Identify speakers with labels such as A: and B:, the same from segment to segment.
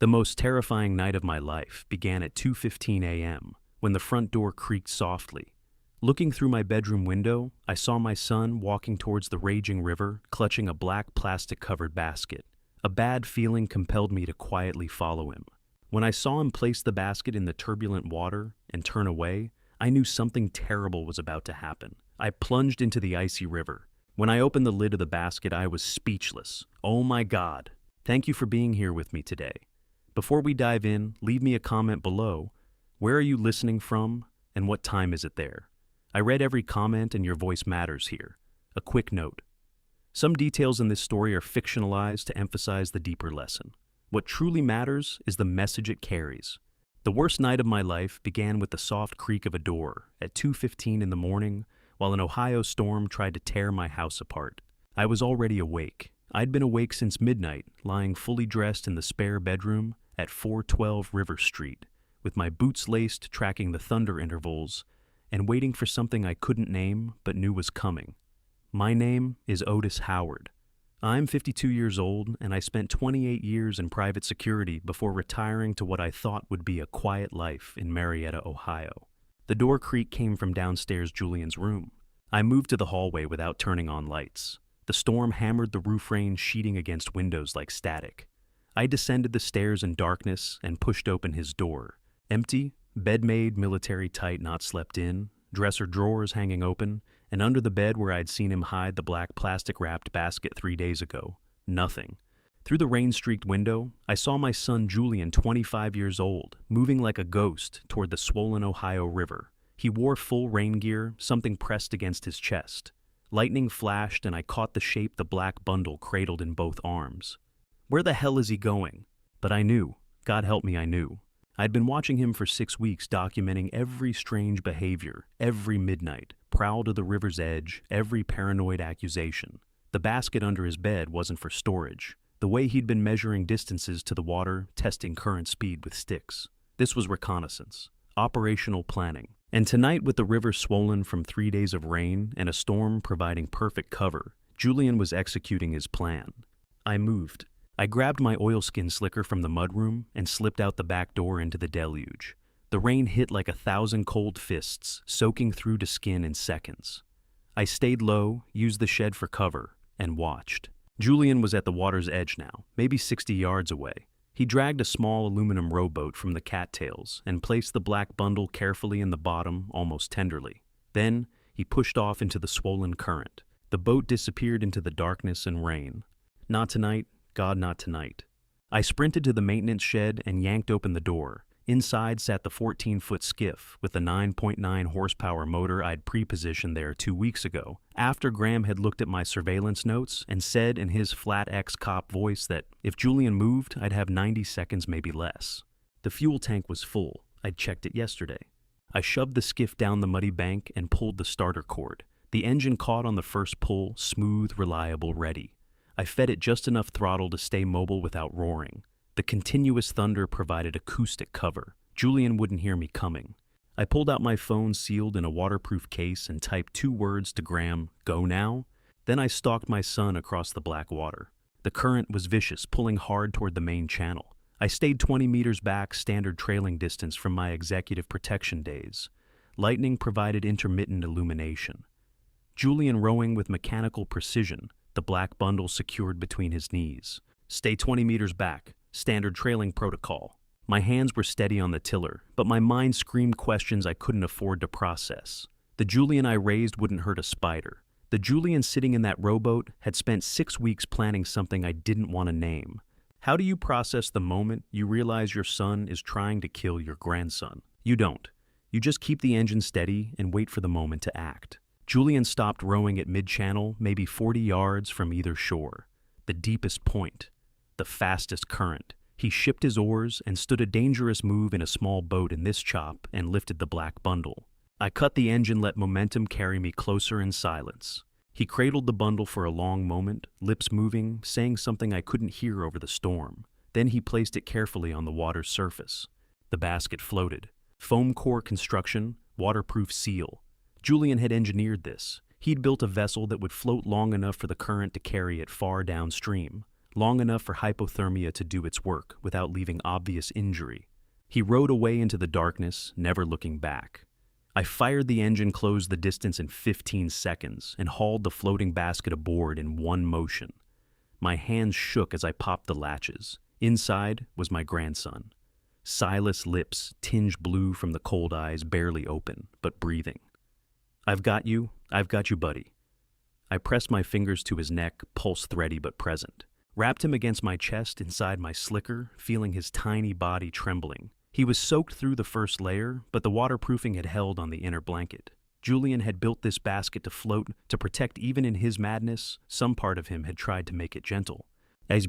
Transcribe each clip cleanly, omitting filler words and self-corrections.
A: The most terrifying night of my life began at 2:15 a.m. when the front door creaked softly. Looking through my bedroom window, I saw my son walking towards the raging river, clutching a black plastic-covered basket. A bad feeling compelled me to quietly follow him. When I saw him place the basket in the turbulent water and turn away, I knew something terrible was about to happen. I plunged into the icy river. When I opened the lid of the basket, I was speechless. Oh my God. Thank you for being here with me today. Before we dive in, leave me a comment below. Where are you listening from, and what time is it there? I read every comment, and your voice matters here. A quick note. Some details in this story are fictionalized to emphasize the deeper lesson. What truly matters is the message it carries. The worst night of my life began with the soft creak of a door at 2:15 in the morning while an Ohio storm tried to tear my house apart. I was already awake. I'd been awake since midnight, lying fully dressed in the spare bedroom at 412 River Street, with my boots laced, tracking the thunder intervals, and waiting for something I couldn't name but knew was coming. My name is Otis Howard. I'm 52 years old, and I spent 28 years in private security before retiring to what I thought would be a quiet life in Marietta, Ohio. The door creak came from downstairs Julian's room. I moved to the hallway without turning on lights. The storm hammered the roof range, sheeting against windows like static. I descended the stairs in darkness and pushed open his door. Empty, bed made, military tight, not slept in, dresser drawers hanging open, and under the bed where I'd seen him hide the black plastic-wrapped basket 3 days ago, nothing. Through the rain-streaked window, I saw my son Julian, 25 years old, moving like a ghost toward the swollen Ohio River. He wore full rain gear, something pressed against his chest. Lightning flashed, and I caught the shape the black bundle cradled in both arms. Where the hell is he going? But I knew. God help me, I knew. I'd been watching him for 6 weeks, documenting every strange behavior, every midnight, prowl to the river's edge, every paranoid accusation. The basket under his bed wasn't for storage. The way he'd been measuring distances to the water, testing current speed with sticks. This was reconnaissance, operational planning. And tonight, with the river swollen from 3 days of rain and a storm providing perfect cover, Julian was executing his plan. I moved. I grabbed my oilskin slicker from the mudroom and slipped out the back door into the deluge. The rain hit like 1,000 cold fists, soaking through to skin in seconds. I stayed low, used the shed for cover, and watched. Julian was at the water's edge now, maybe 60 yards away. He dragged a small aluminum rowboat from the cattails and placed the black bundle carefully in the bottom, almost tenderly. Then, he pushed off into the swollen current. The boat disappeared into the darkness and rain. Not tonight. God, not tonight. I sprinted to the maintenance shed and yanked open the door. Inside sat the 14-foot skiff with the 9.9 horsepower motor I'd pre-positioned there 2 weeks ago, after Graham had looked at my surveillance notes and said in his flat ex-cop voice that if Julian moved, I'd have 90 seconds, maybe less. The fuel tank was full. I'd checked it yesterday. I shoved the skiff down the muddy bank and pulled the starter cord. The engine caught on the first pull, smooth, reliable, ready. I fed it just enough throttle to stay mobile without roaring. The continuous thunder provided acoustic cover. Julian wouldn't hear me coming. I pulled out my phone sealed in a waterproof case and typed 2 words to Graham, "Go now?" Then I stalked my son across the black water. The current was vicious, pulling hard toward the main channel. I stayed 20 meters back, standard trailing distance from my executive protection days. Lightning provided intermittent illumination. Julian rowing with mechanical precision, the black bundle secured between his knees. Stay 20 meters back. Standard trailing protocol. My hands were steady on the tiller, but my mind screamed questions I couldn't afford to process. The Julian I raised wouldn't hurt a spider. The Julian sitting in that rowboat had spent 6 weeks planning something I didn't want to name. How do you process the moment you realize your son is trying to kill your grandson? You don't. You just keep the engine steady and wait for the moment to act. Julian stopped rowing at mid-channel, maybe 40 yards from either shore. The deepest point. The fastest current. He shipped his oars and stood a dangerous move in a small boat in this chop and lifted the black bundle. I cut the engine, let momentum carry me closer in silence. He cradled the bundle for a long moment, lips moving, saying something I couldn't hear over the storm. Then he placed it carefully on the water's surface. The basket floated. Foam core construction, waterproof seal. Julian had engineered this. He'd built a vessel that would float long enough for the current to carry it far downstream. long enough for hypothermia to do its work without leaving obvious injury. He rode away into the darkness, never looking back. I fired the engine, closed the distance in 15 seconds, and hauled the floating basket aboard in one motion. My hands shook as I popped the latches. Inside was my grandson. Silas' lips, tinged blue from the cold eyes, barely open, but breathing. I've got you, buddy." I pressed my fingers to his neck, pulse thready but present. Wrapped him against my chest inside my slicker, feeling his tiny body trembling. He was soaked through the first layer, but the waterproofing had held on the inner blanket. Julian had built this basket to float, to protect even in his madness. Some part of him had tried to make it gentle.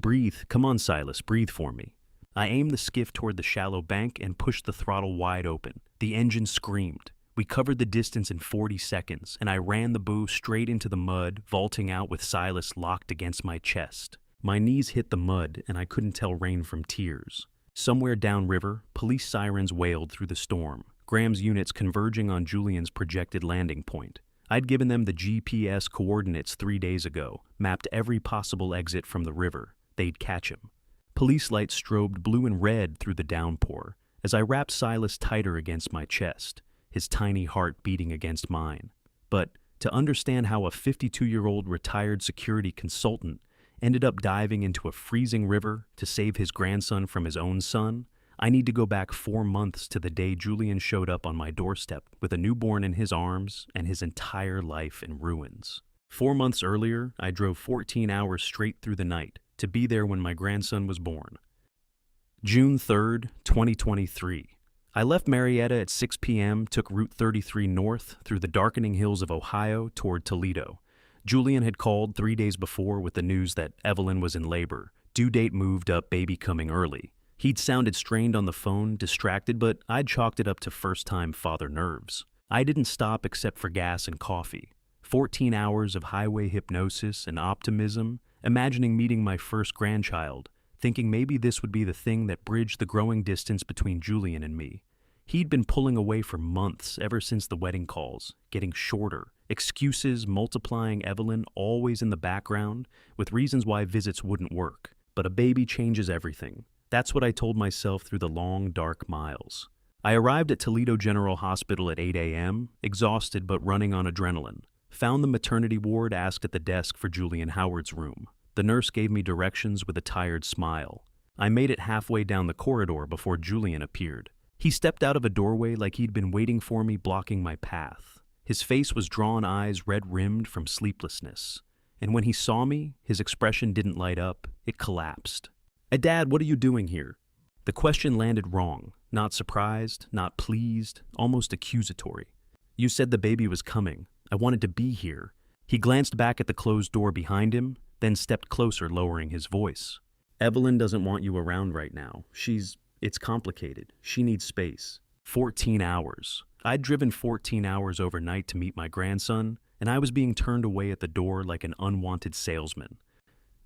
A: Breathe, come on Silas, breathe for me." I aimed the skiff toward the shallow bank and pushed the throttle wide open. The engine screamed. We covered the distance in 40 seconds, and I ran the bow straight into the mud, vaulting out with Silas locked against my chest. My knees hit the mud, and I couldn't tell rain from tears. Somewhere downriver, police sirens wailed through the storm, Graham's units converging on Julian's projected landing point. I'd given them the GPS coordinates 3 days ago, mapped every possible exit from the river. They'd catch him. Police lights strobed blue and red through the downpour as I wrapped Silas tighter against my chest, his tiny heart beating against mine. But to understand how a 52-year-old retired security consultant ended up diving into a freezing river to save his grandson from his own son, I need to go back 4 months to the day Julian showed up on my doorstep with a newborn in his arms and his entire life in ruins. 4 months earlier, I drove 14 hours straight through the night to be there when my grandson was born. June 3rd, 2023. I left Marietta at 6 p.m., took Route 33 north through the darkening hills of Ohio toward Toledo. Julian had called 3 days before with the news that Evelyn was in labor. Due date moved up, baby coming early. He'd sounded strained on the phone, distracted, but I'd chalked it up to first-time father nerves. I didn't stop except for gas and coffee. 14 hours of highway hypnosis and optimism, imagining meeting my first grandchild, thinking maybe this would be the thing that bridged the growing distance between Julian and me. He'd been pulling away for months, ever since the wedding calls, getting shorter, excuses multiplying, Evelyn always in the background, with reasons why visits wouldn't work. But a baby changes everything. That's what I told myself through the long, dark miles. I arrived at Toledo General Hospital at 8 a.m., exhausted but running on adrenaline. Found the maternity ward, asked at the desk for Julian Howard's room. The nurse gave me directions with a tired smile. I made it halfway down the corridor before Julian appeared. He stepped out of a doorway like he'd been waiting for me, blocking my path. His face was drawn eyes, red-rimmed from sleeplessness. And when he saw me, his expression didn't light up, it collapsed. "Dad, what are you doing here?" The question landed wrong. Not surprised, not pleased, almost accusatory. "You said the baby was coming. I wanted to be here." He glanced back at the closed door behind him, then stepped closer, lowering his voice. "Evelyn doesn't want you around right now. It's complicated. She needs space." 14 hours. I'd driven 14 hours overnight to meet my grandson, and I was being turned away at the door like an unwanted salesman.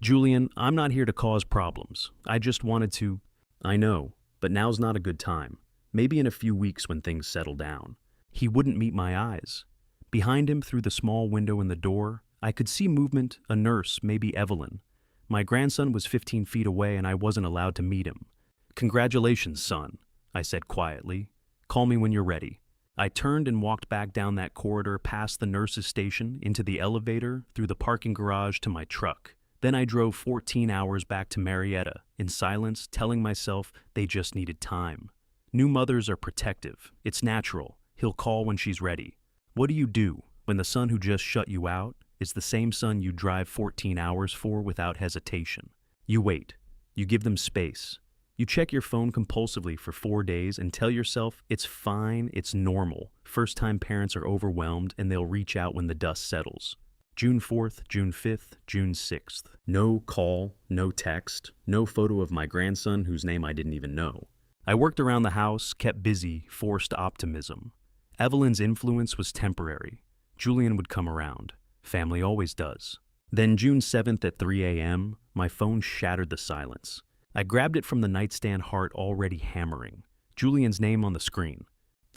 A: "Julian, I'm not here to cause problems. I just wanted to..." "I know, but now's not a good time. Maybe in a few weeks when things settle down." He wouldn't meet my eyes. Behind him, through the small window in the door, I could see movement, a nurse, maybe Evelyn. My grandson was 15 feet away and I wasn't allowed to meet him. "Congratulations, son," I said quietly. "Call me when you're ready." I turned and walked back down that corridor, past the nurse's station, into the elevator, through the parking garage to my truck. Then I drove 14 hours back to Marietta, in silence, telling myself they just needed time. New mothers are protective. It's natural. He'll call when she's ready. What do you do when the son who just shut you out is the same son you drive 14 hours for without hesitation? You wait. You give them space. You check your phone compulsively for 4 days and tell yourself it's fine, it's normal. First-time parents are overwhelmed and they'll reach out when the dust settles. June 4th, June 5th, June 6th. No call, no text, no photo of my grandson whose name I didn't even know. I worked around the house, kept busy, forced optimism. Evelyn's influence was temporary. Julian would come around. Family always does. Then June 7th at 3 a.m., my phone shattered the silence. I grabbed it from the nightstand, heart already hammering. Julian's name on the screen.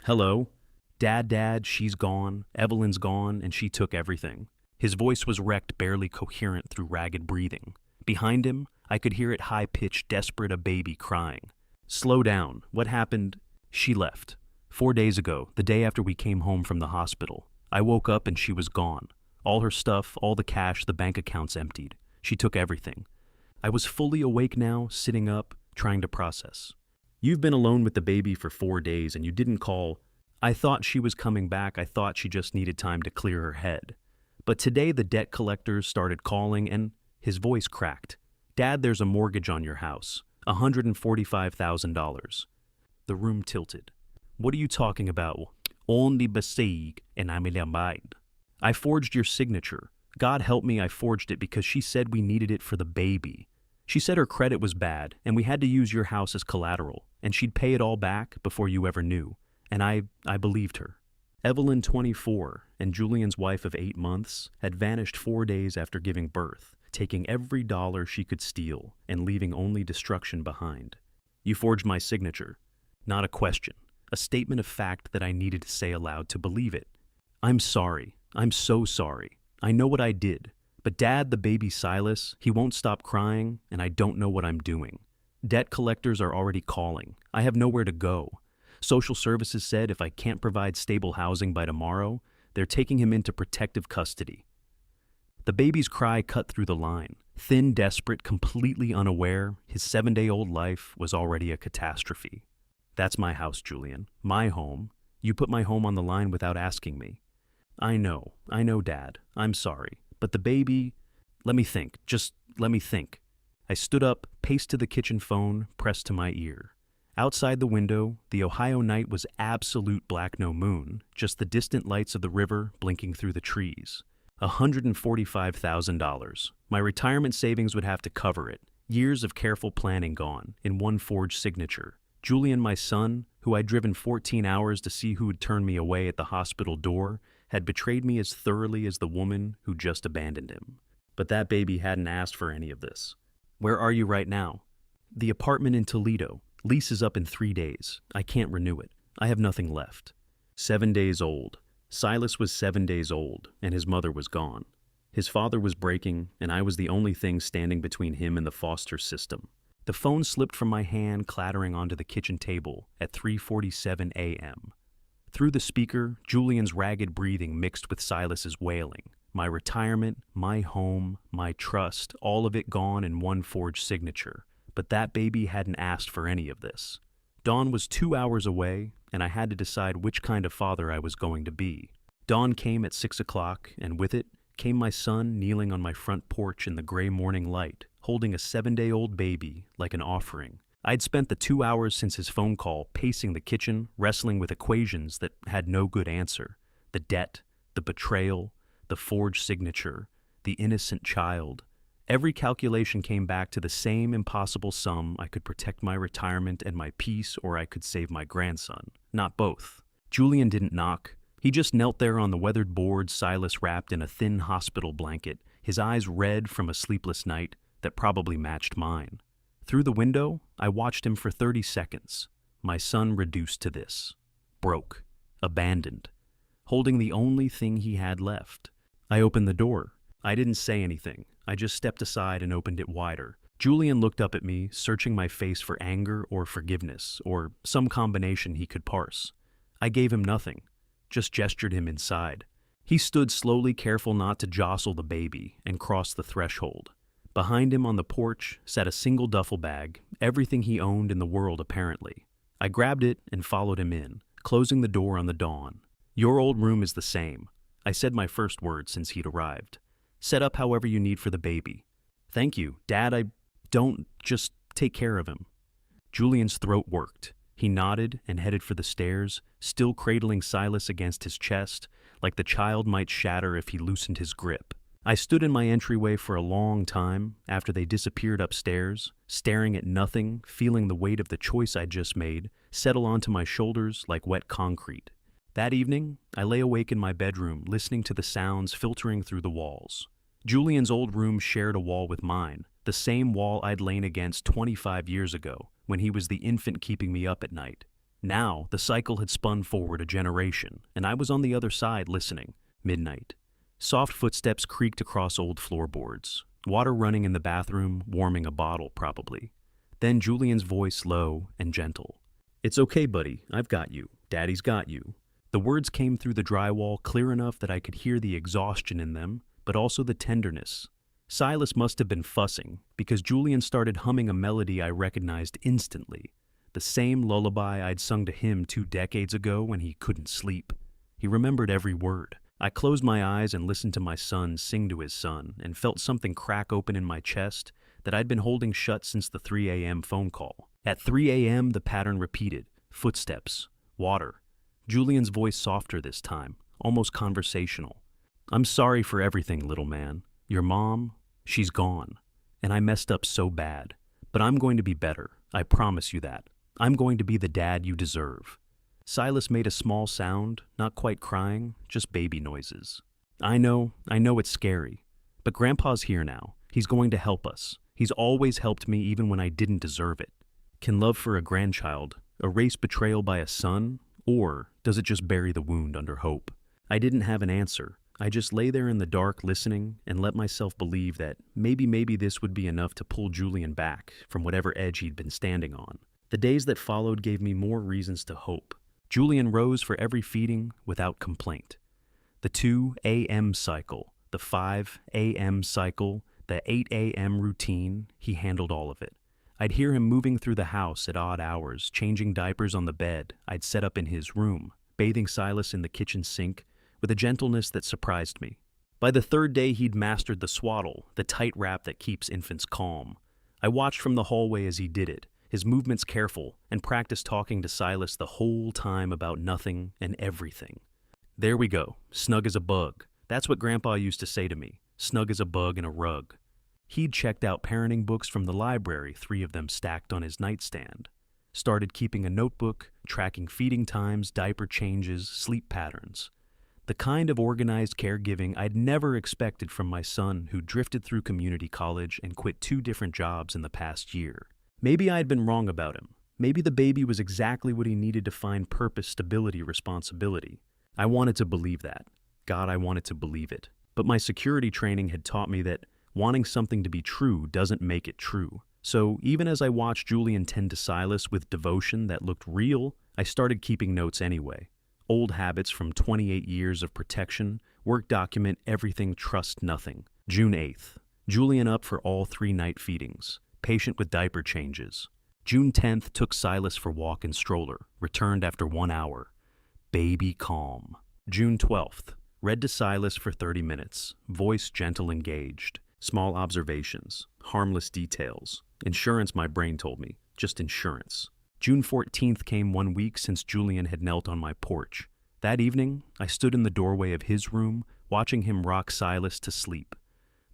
A: "Hello? Dad, she's gone. Evelyn's gone, and she took everything." His voice was wrecked, barely coherent through ragged breathing. Behind him, I could hear it high-pitched, desperate, a baby crying. "Slow down. What happened?" She left. 4 days ago, the day after we came home from the hospital. I woke up and she was gone. All her stuff, all the cash, the bank accounts emptied. She took everything. I was fully awake now, sitting up, trying to process. "You've been alone with the baby for 4 days and you didn't call." I thought she was coming back. I thought she just needed time to clear her head. But today the debt collectors started calling and his voice cracked. "Dad, there's a mortgage on your house. $145,000. The room tilted. "What are you talking about?" "Only besig and I'm in. I forged your signature. God help me, I forged it because she said we needed it for the baby. She said her credit was bad and we had to use your house as collateral and she'd pay it all back before you ever knew. And I believed her." Evelyn, 24, and Julian's wife of 8 months, had vanished 4 days after giving birth, taking every dollar she could steal and leaving only destruction behind. "You forged my signature." Not a question, a statement of fact that I needed to say aloud to believe it. "I'm sorry. I'm so sorry. I know what I did. But Dad, the baby Silas, he won't stop crying, and I don't know what I'm doing. Debt collectors are already calling. I have nowhere to go. Social services said if I can't provide stable housing by tomorrow, they're taking him into protective custody." The baby's cry cut through the line. Thin, desperate, completely unaware, his 7-day-old life was already a catastrophe. "That's my house, Julian. My home. You put my home on the line without asking me." I know, Dad. I'm sorry. But the baby... Let me think. Just let me think." I stood up, paced to the kitchen phone, pressed to my ear. Outside the window, the Ohio night was absolute black, no moon, just the distant lights of the river blinking through the trees. $145,000. My retirement savings would have to cover it. Years of careful planning gone, in one forged signature. Julian, my son, who I'd driven 14 hours to see who would turn me away at the hospital door, had betrayed me as thoroughly as the woman who just abandoned him. But that baby hadn't asked for any of this. "Where are you right now?" "The apartment in Toledo. Lease is up in 3 days. I can't renew it. I have nothing left." 7 days old. Silas was 7 days old, and his mother was gone. His father was breaking, and I was the only thing standing between him and the foster system. The phone slipped from my hand, clattering onto the kitchen table at 3:47 a.m. Through the speaker, Julian's ragged breathing mixed with Silas's wailing. My retirement, my home, my trust, all of it gone in one forged signature. But that baby hadn't asked for any of this. Dawn was 2 hours away, and I had to decide which kind of father I was going to be. Dawn came at 6 o'clock, and with it came my son kneeling on my front porch in the gray morning light, holding a 7-day-old baby like an offering. I'd spent the 2 hours since his phone call pacing the kitchen, wrestling with equations that had no good answer. The debt, the betrayal, the forged signature, the innocent child. Every calculation came back to the same impossible sum. I could protect my retirement and my peace, or I could save my grandson. Not both. Julian didn't knock. He just knelt there on the weathered boards, Silas wrapped in a thin hospital blanket, his eyes red from a sleepless night that probably matched mine. Through the window, I watched him for 30 seconds. My son reduced to this. Broke. Abandoned. Holding the only thing he had left. I opened the door. I didn't say anything. I just stepped aside and opened it wider. Julian looked up at me, searching my face for anger or forgiveness, or some combination he could parse. I gave him nothing, just gestured him inside. He stood slowly, careful not to jostle the baby, and crossed the threshold. Behind him on the porch sat a single duffel bag, everything he owned in the world apparently. I grabbed it and followed him in, closing the door on the dawn. "Your old room is the same." I said my first word since he'd arrived. "Set up however you need for the baby." "Thank you, Dad, I don't, just take care of him." Julian's throat worked. He nodded and headed for the stairs, still cradling Silas against his chest, like the child might shatter if he loosened his grip. I stood in my entryway for a long time after they disappeared upstairs, staring at nothing, feeling the weight of the choice I'd just made settle onto my shoulders like wet concrete. That evening, I lay awake in my bedroom, listening to the sounds filtering through the walls. Julian's old room shared a wall with mine, the same wall I'd lain against 25 years ago, when he was the infant keeping me up at night. Now, the cycle had spun forward a generation, and I was on the other side listening. Midnight. Soft footsteps creaked across old floorboards. Water running in the bathroom, warming a bottle, probably. Then Julian's voice low and gentle. "It's okay, buddy. I've got you. Daddy's got you." The words came through the drywall clear enough that I could hear the exhaustion in them, but also the tenderness. Silas must have been fussing, because Julian started humming a melody I recognized instantly. The same lullaby I'd sung to him 2 decades ago when he couldn't sleep. He remembered every word. I closed my eyes and listened to my son sing to his son, and felt something crack open in my chest that I'd been holding shut since the 3 a.m. phone call. At 3 a.m., the pattern repeated. Footsteps. Water. Julian's voice softer this time, almost conversational. "I'm sorry for everything, little man. Your mom, she's gone. And I messed up so bad. But I'm going to be better. I promise you that. I'm going to be the dad you deserve." Silas made a small sound, not quite crying, just baby noises. I know it's scary. But Grandpa's here now. He's going to help us. He's always helped me even when I didn't deserve it. Can love for a grandchild erase betrayal by a son, or does it just bury the wound under hope? I didn't have an answer. I just lay there in the dark listening and let myself believe that maybe this would be enough to pull Julian back from whatever edge he'd been standing on. The days that followed gave me more reasons to hope. Julian rose for every feeding without complaint. The 2 a.m. cycle, the 5 a.m. cycle, the 8 a.m. routine, he handled all of it. I'd hear him moving through the house at odd hours, changing diapers on the bed I'd set up in his room, bathing Silas in the kitchen sink, with a gentleness that surprised me. By the 3rd day, he'd mastered the swaddle, the tight wrap that keeps infants calm. I watched from the hallway as he did it, his movements careful, and practiced talking to Silas the whole time about nothing and everything. "There we go, snug as a bug." That's what Grandpa used to say to me, snug as a bug in a rug. He'd checked out parenting books from the library, 3 of them stacked on his nightstand. Started keeping a notebook, tracking feeding times, diaper changes, sleep patterns. The kind of organized caregiving I'd never expected from my son, who drifted through community college and quit 2 different jobs in the past year. Maybe I'd been wrong about him. Maybe the baby was exactly what he needed to find purpose, stability, responsibility. I wanted to believe that. God, I wanted to believe it. But my security training had taught me that wanting something to be true doesn't make it true. So even as I watched Julian tend to Silas with devotion that looked real, I started keeping notes anyway. Old habits from 28 years of protection, work document everything, trust nothing. June 8th. Julian up for all 3 night feedings. Patient with diaper changes. June 10th, took Silas for walk and stroller. Returned after 1 hour. Baby calm. June 12th. Read to Silas for 30 minutes. Voice gentle, engaged. Small observations. Harmless details. Insurance, my brain told me. Just insurance. June 14th came 1 week since Julian had knelt on my porch. That evening, I stood in the doorway of his room, watching him rock Silas to sleep.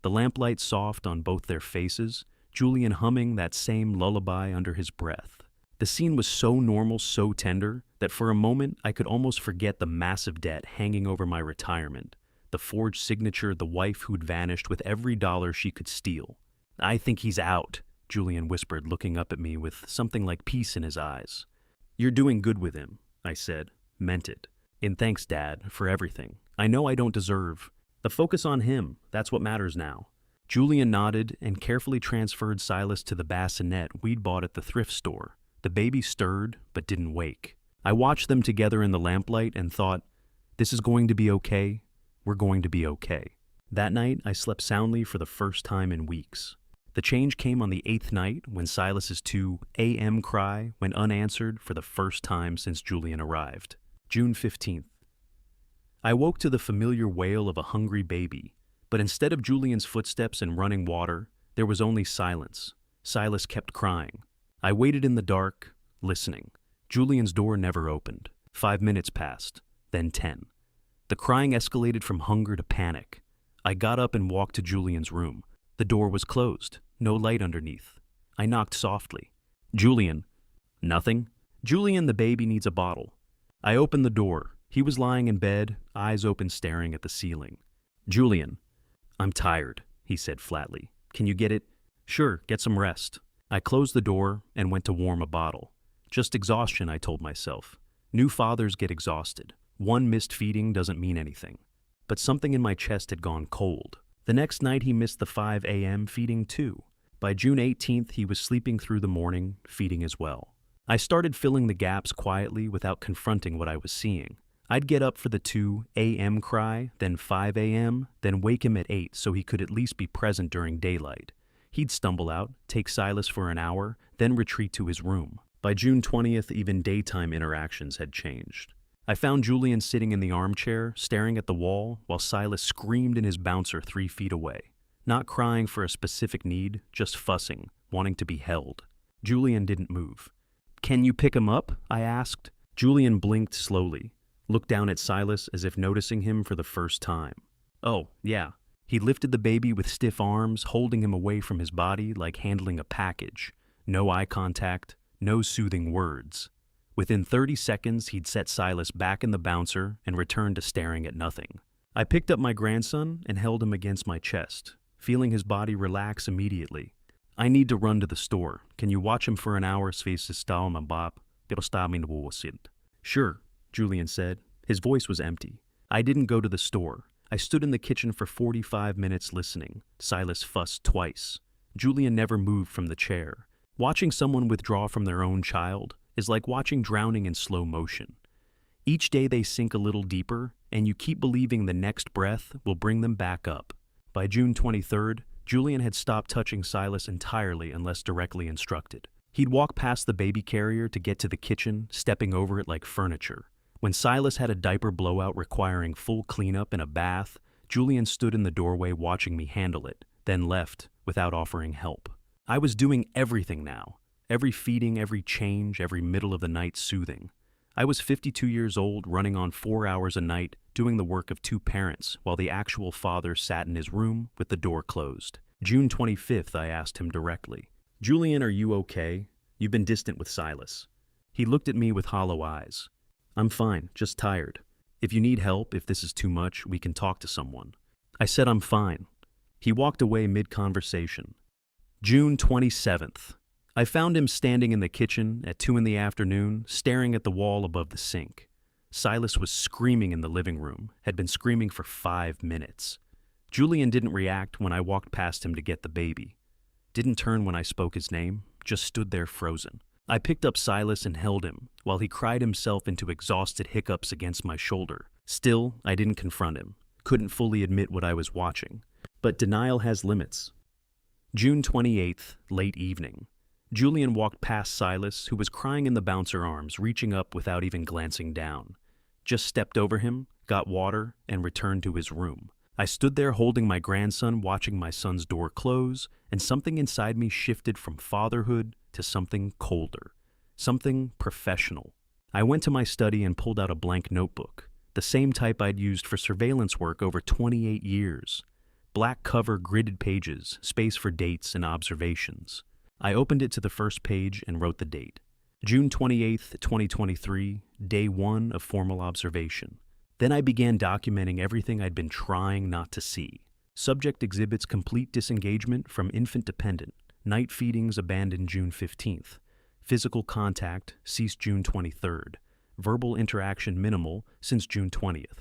A: The lamplight soft on both their faces, Julian humming that same lullaby under his breath. The scene was so normal, so tender, that for a moment I could almost forget the massive debt hanging over my retirement, the forged signature, the wife who'd vanished with every dollar she could steal. "I think he's out," Julian whispered, looking up at me with something like peace in his eyes. "You're doing good with him," I said, meant it. "And thanks, Dad, for everything. I know I don't deserve. The focus on him, that's what matters now." Julian nodded and carefully transferred Silas to the bassinet we'd bought at the thrift store. The baby stirred, but didn't wake. I watched them together in the lamplight and thought, this is going to be okay. We're going to be okay. That night, I slept soundly for the first time in weeks. The change came on the 8th night when Silas's 2 a.m. cry went unanswered for the first time since Julian arrived. June 15th. I woke to the familiar wail of a hungry baby, but instead of Julian's footsteps and running water, there was only silence. Silas kept crying. I waited in the dark, listening. Julian's door never opened. 5 minutes passed, then 10. The crying escalated from hunger to panic. I got up and walked to Julian's room. The door was closed, no light underneath. I knocked softly. "Julian." "Nothing." "Julian, the baby needs a bottle." I opened the door. He was lying in bed, eyes open, staring at the ceiling. "Julian." "I'm tired," he said flatly. "Can you get it?" "Sure, get some rest." I closed the door and went to warm a bottle. Just exhaustion, I told myself. New fathers get exhausted. One missed feeding doesn't mean anything. But something in my chest had gone cold. The next night he missed the 5 a.m. feeding too. By June 18th, he was sleeping through the morning, feeding as well. I started filling the gaps quietly without confronting what I was seeing. I'd get up for the 2 a.m. cry, then 5 a.m., then wake him at 8 so he could at least be present during daylight. He'd stumble out, take Silas for an hour, then retreat to his room. By June 20th, even daytime interactions had changed. I found Julian sitting in the armchair, staring at the wall, while Silas screamed in his bouncer 3 feet away. Not crying for a specific need, just fussing, wanting to be held. Julian didn't move. "Can you pick him up?" I asked. Julian blinked slowly, looked down at Silas as if noticing him for the first time. "Oh, yeah." He lifted the baby with stiff arms, holding him away from his body like handling a package. No eye contact, no soothing words. Within 30 seconds, he'd set Silas back in the bouncer and returned to staring at nothing. I picked up my grandson and held him against my chest, feeling his body relax immediately. "I need to run to the store. Can you watch him for an hour? Sure, Julian said. His voice was empty. I didn't go to the store. I stood in the kitchen for 45 minutes listening. Silas fussed twice. Julian never moved from the chair. Watching someone withdraw from their own child is like watching drowning in slow motion. Each day they sink a little deeper, and you keep believing the next breath will bring them back up. By June 23rd, Julian had stopped touching Silas entirely unless directly instructed. He'd walk past the baby carrier to get to the kitchen, stepping over it like furniture. When Silas had a diaper blowout requiring full cleanup and a bath, Julian stood in the doorway watching me handle it, then left without offering help. I was doing everything now. Every feeding, every change, every middle of the night soothing. I was 52 years old, running on 4 hours a night, doing the work of 2 parents, while the actual father sat in his room with the door closed. June 25th, I asked him directly, "Julian, are you okay? You've been distant with Silas." He looked at me with hollow eyes. "I'm fine, just tired. If you need help, if this is too much, we can talk to someone." I said I'm fine. He walked away mid-conversation. June 27th. I found him standing in the kitchen at 2 in the afternoon, staring at the wall above the sink. Silas was screaming in the living room, had been screaming for 5 minutes. Julian didn't react when I walked past him to get the baby. Didn't turn when I spoke his name, just stood there frozen. I picked up Silas and held him, while he cried himself into exhausted hiccups against my shoulder. Still, I didn't confront him, couldn't fully admit what I was watching. But denial has limits. June 28th, late evening. Julian walked past Silas, who was crying in the bouncer arms, reaching up without even glancing down. Just stepped over him, got water, and returned to his room. I stood there holding my grandson, watching my son's door close, and something inside me shifted from fatherhood to something colder, something professional. I went to my study and pulled out a blank notebook, the same type I'd used for surveillance work over 28 years. Black cover, gridded pages, space for dates and observations. I opened it to the first page and wrote the date. June 28th, 2023, day 1 of formal observation. Then I began documenting everything I'd been trying not to see. Subject exhibits complete disengagement from infant dependent. Night feedings abandoned June 15th. Physical contact ceased June 23rd. Verbal interaction minimal since June 20th.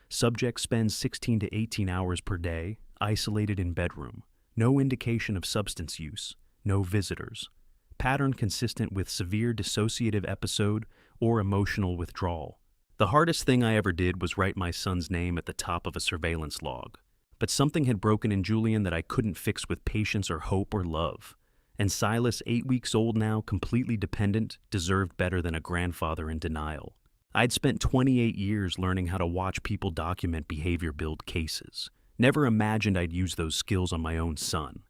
A: Subject spends 16 to 18 hours per day, isolated in bedroom. No indication of substance use. No visitors. Pattern consistent with severe dissociative episode or emotional withdrawal. The hardest thing I ever did was write my son's name at the top of a surveillance log. But something had broken in Julian that I couldn't fix with patience or hope or love. And Silas, 8 weeks old now, completely dependent, deserved better than a grandfather in denial. I'd spent 28 years learning how to watch people document behavior-build cases. Never imagined I'd use those skills on my own son.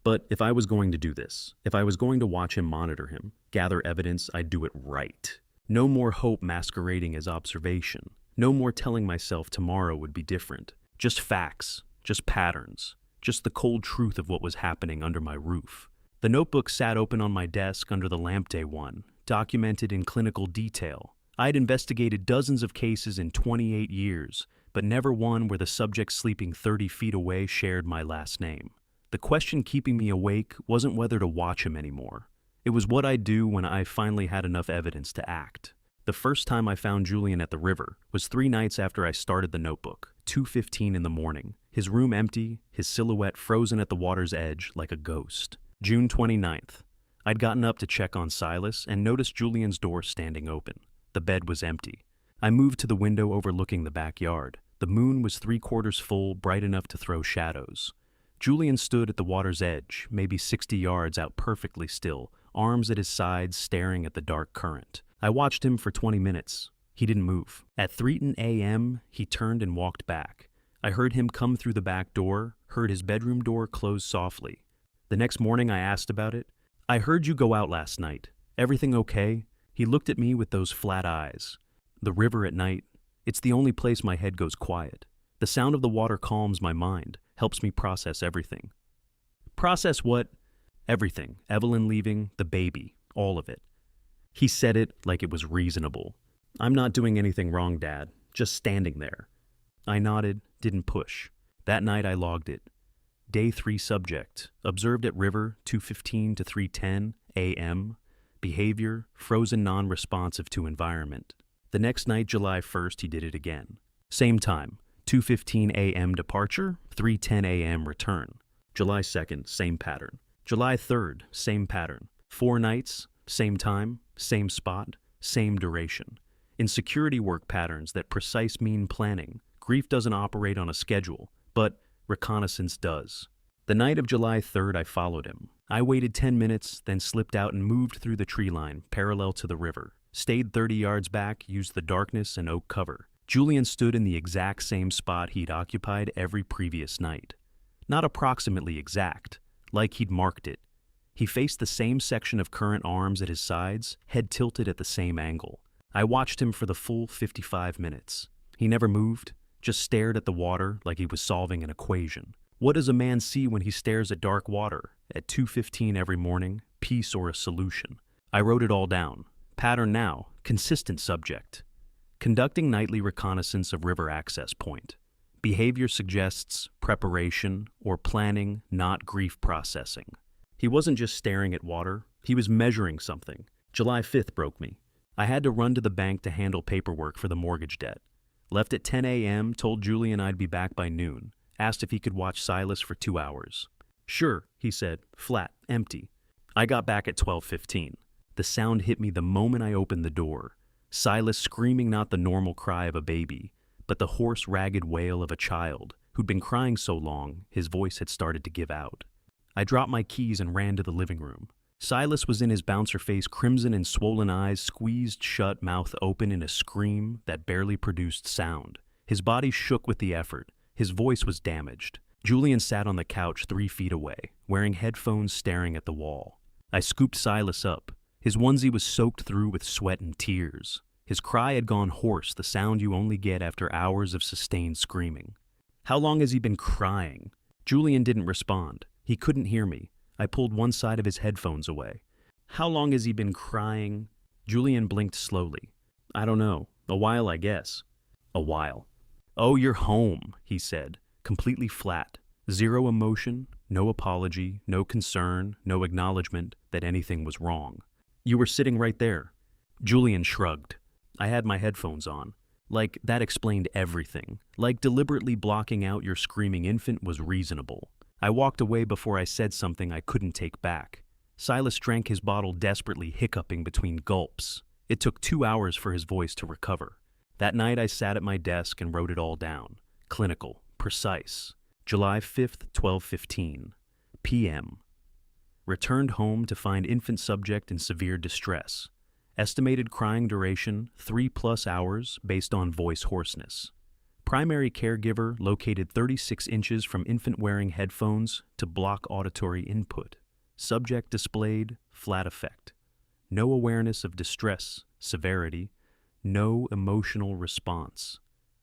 A: But if I was going to do this, if I was going to watch him, monitor him, gather evidence, I'd do it right. No more hope masquerading as observation. No more telling myself tomorrow would be different. Just facts, just patterns, just the cold truth of what was happening under my roof. The notebook sat open on my desk under the lamp day one, documented in clinical detail. I'd investigated dozens of cases in 28 years, but never one where the subject sleeping 30 feet away shared my last name. The question keeping me awake wasn't whether to watch him anymore. It was what I'd do when I finally had enough evidence to act. The first time I found Julian at the river was 3 nights after I started the notebook, 2:15 in the morning. his room empty, his silhouette frozen at the water's edge like a ghost. June 29th. I'd gotten up to check on Silas and noticed Julian's door standing open. The bed was empty. I moved to the window overlooking the backyard. The moon was 3/4 full, bright enough to throw shadows. Julian stood at the water's edge, maybe 60 yards out, perfectly still, arms at his sides staring at the dark current. I watched him for 20 minutes. He didn't move. At 3 a.m., he turned and walked back. I heard him come through the back door, heard his bedroom door close softly. The next morning I asked about it. "I heard you go out last night. Everything okay?" He looked at me with those flat eyes. "The river at night, it's the only place my head goes quiet. The sound of the water calms my mind, helps me process everything." "Process what?" "Everything. Evelyn leaving, the baby, all of it." He said it like it was reasonable. "I'm not doing anything wrong, Dad. Just standing there." I nodded, didn't push. That night I logged it. Day 3 subject, observed at river 2:15 to 3:10 a.m. Behavior, frozen non-responsive to environment. The next night, July 1st, he did it again. Same time, 2:15 a.m. departure, 3:10 a.m. return. July 2nd, same pattern. July 3rd, same pattern. 4 nights, same time, same spot, same duration. In security work patterns that precise mean planning, grief doesn't operate on a schedule, but reconnaissance does. The night of July 3rd, I followed him. I waited 10 minutes, then slipped out and moved through the tree line, parallel to the river. Stayed 30 yards back, used the darkness and oak cover. Julian stood in the exact same spot he'd occupied every previous night. Not approximately exact, like he'd marked it. He faced the same section of current arms at his sides, head tilted at the same angle. I watched him for the full 55 minutes. He never moved, just stared at the water like he was solving an equation. What does a man see when he stares at dark water at 2:15 every morning? Peace or a solution? I wrote it all down. Pattern now, consistent subject. Conducting nightly reconnaissance of river access point. Behavior suggests preparation or planning, not grief processing. He wasn't just staring at water, he was measuring something. July 5th broke me. I had to run to the bank to handle paperwork for the mortgage debt. Left at 10 a.m., told Julian I'd be back by noon. Asked if he could watch Silas for 2 hours. "Sure," he said, flat, empty. I got back at 12:15. The sound hit me the moment I opened the door. Silas screaming, not the normal cry of a baby, but the hoarse, ragged wail of a child who'd been crying so long his voice had started to give out. I dropped my keys and ran to the living room. Silas was in his bouncer face, crimson and swollen eyes squeezed shut, mouth open in a scream that barely produced sound. His body shook with the effort. His voice was damaged. Julian sat on the couch 3 feet away, wearing headphones, staring at the wall. I scooped Silas up. His onesie was soaked through with sweat and tears. His cry had gone hoarse, the sound you only get after hours of sustained screaming. "How long has he been crying?" Julian didn't respond. He couldn't hear me. I pulled one side of his headphones away. "How long has he been crying?" Julian blinked slowly. "I don't know. A while, I guess." "A while." "Oh, you're home," he said, completely flat. Zero emotion, no apology, no concern, no acknowledgement that anything was wrong. "You were sitting right there." Julian shrugged. I had my headphones on. Like that explained everything. Like deliberately blocking out your screaming infant was reasonable. I walked away before I said something I couldn't take back. Silas drank his bottle desperately, hiccuping between gulps. It took 2 hours for his voice to recover. That night I sat at my desk and wrote it all down. Clinical, precise. July 5th, 12:15 p.m. Returned home to find infant subject in severe distress. Estimated crying duration 3+ hours based on voice hoarseness. Primary caregiver located 36 inches from infant wearing headphones to block auditory input. Subject displayed flat effect. No awareness of distress, severity, no emotional response.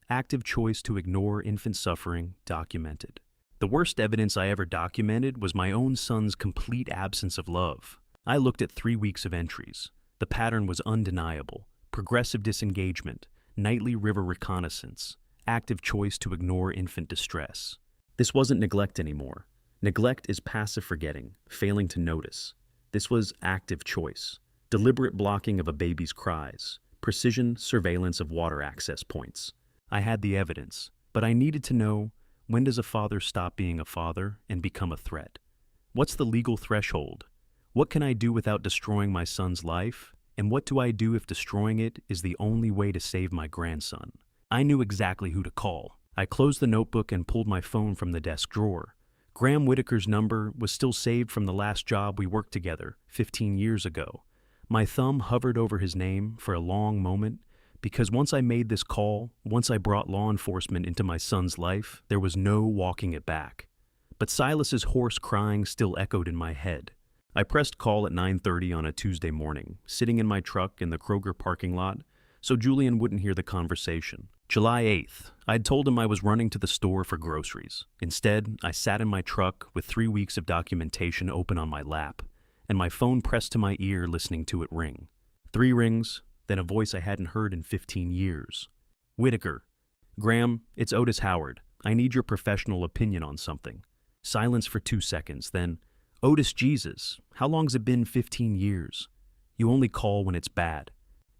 A: Active choice to ignore infant suffering documented. The worst evidence I ever documented was my own son's complete absence of love. I looked at 3 weeks of entries. The pattern was undeniable. Progressive disengagement, nightly river reconnaissance, active choice to ignore infant distress. This wasn't neglect anymore. Neglect is passive forgetting, failing to notice. This was active choice, deliberate blocking of a baby's cries, precision surveillance of water access points. I had the evidence, but I needed to know When does a father stop being a father and become a threat? What's the legal threshold? What can I do without destroying my son's life? And what do I do if destroying it is the only way to save my grandson? I knew exactly who to call. I closed the notebook and pulled my phone from the desk drawer. Graham Whitaker's number was still saved from the last job we worked together 15 years ago. My thumb hovered over his name for a long moment, because once I made this call, once I brought law enforcement into my son's life, there was no walking it back. But Silas's hoarse crying still echoed in my head. I pressed call at 9:30 on a Tuesday morning, sitting in my truck in the Kroger parking lot, so Julian wouldn't hear the conversation. July 8th, I'd told him I was running to the store for groceries. Instead, I sat in my truck with 3 weeks of documentation open on my lap, and my phone pressed to my ear listening to it ring. 3 rings, then a voice I hadn't heard in 15 years. Whitaker. Graham, it's Otis Howard. I need your professional opinion on something. Silence for 2 seconds, then, Otis Jesus, how long's it been 15 years? You only call when it's bad.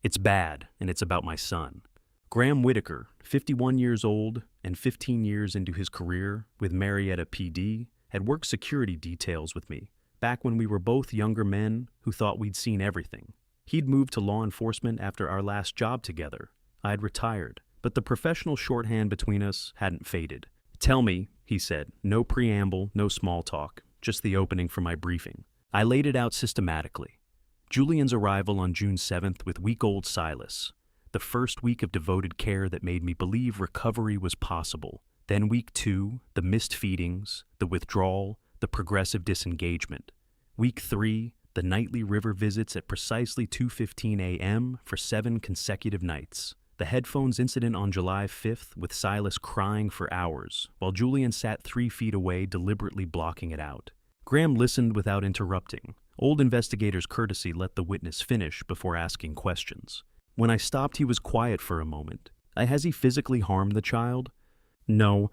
A: It's bad, and it's about my son. Graham Whitaker, 51 years old and 15 years into his career with Marietta PD, had worked security details with me, back when we were both younger men who thought we'd seen everything. He'd moved to law enforcement after our last job together. I'd retired, but the professional shorthand between us hadn't faded. Tell me, he said, no preamble, no small talk, just the opening for my briefing. I laid it out systematically. Julian's arrival on June 7th with week-old Silas, the first week of devoted care that made me believe recovery was possible. Then week 2, the missed feedings, the withdrawal, the progressive disengagement. Week 3, the nightly river visits at precisely 2:15 a.m. for 7 consecutive nights. The headphones incident on July 5th with Silas crying for hours, while Julian sat 3 feet away deliberately blocking it out. Graham listened without interrupting. Old investigators' courtesy let the witness finish before asking questions. When I stopped, he was quiet for a moment. Has he physically harmed the child? No.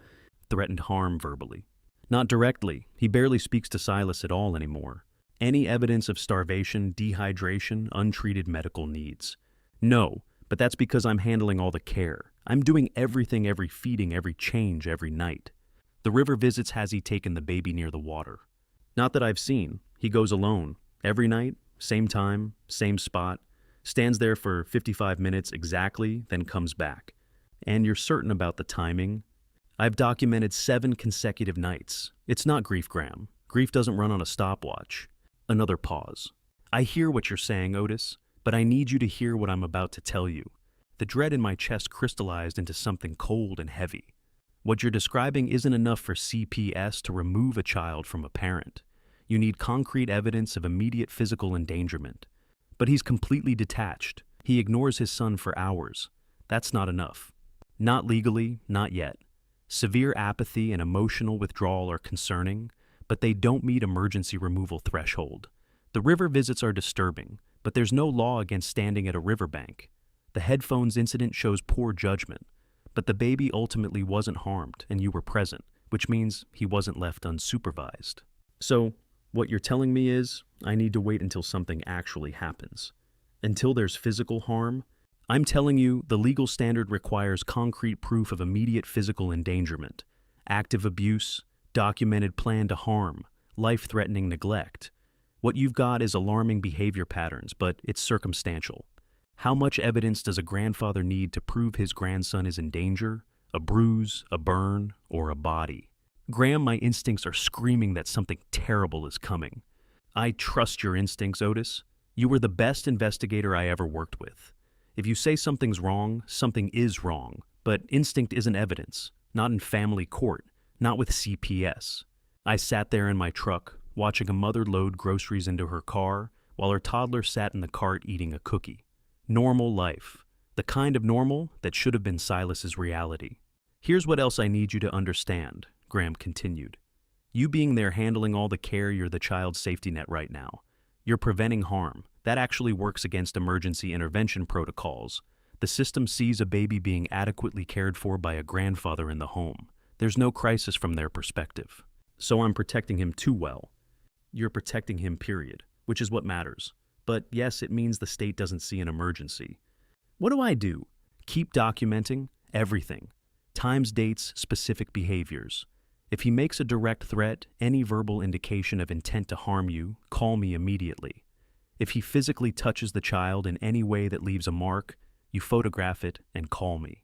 A: Threatened harm verbally. Not directly. He barely speaks to Silas at all anymore. Any evidence of starvation, dehydration, untreated medical needs? No, but that's because I'm handling all the care. I'm doing everything, every feeding, every change, every night. The river visits, has he taken the baby near the water? Not that I've seen. He goes alone. Every night, same time, same spot. Stands there for 55 minutes exactly, then comes back. And you're certain about the timing? I've documented 7 consecutive nights. It's not grief, Graham. Grief doesn't run on a stopwatch. Another pause. I hear what you're saying, Otis, but I need you to hear what I'm about to tell you. The dread in my chest crystallized into something cold and heavy. What you're describing isn't enough for CPS to remove a child from a parent. You need concrete evidence of immediate physical endangerment. But he's completely detached. He ignores his son for hours. That's not enough. Not legally, not yet. Severe apathy and emotional withdrawal are concerning, but they don't meet emergency removal threshold. The river visits are disturbing, but there's no law against standing at a riverbank. The headphones incident shows poor judgment, but the baby ultimately wasn't harmed and you were present, which means he wasn't left unsupervised. So, what you're telling me is, I need to wait until something actually happens. Until there's physical harm? I'm telling you, the legal standard requires concrete proof of immediate physical endangerment, active abuse, documented plan to harm, life-threatening neglect. What you've got is alarming behavior patterns, but it's circumstantial. How much evidence does a grandfather need to prove his grandson is in danger? A bruise, a burn, or a body? Graham, my instincts are screaming that something terrible is coming. I trust your instincts, Otis. You were the best investigator I ever worked with. If you say something's wrong, something is wrong. But instinct isn't evidence. Not in family court. Not with CPS. I sat there in my truck, watching a mother load groceries into her car, while her toddler sat in the cart eating a cookie. Normal life. The kind of normal that should have been Silas's reality. Here's what else I need you to understand, Graham continued. You being there handling all the care, you're the child's safety net right now. You're preventing harm. That actually works against emergency intervention protocols. The system sees a baby being adequately cared for by a grandfather in the home. There's no crisis from their perspective. So I'm protecting him too well. You're protecting him, period, which is what matters. But yes, it means the state doesn't see an emergency. What do? Keep documenting everything. Times, dates, specific behaviors. If he makes a direct threat, any verbal indication of intent to harm you, call me immediately. If he physically touches the child in any way that leaves a mark, you photograph it and call me.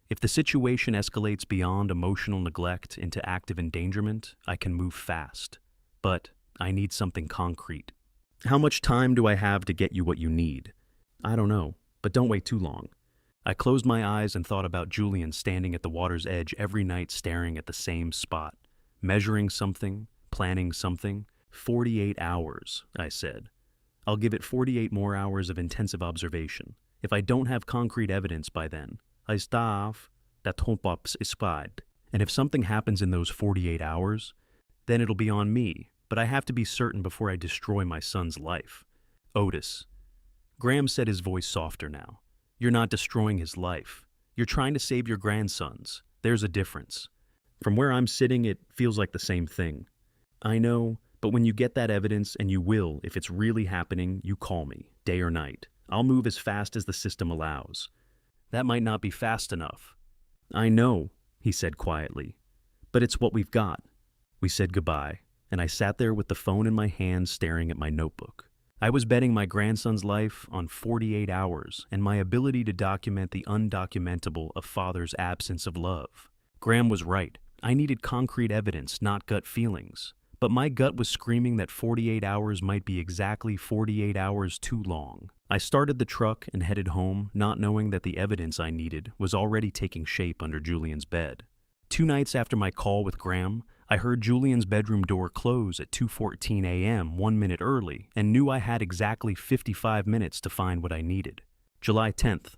A: If the situation escalates beyond emotional neglect into active endangerment, I can move fast. But I need something concrete. How much time do I have to get you what you need? I don't know, but don't wait too long. I closed my eyes and thought about Julian standing at the water's edge every night staring at the same spot, measuring something, planning something. 48 hours, I said. I'll give it 48 more hours of intensive observation. If I don't have concrete evidence by then, I starve, that hompops is spied. And if something happens in those 48 hours, then it'll be on me, but I have to be certain before I destroy my son's life. Otis. Graham said, his voice softer now. You're not destroying his life. You're trying to save your grandson's. There's a difference. From where I'm sitting, it feels like the same thing. I know, but when you get that evidence, and you will, if it's really happening, you call me, day or night. I'll move as fast as the system allows. That might not be fast enough. I know, he said quietly, but it's what we've got. We said goodbye, and I sat there with the phone in my hand staring at my notebook. I was betting my grandson's life on 48 hours and my ability to document the undocumentable of father's absence of love. Graham was right. I needed concrete evidence, not gut feelings. But my gut was screaming that 48 hours might be exactly 48 hours too long. I started the truck and headed home, not knowing that the evidence I needed was already taking shape under Julian's bed. 2 nights after my call with Graham, I heard Julian's bedroom door close at 2:14 a.m., 1 minute early, and knew I had exactly 55 minutes to find what I needed. July 10th.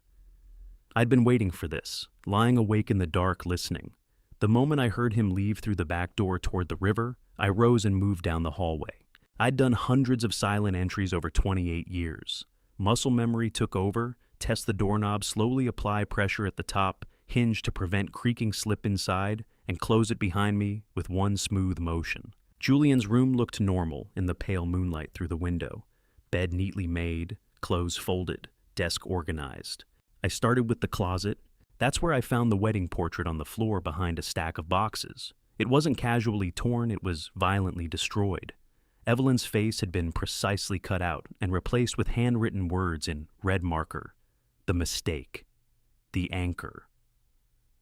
A: I'd been waiting for this, lying awake in the dark listening. The moment I heard him leave through the back door toward the river, I rose and moved down the hallway. I'd done hundreds of silent entries over 28 years. Muscle memory took over, test the doorknob, slowly apply pressure at the top, hinge to prevent creaking slip inside, and close it behind me with one smooth motion. Julian's room looked normal in the pale moonlight through the window. Bed neatly made, clothes folded, desk organized. I started with the closet. That's where I found the wedding portrait on the floor behind a stack of boxes. It wasn't casually torn, it was violently destroyed. Evelyn's face had been precisely cut out and replaced with handwritten words in red marker. The mistake. The anchor.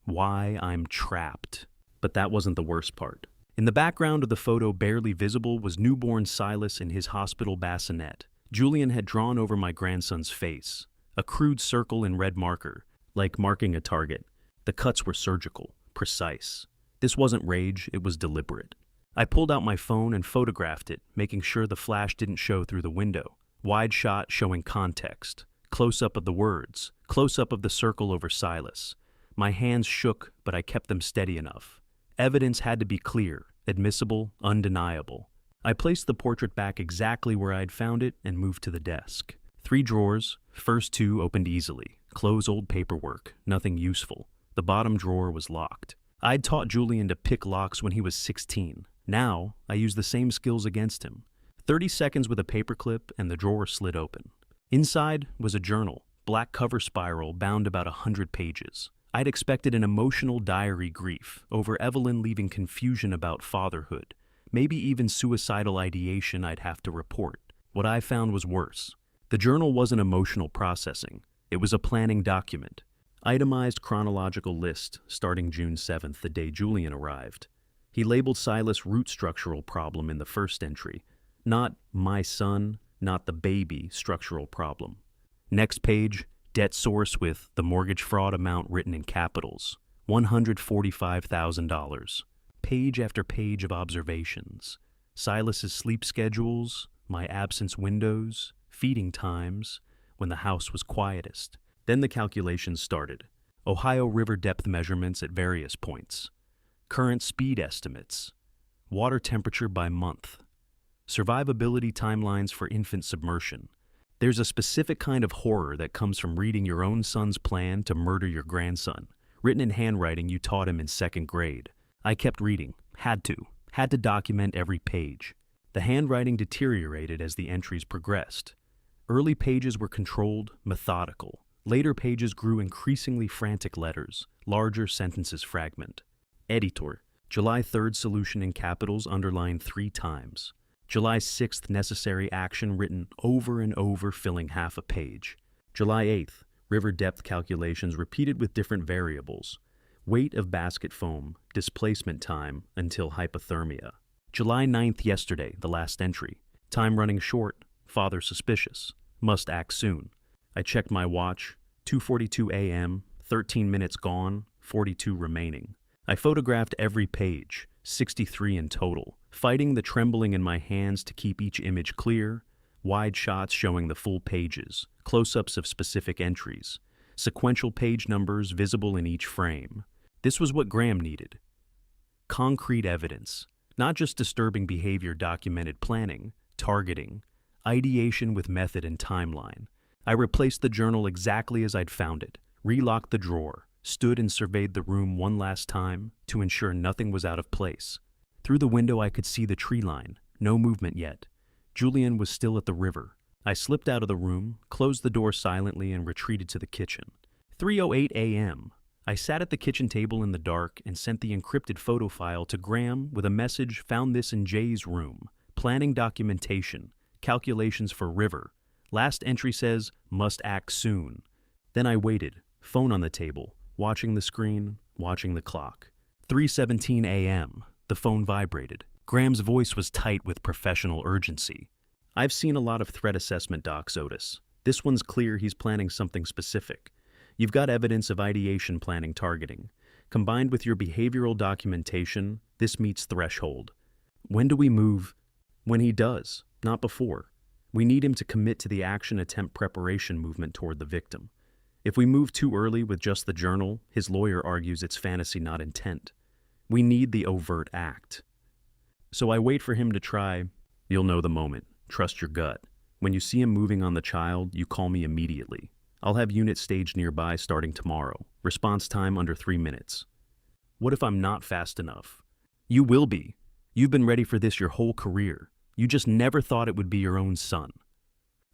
A: Why I'm trapped. But that wasn't the worst part. In the background of the photo, barely visible, was newborn Silas in his hospital bassinet. Julian had drawn over my grandson's face. A crude circle in red marker, like marking a target. The cuts were surgical, precise. This wasn't rage, it was deliberate. I pulled out my phone and photographed it, making sure the flash didn't show through the window. Wide shot showing context. Close-up of the words. Close-up of the circle over Silas. My hands shook, but I kept them steady enough. Evidence had to be clear, admissible, undeniable. I placed the portrait back exactly where I'd found it and moved to the desk. 3 drawers, first 2 opened easily. Close old paperwork, nothing useful. The bottom drawer was locked. I'd taught Julian to pick locks when he was 16. Now, I used the same skills against him. 30 seconds with a paperclip and the drawer slid open. Inside was a journal, black cover spiral bound about 100 pages. I'd expected an emotional diary grief over Evelyn leaving confusion about fatherhood, maybe even suicidal ideation I'd have to report. What I found was worse. The journal wasn't emotional processing. It was a planning document. Itemized chronological list starting June 7th, the day Julian arrived. He labeled Silas' root structural problem in the first entry. Not my son, not the baby structural problem. Next page, debt source with the mortgage fraud amount written in capitals. $145,000. Page after page of observations. Silas's sleep schedules, my absence windows, feeding times, when the house was quietest. Then the calculations started. Ohio River depth measurements at various points. Current speed estimates. Water temperature by month. Survivability timelines for infant submersion. There's a specific kind of horror that comes from reading your own son's plan to murder your grandson, written in handwriting you taught him in 2nd grade. I kept reading. Had to document every page. The handwriting deteriorated as the entries progressed. Early pages were controlled, methodical. Later pages grew increasingly frantic letters, larger sentences fragment. Editor. July 3rd solution in capitals underlined 3 times. July 6th necessary action written over and over filling half a page. July 8th river depth calculations repeated with different variables. Weight of basket foam, displacement time until hypothermia. July 9th yesterday, the last entry. Time running short, father suspicious. Must act soon. I checked my watch, 2:42 a.m., 13 minutes gone, 42 remaining. I photographed every page, 63 in total, fighting the trembling in my hands to keep each image clear, wide shots showing the full pages, close-ups of specific entries, sequential page numbers visible in each frame. This was what Graham needed. Concrete evidence, not just disturbing behavior documented planning, targeting, ideation with method and timeline. I replaced the journal exactly as I'd found it, relocked the drawer, stood and surveyed the room one last time to ensure nothing was out of place. Through the window I could see the tree line, no movement yet. Julian was still at the river. I slipped out of the room, closed the door silently and retreated to the kitchen. 3:08 a.m. I sat at the kitchen table in the dark and sent the encrypted photo file to Graham with a message found this in Jay's room. Planning documentation, calculations for river. Last entry says, must act soon. Then I waited, phone on the table, watching the screen, watching the clock. 3:17 a.m. The phone vibrated. Graham's voice was tight with professional urgency. I've seen a lot of threat assessment docs, Otis. This one's clear he's planning something specific. You've got evidence of ideation planning targeting. Combined with your behavioral documentation, this meets threshold. When do we move? When he does, not before. We need him to commit to the action attempt preparation movement toward the victim. If we move too early with just the journal, his lawyer argues it's fantasy, not intent. We need the overt act. So I wait for him to try. You'll know the moment. Trust your gut. When you see him moving on the child, you call me immediately. I'll have units staged nearby starting tomorrow. Response time under 3 minutes. What if I'm not fast enough? You will be. You've been ready for this your whole career. You just never thought it would be your own son.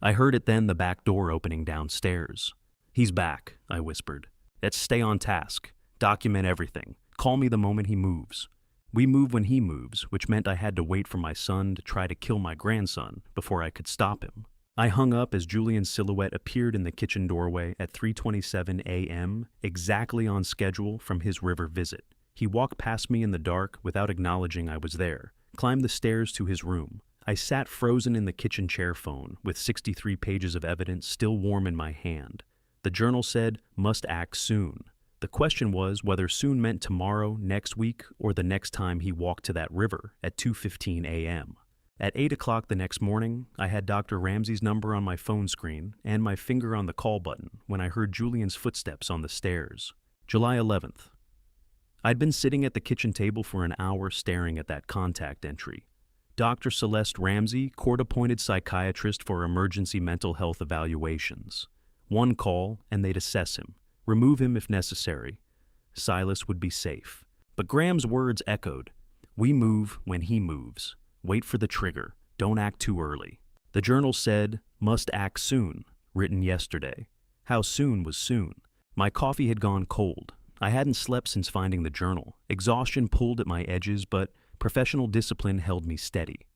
A: I heard it then, the back door opening downstairs. He's back, I whispered. Let's stay on task. Document everything. Call me the moment he moves. We move when he moves, which meant I had to wait for my son to try to kill my grandson before I could stop him. I hung up as Julian's silhouette appeared in the kitchen doorway at 3:27 a.m., exactly on schedule from his river visit. He walked past me in the dark without acknowledging I was there, climbed the stairs to his room. I sat frozen in the kitchen chair phone, with 63 pages of evidence still warm in my hand. The journal said, must act soon. The question was whether soon meant tomorrow, next week, or the next time he walked to that river at 2:15 a.m. At 8 o'clock the next morning, I had Dr. Ramsey's number on my phone screen and my finger on the call button when I heard Julian's footsteps on the stairs. July 11th. I'd been sitting at the kitchen table for an hour staring at that contact entry. Dr. Celeste Ramsey, court-appointed psychiatrist for emergency mental health evaluations. One call, and they'd assess him, remove him if necessary. Silas would be safe. But Graham's words echoed. We move when he moves. Wait for the trigger. Don't act too early. The journal said, must act soon, written yesterday. How soon was soon? My coffee had gone cold. I hadn't slept since finding the journal. Exhaustion pulled at my edges, but professional discipline held me steady.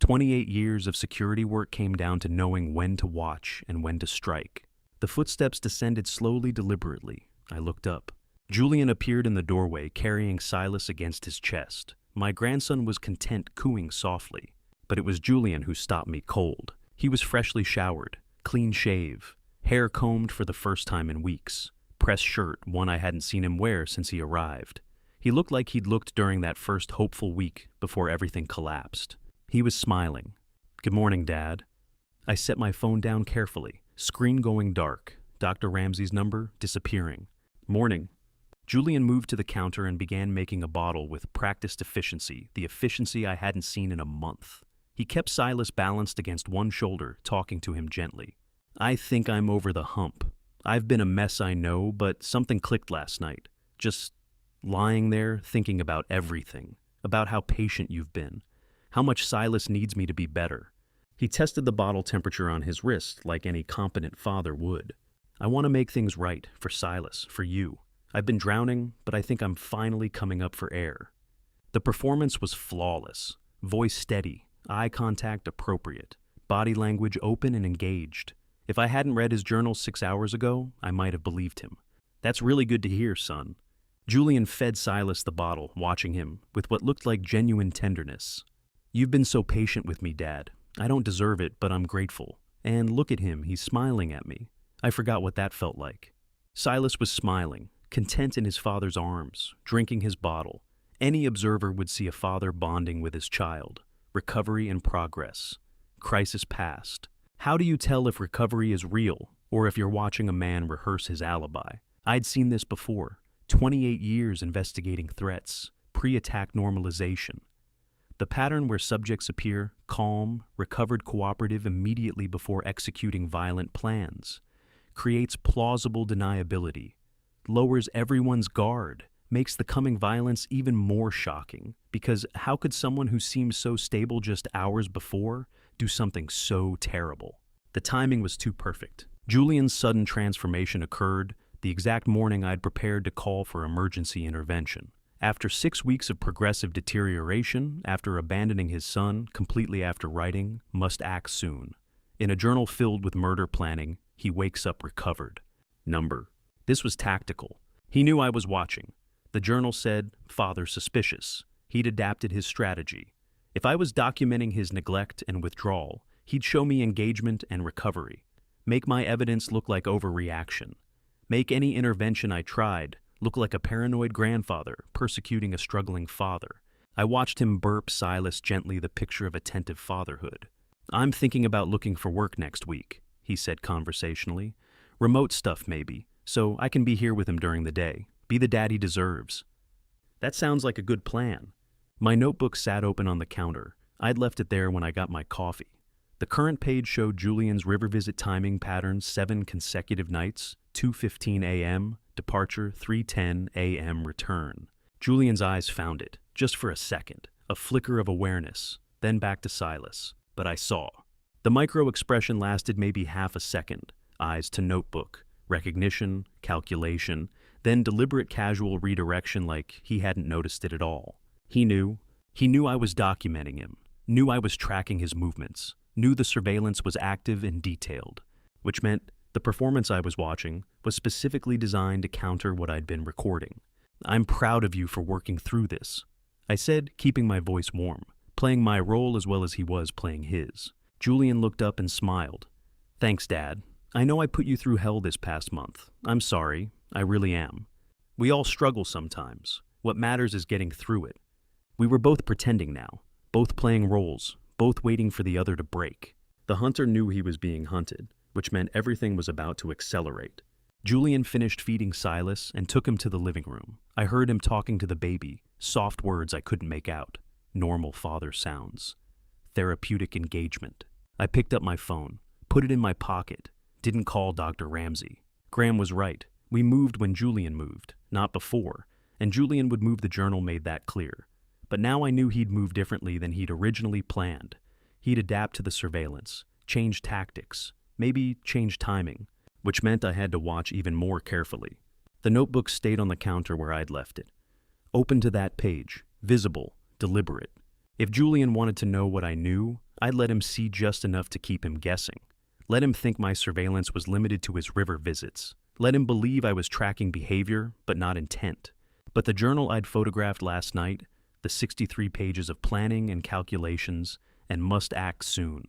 A: 28 years of security work came down to knowing when to watch and when to strike. The footsteps descended slowly, deliberately. I looked up. Julian appeared in the doorway, carrying Silas against his chest. My grandson was content, cooing softly. But it was Julian who stopped me cold. He was freshly showered, clean shave, hair combed for the first time in weeks, pressed shirt, one I hadn't seen him wear since he arrived. He looked like he'd looked during that first hopeful week before everything collapsed. He was smiling. Good morning, Dad. I set my phone down carefully, screen going dark, Dr. Ramsey's number disappearing. Morning. Julian moved to the counter and began making a bottle with practiced efficiency, the efficiency I hadn't seen in a month. He kept Silas balanced against one shoulder, talking to him gently. I think I'm over the hump. I've been a mess, I know, but something clicked last night. Just lying there, thinking about everything, about how patient you've been, how much Silas needs me to be better. He tested the bottle temperature on his wrist like any competent father would. I want to make things right for Silas, for you. I've been drowning, but I think I'm finally coming up for air. The performance was flawless. Voice steady, eye contact appropriate, body language open and engaged. If I hadn't read his journal 6 hours ago, I might have believed him. That's really good to hear, son. Julian fed Silas the bottle, watching him, with what looked like genuine tenderness. You've been so patient with me, Dad. I don't deserve it, but I'm grateful. And look at him, he's smiling at me. I forgot what that felt like. Silas was smiling, content in his father's arms, drinking his bottle. Any observer would see a father bonding with his child. Recovery and progress. Crisis past. How do you tell if recovery is real, or if you're watching a man rehearse his alibi? I'd seen this before. 28 years investigating threats, pre-attack normalization. The pattern where subjects appear calm, recovered cooperative immediately before executing violent plans, creates plausible deniability, lowers everyone's guard, makes the coming violence even more shocking, because how could someone who seemed so stable just hours before do something so terrible? The timing was too perfect. Julian's sudden transformation occurred the exact morning I'd prepared to call for emergency intervention. After 6 weeks of progressive deterioration, after abandoning his son completely after writing Must Act Soon, in a journal filled with murder planning, he wakes up recovered. Number. This was tactical. He knew I was watching. The journal said, Father suspicious. He'd adapted his strategy. If I was documenting his neglect and withdrawal, he'd show me engagement and recovery. Make my evidence look like overreaction. Make any intervention I tried look like a paranoid grandfather persecuting a struggling father. I watched him burp Silas gently, the picture of attentive fatherhood. I'm thinking about looking for work next week, he said conversationally. Remote stuff maybe, so I can be here with him during the day. Be the dad he deserves. That sounds like a good plan. My notebook sat open on the counter. I'd left it there when I got my coffee. The current page showed Julian's river visit timing pattern 7 consecutive nights, 2:15 a.m., departure 3:10 a.m. return. Julian's eyes found it, just for a second, a flicker of awareness, then back to Silas. But I saw. The micro-expression lasted maybe half a second, eyes to notebook, recognition, calculation, then deliberate casual redirection like he hadn't noticed it at all. He knew I was documenting him, knew I was tracking his movements, knew the surveillance was active and detailed, which meant the performance I was watching was specifically designed to counter what I'd been recording. I'm proud of you for working through this, I said, keeping my voice warm, playing my role as well as he was playing his. Julian looked up and smiled. Thanks, Dad. I know I put you through hell this past month. I'm sorry. I really am. We all struggle sometimes. What matters is getting through it. We were both pretending now, both playing roles, both waiting for the other to break. The hunter knew he was being hunted, which meant everything was about to accelerate. Julian finished feeding Silas and took him to the living room. I heard him talking to the baby, soft words I couldn't make out. Normal father sounds. Therapeutic engagement. I picked up my phone, put it in my pocket, didn't call Dr. Ramsey. Graham was right. We moved when Julian moved, not before, and Julian would move. The journal made that clear. But now I knew he'd move differently than he'd originally planned. He'd adapt to the surveillance, change tactics, maybe change timing, which meant I had to watch even more carefully. The notebook stayed on the counter where I'd left it. Open to that page, visible, deliberate. If Julian wanted to know what I knew, I'd let him see just enough to keep him guessing. Let him think my surveillance was limited to his river visits. Let him believe I was tracking behavior, but not intent. But the journal I'd photographed last night, the 63 pages of planning and calculations, and must act soon.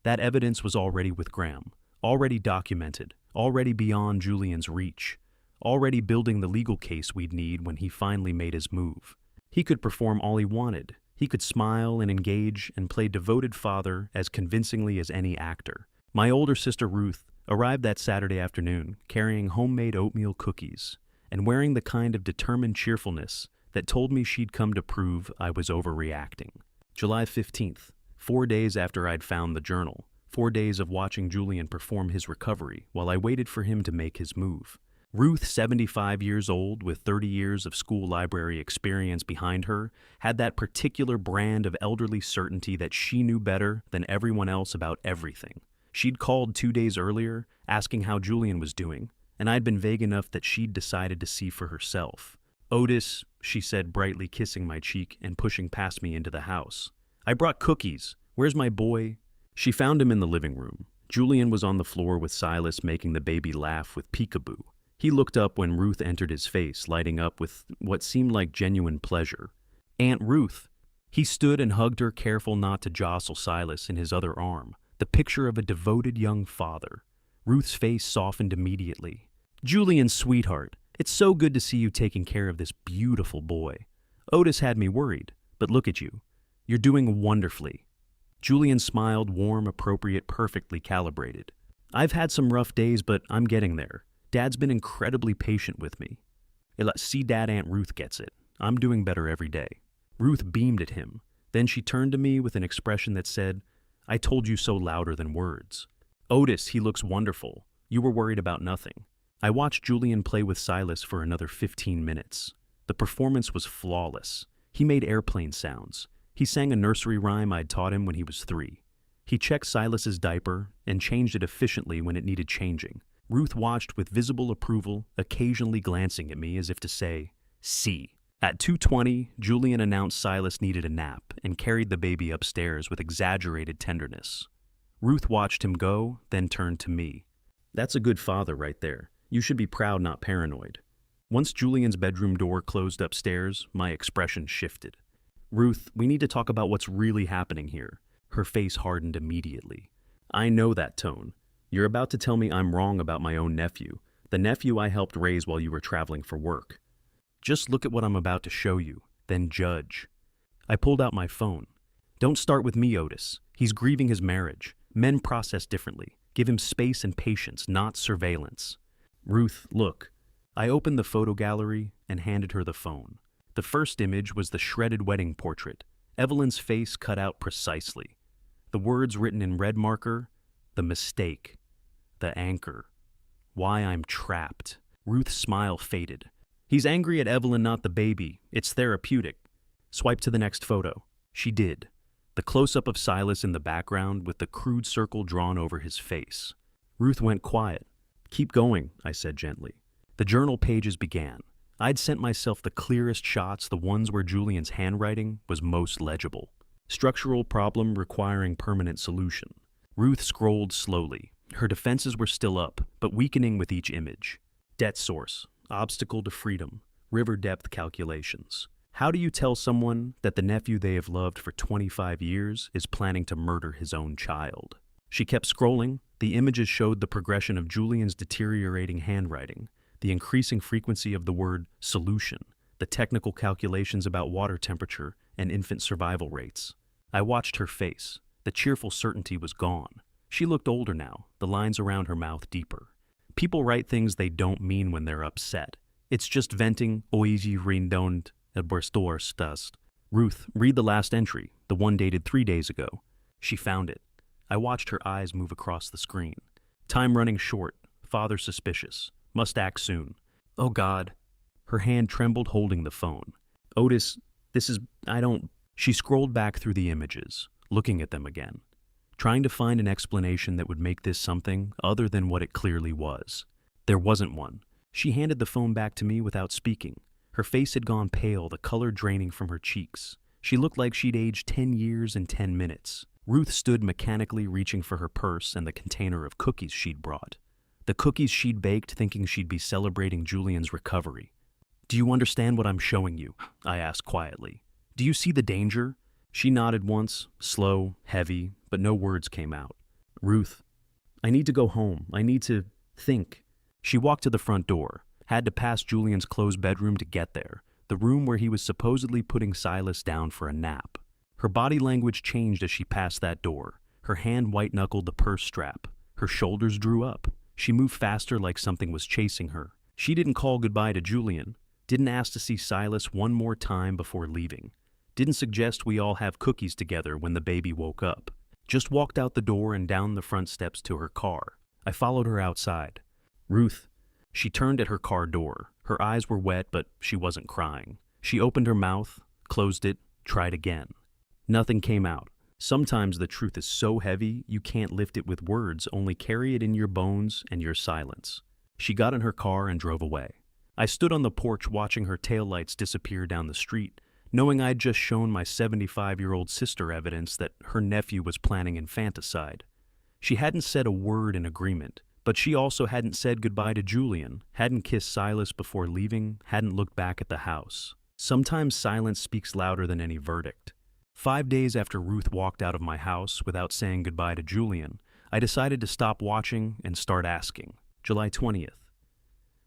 A: That evidence was already with Graham, already documented, already beyond Julian's reach, already building the legal case we'd need when he finally made his move. He could perform all he wanted. He could smile and engage and play devoted father as convincingly as any actor. My older sister Ruth arrived that Saturday afternoon carrying homemade oatmeal cookies and wearing the kind of determined cheerfulness that told me she'd come to prove I was overreacting. July 15th, 4 days after I'd found the journal, 4 days of watching Julian perform his recovery while I waited for him to make his move. Ruth, 75 years old with 30 years of school library experience behind her, had that particular brand of elderly certainty that she knew better than everyone else about everything. She'd called 2 days earlier, asking how Julian was doing, and I'd been vague enough that she'd decided to see for herself. "Otis," she said, brightly kissing my cheek and pushing past me into the house. "I brought cookies. Where's my boy?" She found him in the living room. Julian was on the floor with Silas making the baby laugh with peekaboo. He looked up when Ruth entered his face, lighting up with what seemed like genuine pleasure. "Aunt Ruth." He stood and hugged her, careful not to jostle Silas in his other arm, the picture of a devoted young father. Ruth's face softened immediately. "Julian, sweetheart, it's so good to see you taking care of this beautiful boy. Otis had me worried, but look at you. You're doing wonderfully." Julian smiled, warm, appropriate, perfectly calibrated. "I've had some rough days, but I'm getting there. Dad's been incredibly patient with me. See, Dad, Aunt Ruth gets it. I'm doing better every day." Ruth beamed at him. Then she turned to me with an expression that said, "I told you so," louder than words. "Otis, he looks wonderful. You were worried about nothing." I watched Julian play with Silas for another 15 minutes. The performance was flawless. He made airplane sounds. He sang a nursery rhyme I'd taught him when he was 3. He checked Silas's diaper and changed it efficiently when it needed changing. Ruth watched with visible approval, occasionally glancing at me as if to say, "See." At 2:20, Julian announced Silas needed a nap and carried the baby upstairs with exaggerated tenderness. Ruth watched him go, then turned to me. "That's a good father right there. You should be proud, not paranoid." Once Julian's bedroom door closed upstairs, my expression shifted. "Ruth, we need to talk about what's really happening here." Her face hardened immediately. "I know that tone. You're about to tell me I'm wrong about my own nephew, the nephew I helped raise while you were traveling for work. Just look at what I'm about to show you, then judge." I pulled out my phone. "Don't start with me, Otis. He's grieving his marriage. Men process differently. Give him space and patience, not surveillance." "Ruth, look." I opened the photo gallery and handed her the phone. The first image was the shredded wedding portrait, Evelyn's face cut out precisely. The words written in red marker, "The mistake, the anchor, why I'm trapped." Ruth's smile faded. "He's angry at Evelyn, not the baby. It's therapeutic. Swipe to the next photo." She did. The close-up of Silas in the background with the crude circle drawn over his face. Ruth went quiet. "Keep going," I said gently. The journal pages began. I'd sent myself the clearest shots, the ones where Julian's handwriting was most legible. Structural problem requiring permanent solution. Ruth scrolled slowly. Her defenses were still up, but weakening with each image. Debt source, obstacle to freedom, river depth calculations. How do you tell someone that the nephew they have loved for 25 years is planning to murder his own child? She kept scrolling. The images showed the progression of Julian's deteriorating handwriting, the increasing frequency of the word solution, the technical calculations about water temperature and infant survival rates. I watched her face. The cheerful certainty was gone. She looked older now, the lines around her mouth deeper. People write things they don't mean when they're upset. It's just venting, oiji rindond, elborstor stust. "Ruth, read the last entry, the one dated 3 days ago." She found it. I watched her eyes move across the screen. "Time running short. Father suspicious. Must act soon." "Oh God." Her hand trembled holding the phone. "Otis, I don't..." She scrolled back through the images, looking at them again, trying to find an explanation that would make this something other than what it clearly was. There wasn't one. She handed the phone back to me without speaking. Her face had gone pale, the color draining from her cheeks. She looked like she'd aged 10 years in 10 minutes. Ruth stood mechanically reaching for her purse and the container of cookies she'd brought. The cookies she'd baked, thinking she'd be celebrating Julian's recovery. "Do you understand what I'm showing you?" I asked quietly. "Do you see the danger?" She nodded once, slow, heavy, but no words came out. "Ruth, I need to go home. I need to think." She walked to the front door, had to pass Julian's closed bedroom to get there, the room where he was supposedly putting Silas down for a nap. Her body language changed as she passed that door. Her hand white-knuckled the purse strap. Her shoulders drew up. She moved faster like something was chasing her. She didn't call goodbye to Julian, didn't ask to see Silas one more time before leaving, didn't suggest we all have cookies together when the baby woke up. Just walked out the door and down the front steps to her car. I followed her outside. "Ruth." She turned at her car door. Her eyes were wet, but she wasn't crying. She opened her mouth, closed it, tried again. Nothing came out. Sometimes the truth is so heavy you can't lift it with words, only carry it in your bones and your silence. She got in her car and drove away. I stood on the porch watching her taillights disappear down the street, knowing I'd just shown my 75-year-old sister evidence that her nephew was planning infanticide. She hadn't said a word in agreement, but she also hadn't said goodbye to Julian, hadn't kissed Silas before leaving, hadn't looked back at the house. Sometimes silence speaks louder than any verdict. 5 days after Ruth walked out of my house without saying goodbye to Julian, I decided to stop watching and start asking. July 20th.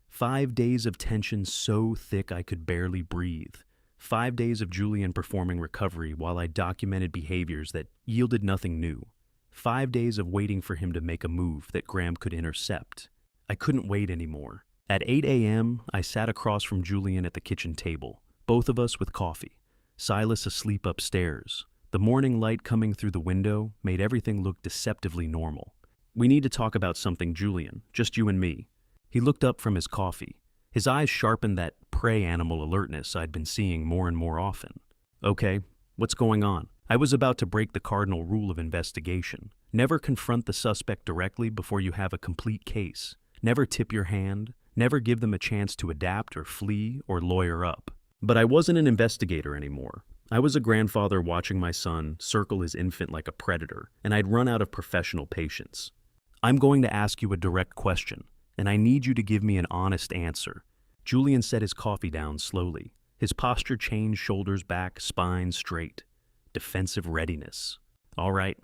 A: 5 days of tension so thick I could barely breathe. 5 days of Julian performing recovery while I documented behaviors that yielded nothing new. 5 days of waiting for him to make a move that Graham could intercept. I couldn't wait anymore. At 8 a.m., I sat across from Julian at the kitchen table, both of us with coffee. Silas asleep upstairs. The morning light coming through the window made everything look deceptively normal. "We need to talk about something, Julian, just you and me." He looked up from his coffee. His eyes sharpened that prey animal alertness I'd been seeing more and more often. "Okay, what's going on?" I was about to break the cardinal rule of investigation. Never confront the suspect directly before you have a complete case. Never tip your hand. Never give them a chance to adapt or flee or lawyer up. But I wasn't an investigator anymore. I was a grandfather watching my son circle his infant like a predator, and I'd run out of professional patience. "I'm going to ask you a direct question, and I need you to give me an honest answer." Julian set his coffee down slowly. His posture changed, shoulders back, spine straight. Defensive readiness. "All right."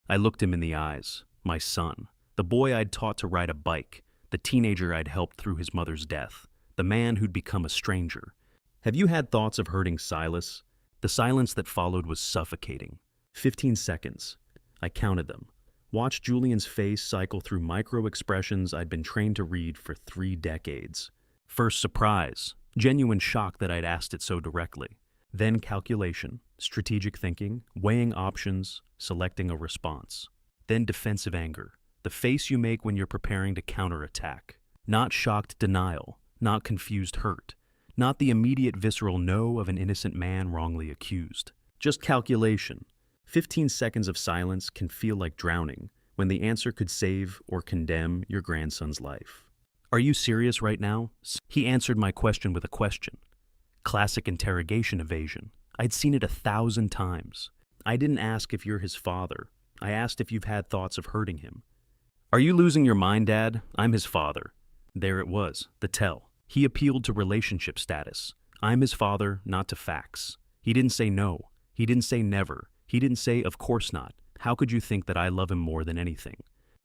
A: I looked him in the eyes. My son. The boy I'd taught to ride a bike. The teenager I'd helped through his mother's death. The man who'd become a stranger. "Have you had thoughts of hurting Silas?" The silence that followed was suffocating. 15 seconds. I counted them. Watched Julian's face cycle through micro-expressions I'd been trained to read for 3 decades. First surprise, genuine shock that I'd asked it so directly. Then calculation, strategic thinking, weighing options, selecting a response. Then defensive anger, the face you make when you're preparing to counterattack. Not shocked denial, not confused hurt, not the immediate visceral no of an innocent man wrongly accused. Just calculation. 15 seconds of silence can feel like drowning when the answer could save or condemn your grandson's life. "Are you serious right now?" He answered my question with a question. Classic interrogation evasion. I'd seen it 1,000 times. "I didn't ask if you're his father. I asked if you've had thoughts of hurting him." "Are you losing your mind, Dad? I'm his father." There it was, the tell. He appealed to relationship status. I'm his father, not to facts. He didn't say no. He didn't say never. He didn't say, "Of course not. How could you think that I love him more than anything?"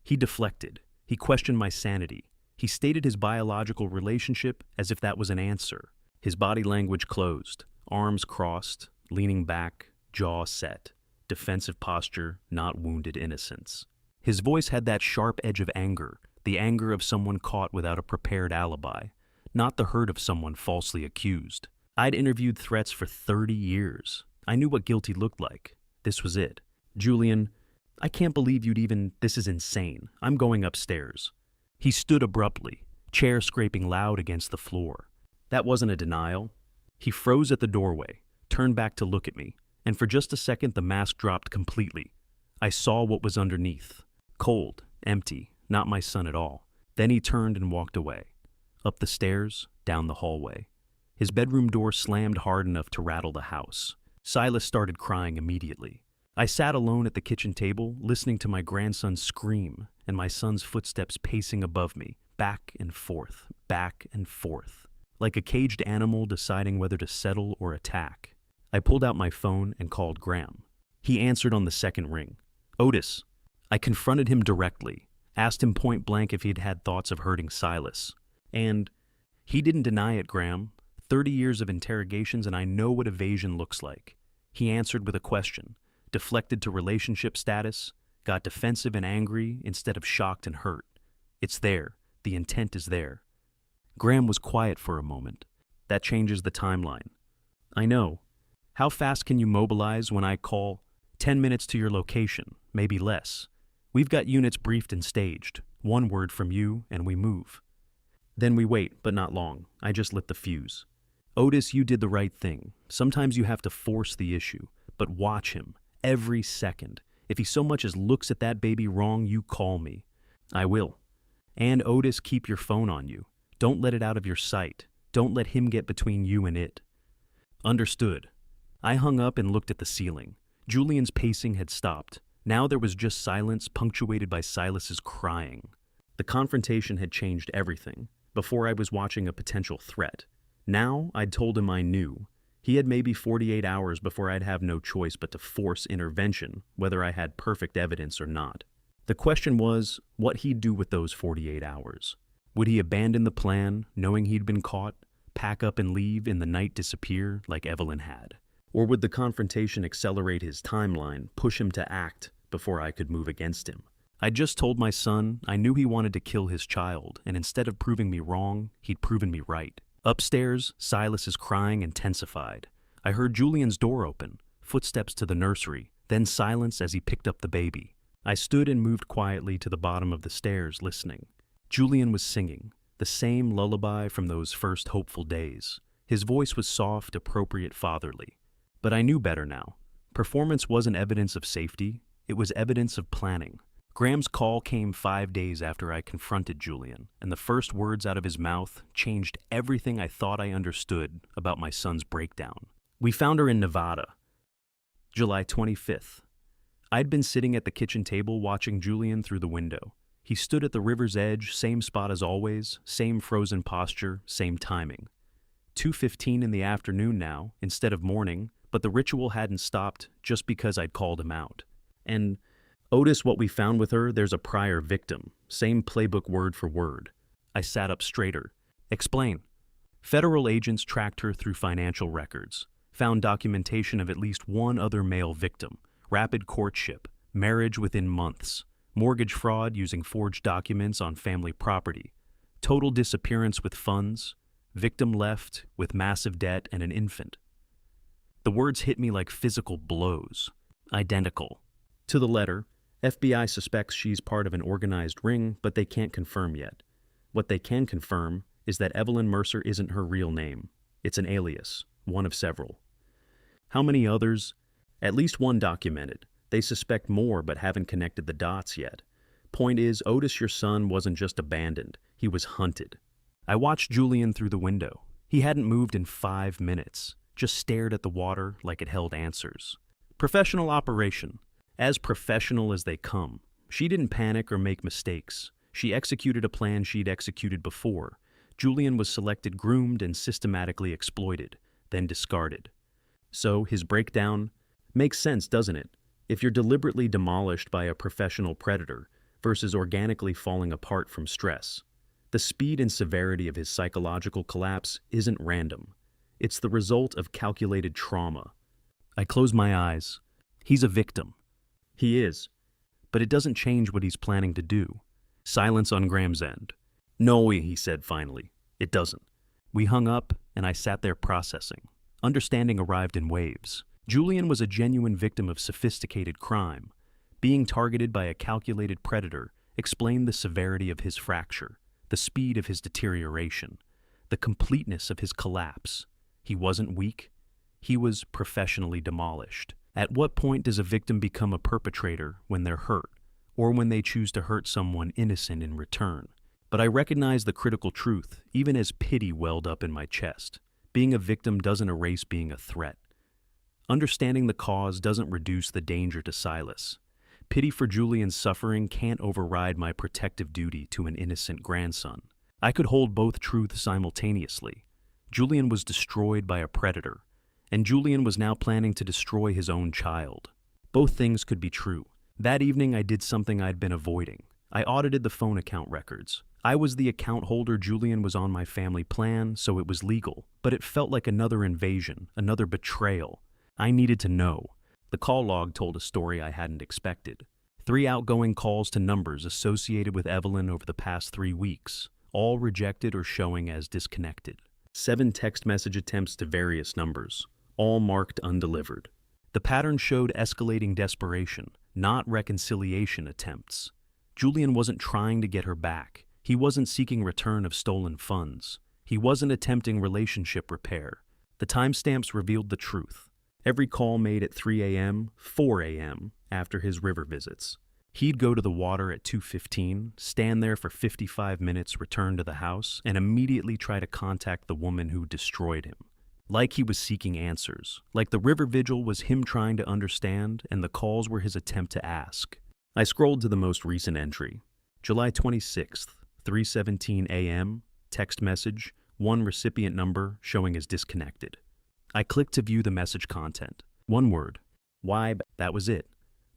A: He deflected. He questioned my sanity. He stated his biological relationship as if that was an answer. His body language closed, arms crossed, leaning back, jaw set, defensive posture, not wounded innocence. His voice had that sharp edge of anger, the anger of someone caught without a prepared alibi, not the hurt of someone falsely accused. I'd interviewed threats for 30 years. I knew what guilty looked like. This was it. "Julian, I can't believe this is insane. I'm going upstairs." He stood abruptly, chair scraping loud against the floor. That wasn't a denial. He froze at the doorway, turned back to look at me, and for just a second the mask dropped completely. I saw what was underneath. Cold, empty, not my son at all. Then he turned and walked away. Up the stairs, down the hallway. His bedroom door slammed hard enough to rattle the house. Silas started crying immediately. I sat alone at the kitchen table, listening to my grandson scream and my son's footsteps pacing above me, back and forth, like a caged animal deciding whether to settle or attack. I pulled out my phone and called Graham. He answered on the second ring. "Otis." I confronted him directly, asked him point blank if he'd had thoughts of hurting Silas. And he didn't deny it, Graham. 30 years of interrogations and I know what evasion looks like. He answered with a question, deflected to relationship status, got defensive and angry instead of shocked and hurt. It's there. The intent is there. Graham was quiet for a moment. That changes the timeline. "I know. How fast can you mobilize when I call? 10 minutes to your location, maybe less. We've got units briefed and staged. 1 word from you and we move." Then we wait, but not long. I just lit the fuse. "Otis, you did the right thing. Sometimes you have to force the issue, but watch him. Every second. If he so much as looks at that baby wrong, you call me." "I will." And Otis, keep your phone on you. Don't let it out of your sight. Don't let him get between you and it. Understood. I hung up and looked at the ceiling. Julian's pacing had stopped. Now there was just silence, punctuated by Silas's crying. The confrontation had changed everything. Before I was watching a potential threat. Now I'd told him I knew. He had maybe 48 hours before I'd have no choice but to force intervention, whether I had perfect evidence or not. The question was what he'd do with those 48 hours. Would he abandon the plan, knowing he'd been caught, pack up and leave, in the night disappear like Evelyn had? Or would the confrontation accelerate his timeline, push him to act before I could move against him? I just told my son I knew he wanted to kill his child, and instead of proving me wrong, he'd proven me right. Upstairs, Silas's crying intensified. I heard Julian's door open, footsteps to the nursery, then silence as he picked up the baby. I stood and moved quietly to the bottom of the stairs, listening. Julian was singing, the same lullaby from those first hopeful days. His voice was soft, appropriate, fatherly. But I knew better now. Performance wasn't evidence of safety, it was evidence of planning. Graham's call came 5 days after I confronted Julian, and the first words out of his mouth changed everything I thought I understood about my son's breakdown. We found her in Nevada. July 25th. I'd been sitting at the kitchen table watching Julian through the window. He stood at the river's edge, same spot as always, same frozen posture, same timing. 2:15 in the afternoon now, instead of morning, but the ritual hadn't stopped just because I'd called him out. And Otis, what we found with her, there's a prior victim. Same playbook word for word. I sat up straighter. Explain. Federal agents tracked her through financial records. Found documentation of at least one other male victim. Rapid courtship. Marriage within months. Mortgage fraud using forged documents on family property. Total disappearance with funds. Victim left with massive debt and an infant. The words hit me like physical blows. Identical. To the letter. FBI suspects she's part of an organized ring, but they can't confirm yet. What they can confirm is that Evelyn Mercer isn't her real name. It's an alias, one of several. How many others? At least one documented. They suspect more but haven't connected the dots yet. Point is, Otis, your son, wasn't just abandoned. He was hunted. I watched Julian through the window. He hadn't moved in 5 minutes, just stared at the water like it held answers. Professional operation. As professional as they come. She didn't panic or make mistakes. She executed a plan she'd executed before. Julian was selected, groomed, and systematically exploited, then discarded. So, his breakdown makes sense, doesn't it? If you're deliberately demolished by a professional predator versus organically falling apart from stress. The speed and severity of his psychological collapse isn't random. It's the result of calculated trauma. I closed my eyes. He's a victim. He is. But it doesn't change what he's planning to do. Silence on Graham's end. No, he said finally. It doesn't. We hung up, and I sat there processing. Understanding arrived in waves. Julian was a genuine victim of sophisticated crime. Being targeted by a calculated predator explained the severity of his fracture, the speed of his deterioration, the completeness of his collapse. He wasn't weak. He was professionally demolished. At what point does a victim become a perpetrator? When they're hurt, or when they choose to hurt someone innocent in return? But I recognized the critical truth, even as pity welled up in my chest. Being a victim doesn't erase being a threat. Understanding the cause doesn't reduce the danger to Silas. Pity for Julian's suffering can't override my protective duty to an innocent grandson. I could hold both truths simultaneously. Julian was destroyed by a predator, and Julian was now planning to destroy his own child. Both things could be true. That evening I did something I'd been avoiding. I audited the phone account records. I was the account holder. Julian was on my family plan, so it was legal. But it felt like another invasion, another betrayal. I needed to know. The call log told a story I hadn't expected. 3 outgoing calls to numbers associated with Evelyn over the past 3 weeks, all rejected or showing as disconnected. 7 text message attempts to various numbers, all marked undelivered. The pattern showed escalating desperation, not reconciliation attempts. Julian wasn't trying to get her back. He wasn't seeking return of stolen funds. He wasn't attempting relationship repair. The timestamps revealed the truth. Every call made at 3 a.m., 4 a.m., after his river visits. He'd go to the water at 2:15, stand there for 55 minutes, return to the house, and immediately try to contact the woman who destroyed him. Like he was seeking answers, like the river vigil was him trying to understand, and the calls were his attempt to ask. I scrolled to the most recent entry. July 26th, 3:17 a.m., text message, one recipient number showing as disconnected. I clicked to view the message content. One word. Why? That was it.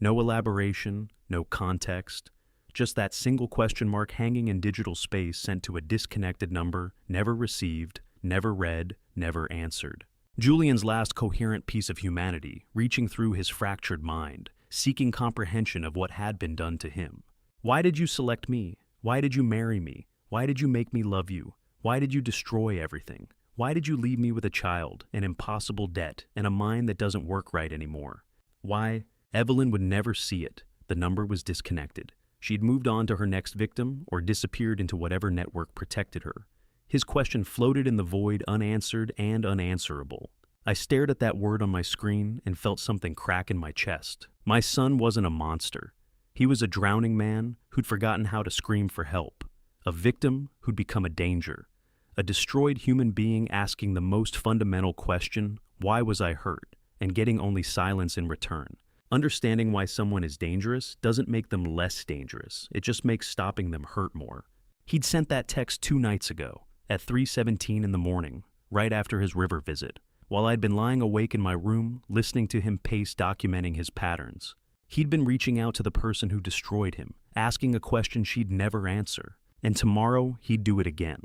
A: No elaboration, no context, just that single question mark hanging in digital space sent to a disconnected number, never received, never read, never answered. Julian's last coherent piece of humanity, reaching through his fractured mind, seeking comprehension of what had been done to him. Why did you select me? Why did you marry me? Why did you make me love you? Why did you destroy everything? Why did you leave me with a child, an impossible debt, and a mind that doesn't work right anymore? Why? Evelyn would never see it. The number was disconnected. She'd moved on to her next victim or disappeared into whatever network protected her. His question floated in the void, unanswered and unanswerable. I stared at that word on my screen and felt something crack in my chest. My son wasn't a monster. He was a drowning man who'd forgotten how to scream for help. A victim who'd become a danger. A destroyed human being asking the most fundamental question, why was I hurt? And getting only silence in return. Understanding why someone is dangerous doesn't make them less dangerous. It just makes stopping them hurt more. He'd sent that text 2 nights ago, at 3:17 in the morning, right after his river visit, while I'd been lying awake in my room, listening to him pace, documenting his patterns. He'd been reaching out to the person who destroyed him, asking a question she'd never answer. And tomorrow, he'd do it again.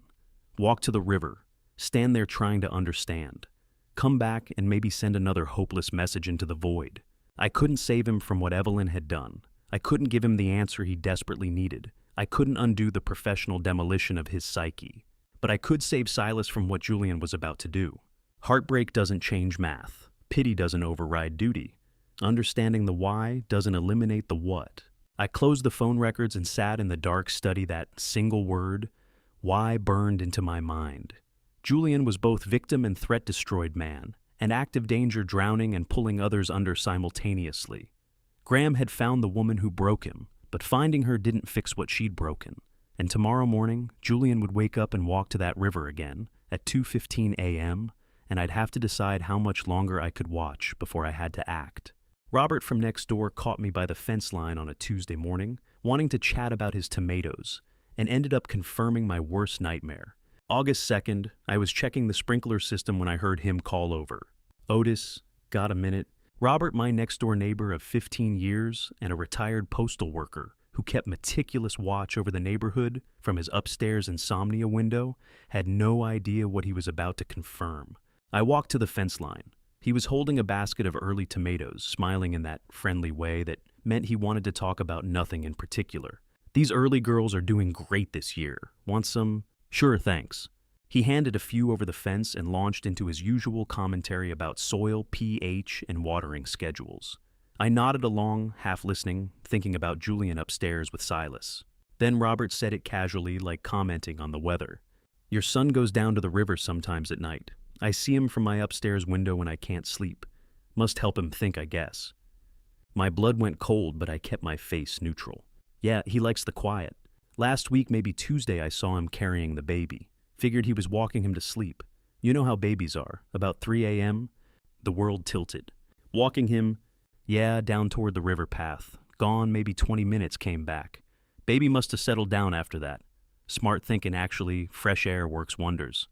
A: Walk to the river, stand there trying to understand. Come back and maybe send another hopeless message into the void. I couldn't save him from what Evelyn had done. I couldn't give him the answer he desperately needed. I couldn't undo the professional demolition of his psyche. But I could save Silas from what Julian was about to do. Heartbreak doesn't change math. Pity doesn't override duty. Understanding the why doesn't eliminate the what. I closed the phone records and sat in the dark study. That single word, why, burned into my mind. Julian was both victim and threat-destroyed man, an active danger, drowning and pulling others under simultaneously. Graham had found the woman who broke him, but finding her didn't fix what she'd broken. And tomorrow morning, Julian would wake up and walk to that river again at 2:15 a.m., and I'd have to decide how much longer I could watch before I had to act. Robert from next door caught me by the fence line on a Tuesday morning, wanting to chat about his tomatoes, and ended up confirming my worst nightmare. August 2nd, I was checking the sprinkler system when I heard him call over. Otis, got a minute? Robert, my next-door neighbor of 15 years and a retired postal worker who kept meticulous watch over the neighborhood from his upstairs insomnia window, had no idea what he was about to confirm. I walked to the fence line. He was holding a basket of early tomatoes, smiling in that friendly way that meant he wanted to talk about nothing in particular. These early girls are doing great this year. Want some? Sure, thanks. He handed a few over the fence and launched into his usual commentary about soil, pH, and watering schedules. I nodded along, half listening, thinking about Julian upstairs with Silas. Then Robert said it casually, like commenting on the weather. Your son goes down to the river sometimes at night. I see him from my upstairs window when I can't sleep. Must help him think, I guess. My blood went cold, but I kept my face neutral. Yeah, he likes the quiet. Last week, maybe Tuesday, I saw him carrying the baby. Figured he was walking him to sleep. You know how babies are. About 3 a.m., the world tilted. Walking him, down toward the river path. Gone maybe 20 minutes, came back. Baby must have settled down after that. Smart thinking, actually, fresh air works wonders.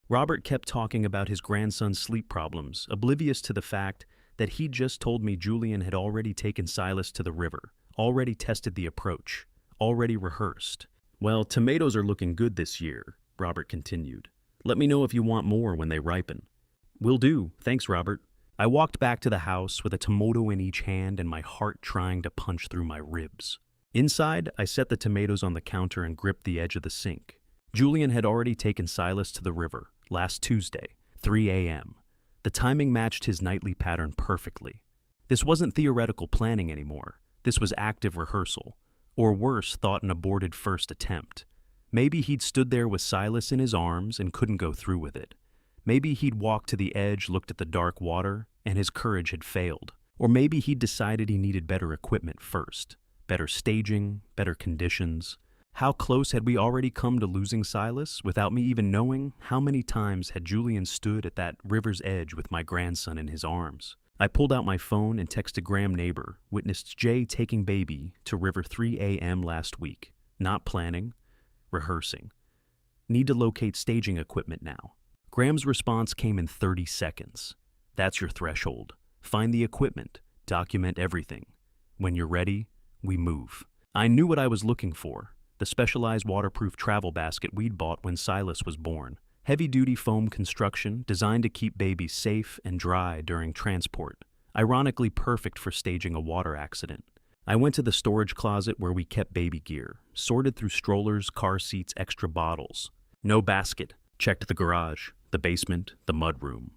A: Robert kept talking about his grandson's sleep problems, oblivious to the fact that he'd just told me Julian had already taken Silas to the river, already tested the approach, already rehearsed. Well, tomatoes are looking good this year, Robert continued. Let me know if you want more when they ripen. Will do. Thanks, Robert. I walked back to the house with a tomato in each hand and my heart trying to punch through my ribs. Inside, I set the tomatoes on the counter and gripped the edge of the sink. Julian had already taken Silas to the river, last Tuesday, 3 a.m. The timing matched his nightly pattern perfectly. This wasn't theoretical planning anymore. This was active rehearsal. Or worse, thought an aborted first attempt. Maybe he'd stood there with Silas in his arms and couldn't go through with it. Maybe he'd walked to the edge, looked at the dark water, and his courage had failed. Or maybe he'd decided he needed better equipment first. better staging, better conditions. How close had we already come to losing Silas without me even knowing? How many times had Julian stood at that river's edge with my grandson in his arms? I pulled out my phone and texted Graham neighbor, witnessed Jay taking baby to river 3 a.m. last week. Not planning, rehearsing. Need to locate staging equipment now. Graham's response came in 30 seconds. That's your threshold. Find the equipment. Document everything. When you're ready, we move. I knew what I was looking for. The specialized waterproof travel basket we'd bought when Silas was born. Heavy-duty foam construction designed to keep babies safe and dry during transport. Ironically perfect for staging a water accident. I went to the storage closet where we kept baby gear, sorted through strollers, car seats, extra bottles. No basket. Checked the garage, the basement, the mudroom.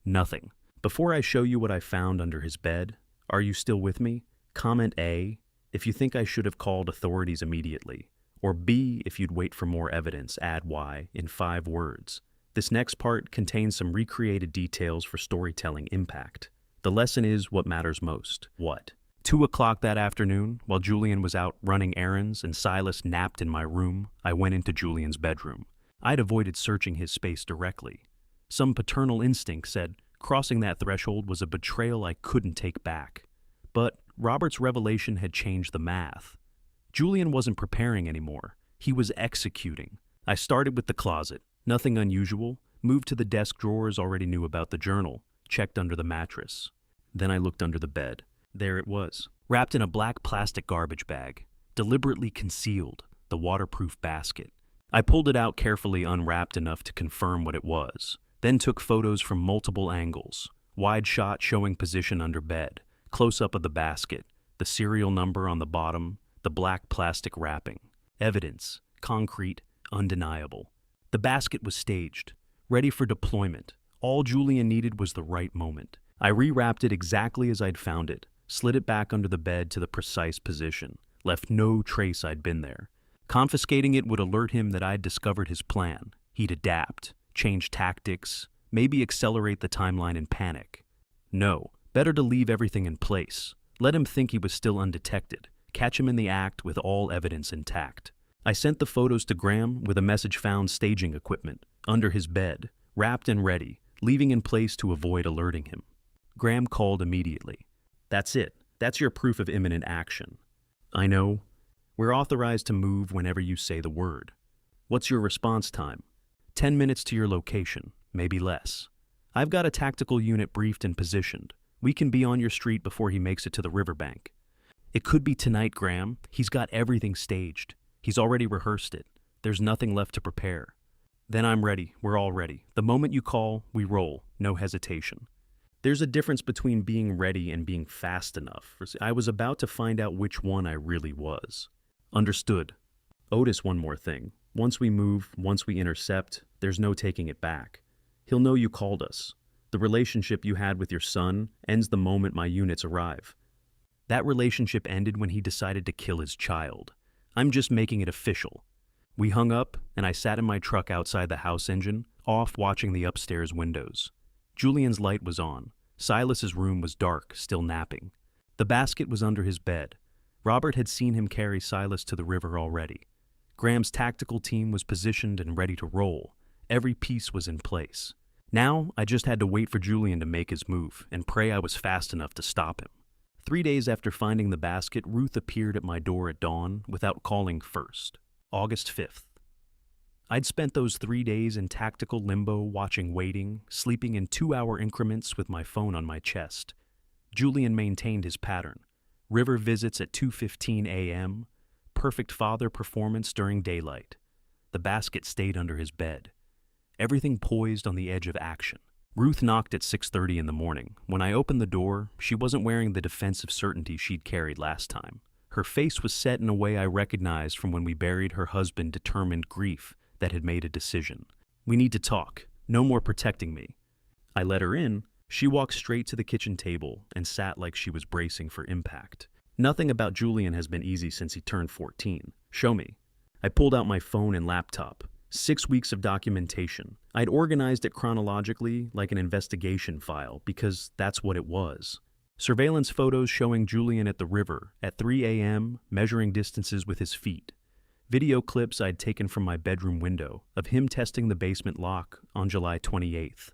A: Nothing. Before I show you what I found under his bed, are you still with me? Comment A if you think I should have called authorities immediately. Or B, if you'd wait for more evidence, add Y in 5 words. This next part contains some recreated details for storytelling impact. The lesson is what matters most. What? 2 o'clock that afternoon, while Julian was out running errands and Silas napped in my room, I went into Julian's bedroom. I'd avoided searching his space directly. Some paternal instinct said crossing that threshold was a betrayal I couldn't take back. But Robert's revelation had changed the math. Julian wasn't preparing anymore. He was executing. I started with the closet. Nothing unusual. Moved to the desk drawers already knew about the journal. Checked under the mattress. Then I looked under the bed. There it was. Wrapped in a black plastic garbage bag. Deliberately concealed. The waterproof basket. I pulled it out carefully unwrapped enough to confirm what it was. Then took photos from multiple angles. Wide shot showing position under bed. Close-up of the basket. The serial number on the bottom. The black plastic wrapping. Evidence, concrete, undeniable. The basket was staged, ready for deployment. All Julian needed was the right moment. I rewrapped it exactly as I'd found it, slid it back under the bed to the precise position, left no trace I'd been there. Confiscating it would alert him that I'd discovered his plan. He'd adapt, change tactics, maybe accelerate the timeline in panic. No, better to leave everything in place. Let him think he was still undetected. Catch him in the act with all evidence intact. I sent the photos to Graham with a message found staging equipment, under his bed, wrapped and ready, leaving in place to avoid alerting him. Graham called immediately. That's it. That's your proof of imminent action. I know. We're authorized to move whenever you say the word. What's your response time? 10 minutes to your location, maybe less. I've got a tactical unit briefed and positioned. We can be on your street before he makes it to the riverbank. It could be tonight, Graham. He's got everything staged. He's already rehearsed it. There's nothing left to prepare. Then I'm ready. We're all ready. The moment you call, we roll. No hesitation. There's a difference between being ready and being fast enough. I was about to find out which one I really was. Understood. Otis, one more thing. Once we move, once we intercept, there's no taking it back. He'll know you called us. The relationship you had with your son ends the moment my units arrive. That relationship ended when he decided to kill his child. I'm just making it official. We hung up, and I sat in my truck outside the house engine, off watching the upstairs windows. Julian's light was on. Silas's room was dark, still napping. The basket was under his bed. Robert had seen him carry Silas to the river already. Graham's tactical team was positioned and ready to roll. Every piece was in place. Now, I just had to wait for Julian to make his move and pray I was fast enough to stop him. 3 days after finding the basket, Ruth appeared at my door at dawn without calling first. August 5th. I'd spent those 3 days in tactical limbo, watching Waiting, sleeping in 2-hour increments with my phone on my chest. Julian maintained his pattern. River visits at 2:15 a.m., perfect father performance during daylight. The basket stayed under his bed. Everything poised on the edge of action. Ruth knocked at 6:30 in the morning. When I opened the door, she wasn't wearing the defensive certainty she'd carried last time. Her face was set in a way I recognized from when we buried her husband, determined grief that had made a decision. We need to talk. No more protecting me. I let her in. She walked straight to the kitchen table and sat like she was bracing for impact. Nothing about Julian has been easy since he turned 14. Show me. I pulled out my phone and laptop. 6 weeks of documentation. I'd organized it chronologically like an investigation file because that's what it was. Surveillance photos showing Julian at the river at 3 a.m., measuring distances with his feet. Video clips I'd taken from my bedroom window of him testing the basement lock on July 28th.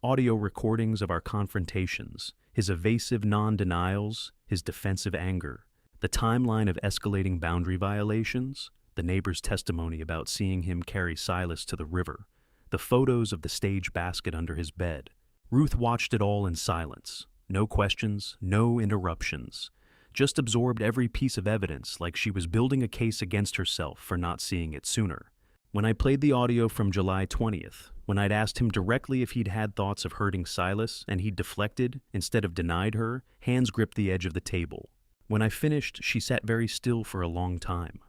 A: Audio recordings of our confrontations, his evasive non-denials, his defensive anger, the timeline of escalating boundary violations, the neighbor's testimony about seeing him carry Silas to the river, the photos of the stage basket under his bed. Ruth watched it all in silence. No questions, no interruptions. Just absorbed every piece of evidence like she was building a case against herself for not seeing it sooner. When I played the audio from July 20th, when I'd asked him directly if he'd had thoughts of hurting Silas and he'd deflected instead of denied her, hands gripped the edge of the table. When I finished, she sat very still for a long time.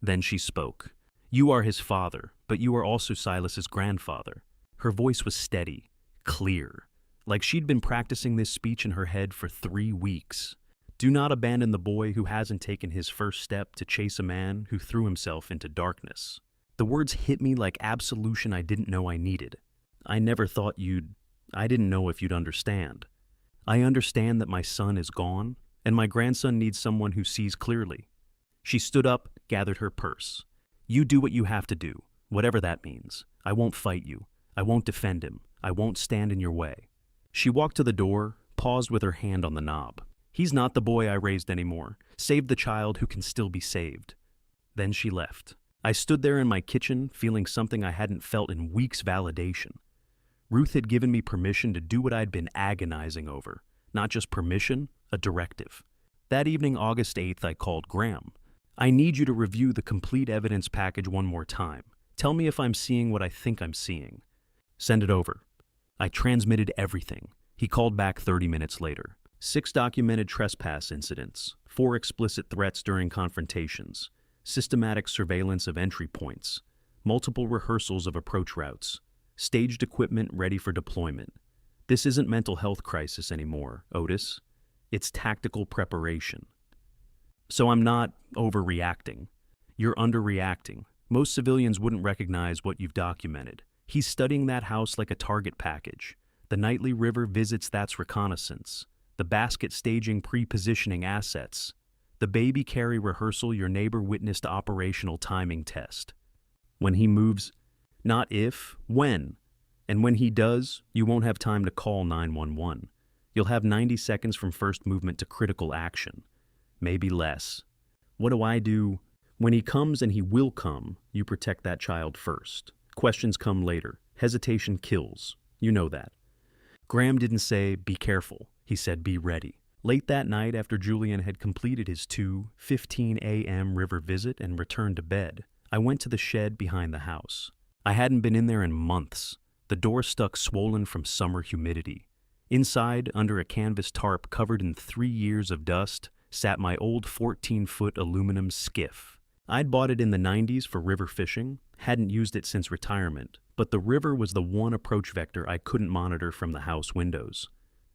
A: Then she spoke. "You are his father, but you are also Silas's grandfather." Her voice was steady, clear, like she'd been practicing this speech in her head for 3 weeks. Do not abandon the boy who hasn't taken his first step to chase a man who threw himself into darkness. The words hit me like absolution I didn't know I needed. I didn't know if you'd understand. I understand that my son is gone, and my grandson needs someone who sees clearly. She stood up, gathered her purse. You do what you have to do, whatever that means. I won't fight you. I won't defend him. I won't stand in your way. She walked to the door, paused with her hand on the knob. He's not the boy I raised anymore. Save the child who can still be saved. Then she left. I stood there in my kitchen, feeling something I hadn't felt in weeks' validation. Ruth had given me permission to do what I'd been agonizing over. Not just permission, a directive. That evening, August 8th, I called Graham. I need you to review the complete evidence package one more time. Tell me if I'm seeing what I think I'm seeing. Send it over. I transmitted everything. He called back 30 minutes later. 6 documented trespass incidents, 4 explicit threats during confrontations, systematic surveillance of entry points, multiple rehearsals of approach routes, staged equipment ready for deployment. This isn't mental health crisis anymore, Otis. It's tactical preparation. So I'm not overreacting. You're underreacting. Most civilians wouldn't recognize what you've documented. He's studying that house like a target package. The nightly river visits, that's reconnaissance. The basket staging pre-positioning assets. The baby carry rehearsal, your neighbor witnessed operational timing test. When he moves, not if, when. And when he does, you won't have time to call 911. You'll have 90 seconds from first movement to critical action. Maybe less. What do I do? When he comes, and he will come, you protect that child first. Questions come later. Hesitation kills. You know that. Graham didn't say, be careful. He said, be ready. Late that night, after Julian had completed his 2:15 a.m. river visit and returned to bed, I went to the shed behind the house. I hadn't been in there in months. The door stuck swollen from summer humidity. Inside, under a canvas tarp covered in 3 years of dust, sat my old 14-foot aluminum skiff. I'd bought it in the 90s for river fishing, hadn't used it since retirement, but the river was the one approach vector I couldn't monitor from the house windows.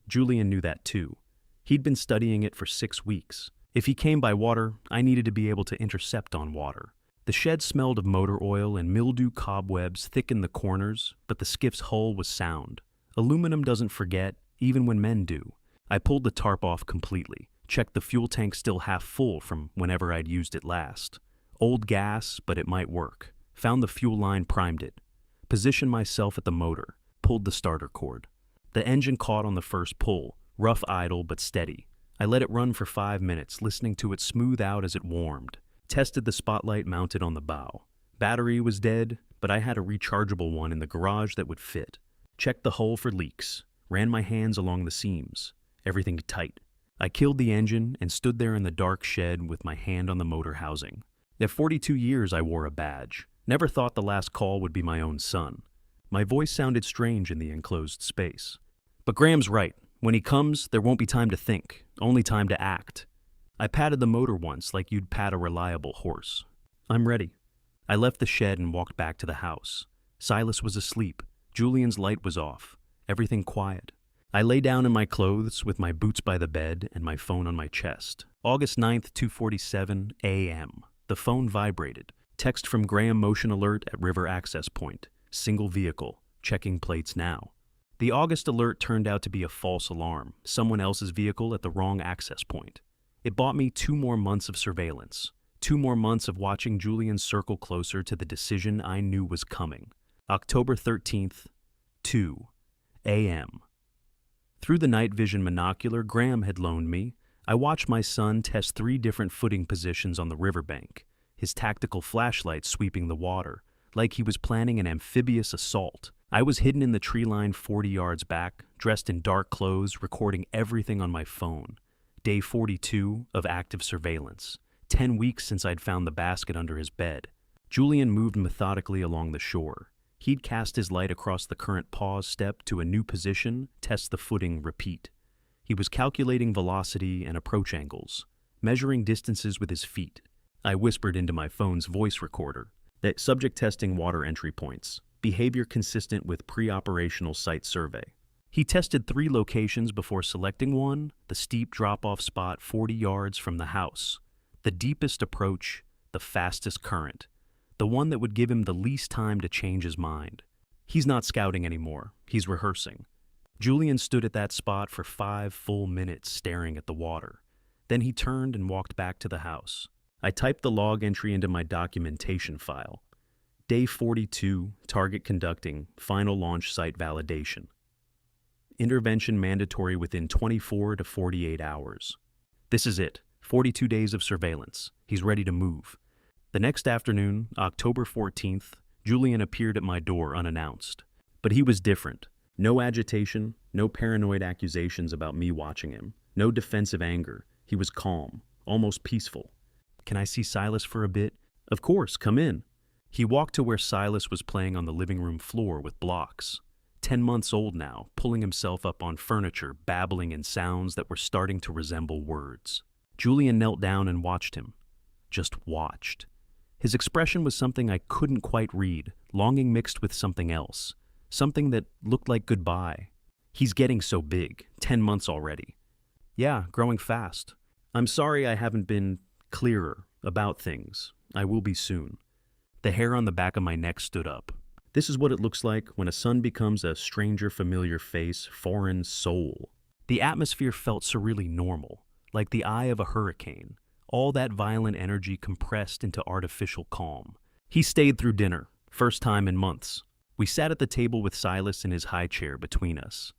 A: Julian knew that too. He'd been studying it for 6 weeks. If he came by water, I needed to be able to intercept on water. The shed smelled of motor oil and mildew cobwebs thickened the corners, but the skiff's hull was sound. Aluminum doesn't forget, even when men do. I pulled the tarp off completely, checked the fuel tank still half full from whenever I'd used it last. Old gas, but it might work. Found the fuel line, primed it. Positioned myself at the motor, pulled the starter cord. The engine caught on the first pull, rough idle but steady. I let it run for 5 minutes, listening to it smooth out as it warmed. Tested the spotlight mounted on the bow. Battery was dead, but I had a rechargeable one in the garage that would fit. Checked the hull for leaks. Ran my hands along the seams. Everything tight. I killed the engine and stood there in the dark shed with my hand on the motor housing. At 42 years, I wore a badge. Never thought the last call would be my own son. My voice sounded strange in the enclosed space. But Graham's right. When he comes, there won't be time to think, only time to act. I patted the motor once like you'd pat a reliable horse. I'm ready. I left the shed and walked back to the house. Silas was asleep. Julian's light was off. Everything quiet. I lay down in my clothes with my boots by the bed and my phone on my chest. August 9th, 2:47 a.m. The phone vibrated. Text from Graham, motion alert at river access point. Single vehicle. Checking plates now. The August alert turned out to be a false alarm, someone else's vehicle at the wrong access point. It bought me 2 more months of surveillance, 2 more months of watching Julian circle closer to the decision I knew was coming. October 13th, 2 a.m. Through the night vision monocular Graham had loaned me, I watched my son test 3 different footing positions on the riverbank, his tactical flashlight sweeping the water, like he was planning an amphibious assault. I was hidden in the tree line 40 yards back, dressed in dark clothes, recording everything on my phone. Day 42 of active surveillance. 10 weeks since I'd found the basket under his bed. Julian moved methodically along the shore. He'd cast his light across the current pause step to a new position, test the footing, repeat. He was calculating velocity and approach angles, measuring distances with his feet. I whispered into my phone's voice recorder that subject testing water entry points, behavior consistent with pre-operational site survey. He tested 3 locations before selecting one, the steep drop-off spot 40 yards from the house, the deepest approach, the fastest current, the one that would give him the least time to change his mind. He's not scouting anymore, he's rehearsing. Julian stood at that spot for 5 full minutes staring at the water. Then he turned and walked back to the house. I typed the log entry into my documentation file. Day 42, target conducting, final launch site validation. Intervention mandatory within 24 to 48 hours. This is it, 42 days of surveillance. He's ready to move. The next afternoon, October 14th, Julian appeared at my door unannounced. But he was different. No agitation, no paranoid accusations about me watching him, no defensive anger. He was calm, almost peaceful. "Can I see Silas for a bit?" "Of course, come in." He walked to where Silas was playing on the living room floor with blocks. 10 months old now, pulling himself up on furniture, babbling in sounds that were starting to resemble words. Julian knelt down and watched him. Just watched. His expression was something I couldn't quite read, longing mixed with something else. Something that looked like goodbye. "He's getting so big, 10 months already." "Yeah, growing fast. I'm sorry I haven't been clearer about things. I will be soon." The hair on the back of my neck stood up. This is what it looks like when a son becomes a stranger familiar face, foreign soul. The atmosphere felt surreally normal, like the eye of a hurricane, all that violent energy compressed into artificial calm. He stayed through dinner, first time in months. We sat at the table with Silas in his high chair between us.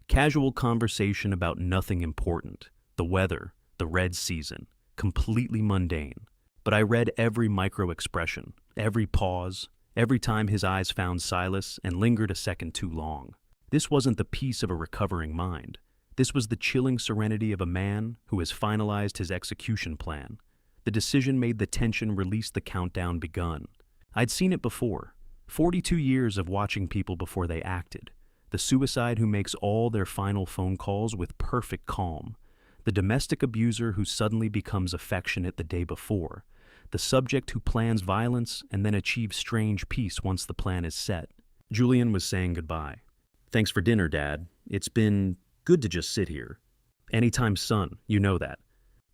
A: Casual conversation about nothing important, the weather, the red season, completely mundane. But I read every micro-expression, every pause, every time his eyes found Silas and lingered a second too long. This wasn't the peace of a recovering mind. This was the chilling serenity of a man who has finalized his execution plan. The decision made the tension release, the countdown begun. I'd seen it before. 42 years of watching people before they acted. The suicide who makes all their final phone calls with perfect calm. The domestic abuser who suddenly becomes affectionate the day before. The subject who plans violence and then achieves strange peace once the plan is set. Julian was saying goodbye. "Thanks for dinner, Dad. It's been good to just sit here." "Anytime, son, you know that."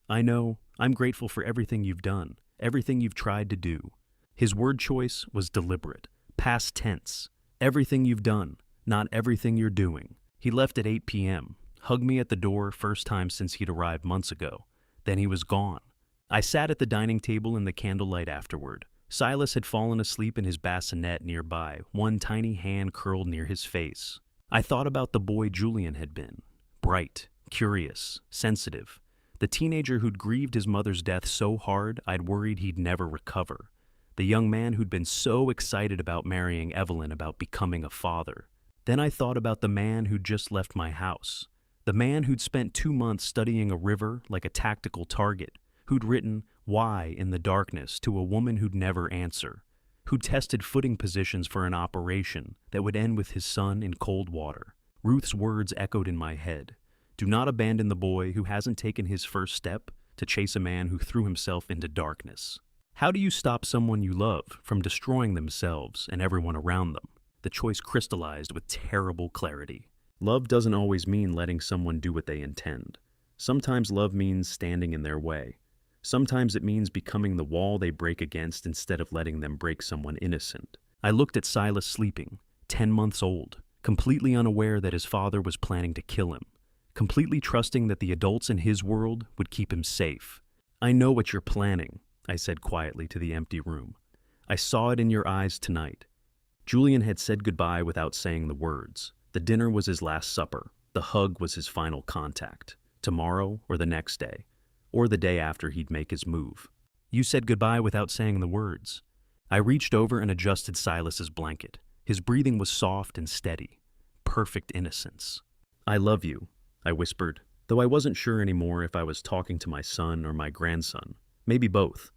A: "I know. I'm grateful for everything you've done, everything you've tried to do." His word choice was deliberate, past tense. Everything you've done, not everything you're doing. He left at 8 p.m., hugged me at the door, first time since he'd arrived months ago. Then he was gone. I sat at the dining table in the candlelight afterward. Silas had fallen asleep in his bassinet nearby, one tiny hand curled near his face. I thought about the boy Julian had been. Bright, curious, sensitive. The teenager who'd grieved his mother's death so hard I'd worried he'd never recover. The young man who'd been so excited about marrying Evelyn, about becoming a father. Then I thought about the man who'd just left my house. The man who'd spent 2 months studying a river like a tactical target, who'd written "Why" in the darkness to a woman who'd never answer, who'd tested footing positions for an operation that would end with his son in cold water. Ruth's words echoed in my head. Do not abandon the boy who hasn't taken his first step to chase a man who threw himself into darkness. How do you stop someone you love from destroying themselves and everyone around them? The choice crystallized with terrible clarity. Love doesn't always mean letting someone do what they intend. Sometimes love means standing in their way. Sometimes it means becoming the wall they break against instead of letting them break someone innocent. I looked at Silas sleeping, 10 months old, completely unaware that his father was planning to kill him, completely trusting that the adults in his world would keep him safe. "I know what you're planning," I said quietly to the empty room. "I saw it in your eyes tonight." Julian had said goodbye without saying the words. The dinner was his last supper. The hug was his final contact. Tomorrow or the next day, or the day after he'd make his move. "You said goodbye without saying the words." I reached over and adjusted Silas's blanket. His breathing was soft and steady. Perfect innocence. "I love you," I whispered, though I wasn't sure anymore if I was talking to my son or my grandson. Maybe both.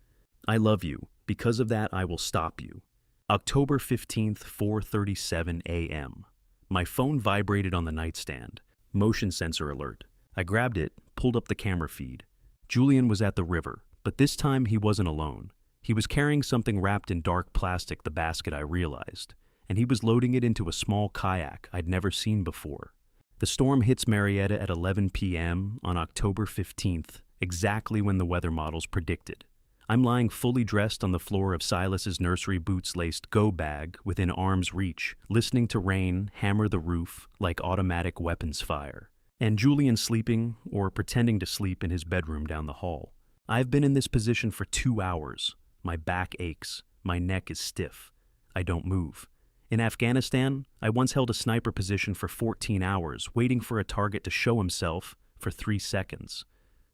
A: "I love you. Because of that, I will stop you." October 15th, 4:37 a.m. My phone vibrated on the nightstand. Motion sensor alert. I grabbed it, pulled up the camera feed. Julian was at the river, but this time he wasn't alone. He was carrying something wrapped in dark plastic, the basket I realized, and he was loading it into a small kayak I'd never seen before. The storm hits Marietta at 11 p.m. on October 15th, exactly when the weather models predicted. I'm lying fully dressed on the floor of Silas's nursery boots-laced go bag within arm's reach, listening to rain hammer the roof like automatic weapons fire. And Julian sleeping, or pretending to sleep, in his bedroom down the hall. I've been in this position for 2 hours. My back aches. My neck is stiff. I don't move. In Afghanistan, I once held a sniper position for 14 hours, waiting for a target to show himself for 3 seconds.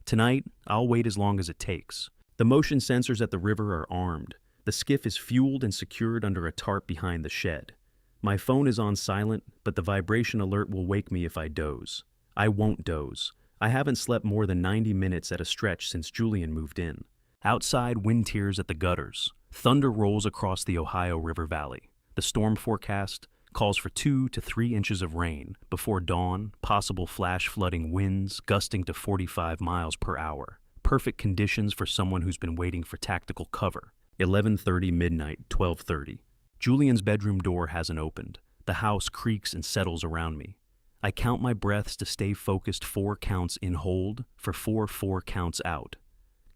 A: Tonight, I'll wait as long as it takes. The motion sensors at the river are armed. The skiff is fueled and secured under a tarp behind the shed. My phone is on silent, but the vibration alert will wake me if I doze. I won't doze. I haven't slept more than 90 minutes at a stretch since Julian moved in. Outside, wind tears at the gutters. Thunder rolls across the Ohio River Valley. The storm forecast calls for 2 to 3 inches of rain. Before dawn, possible flash flooding winds gusting to 45 miles per hour. Perfect conditions for someone who's been waiting for tactical cover. 11:30 midnight, 12:30. Julian's bedroom door hasn't opened. The house creaks and settles around me. I count my breaths to stay focused 4 counts in hold for 4 counts out.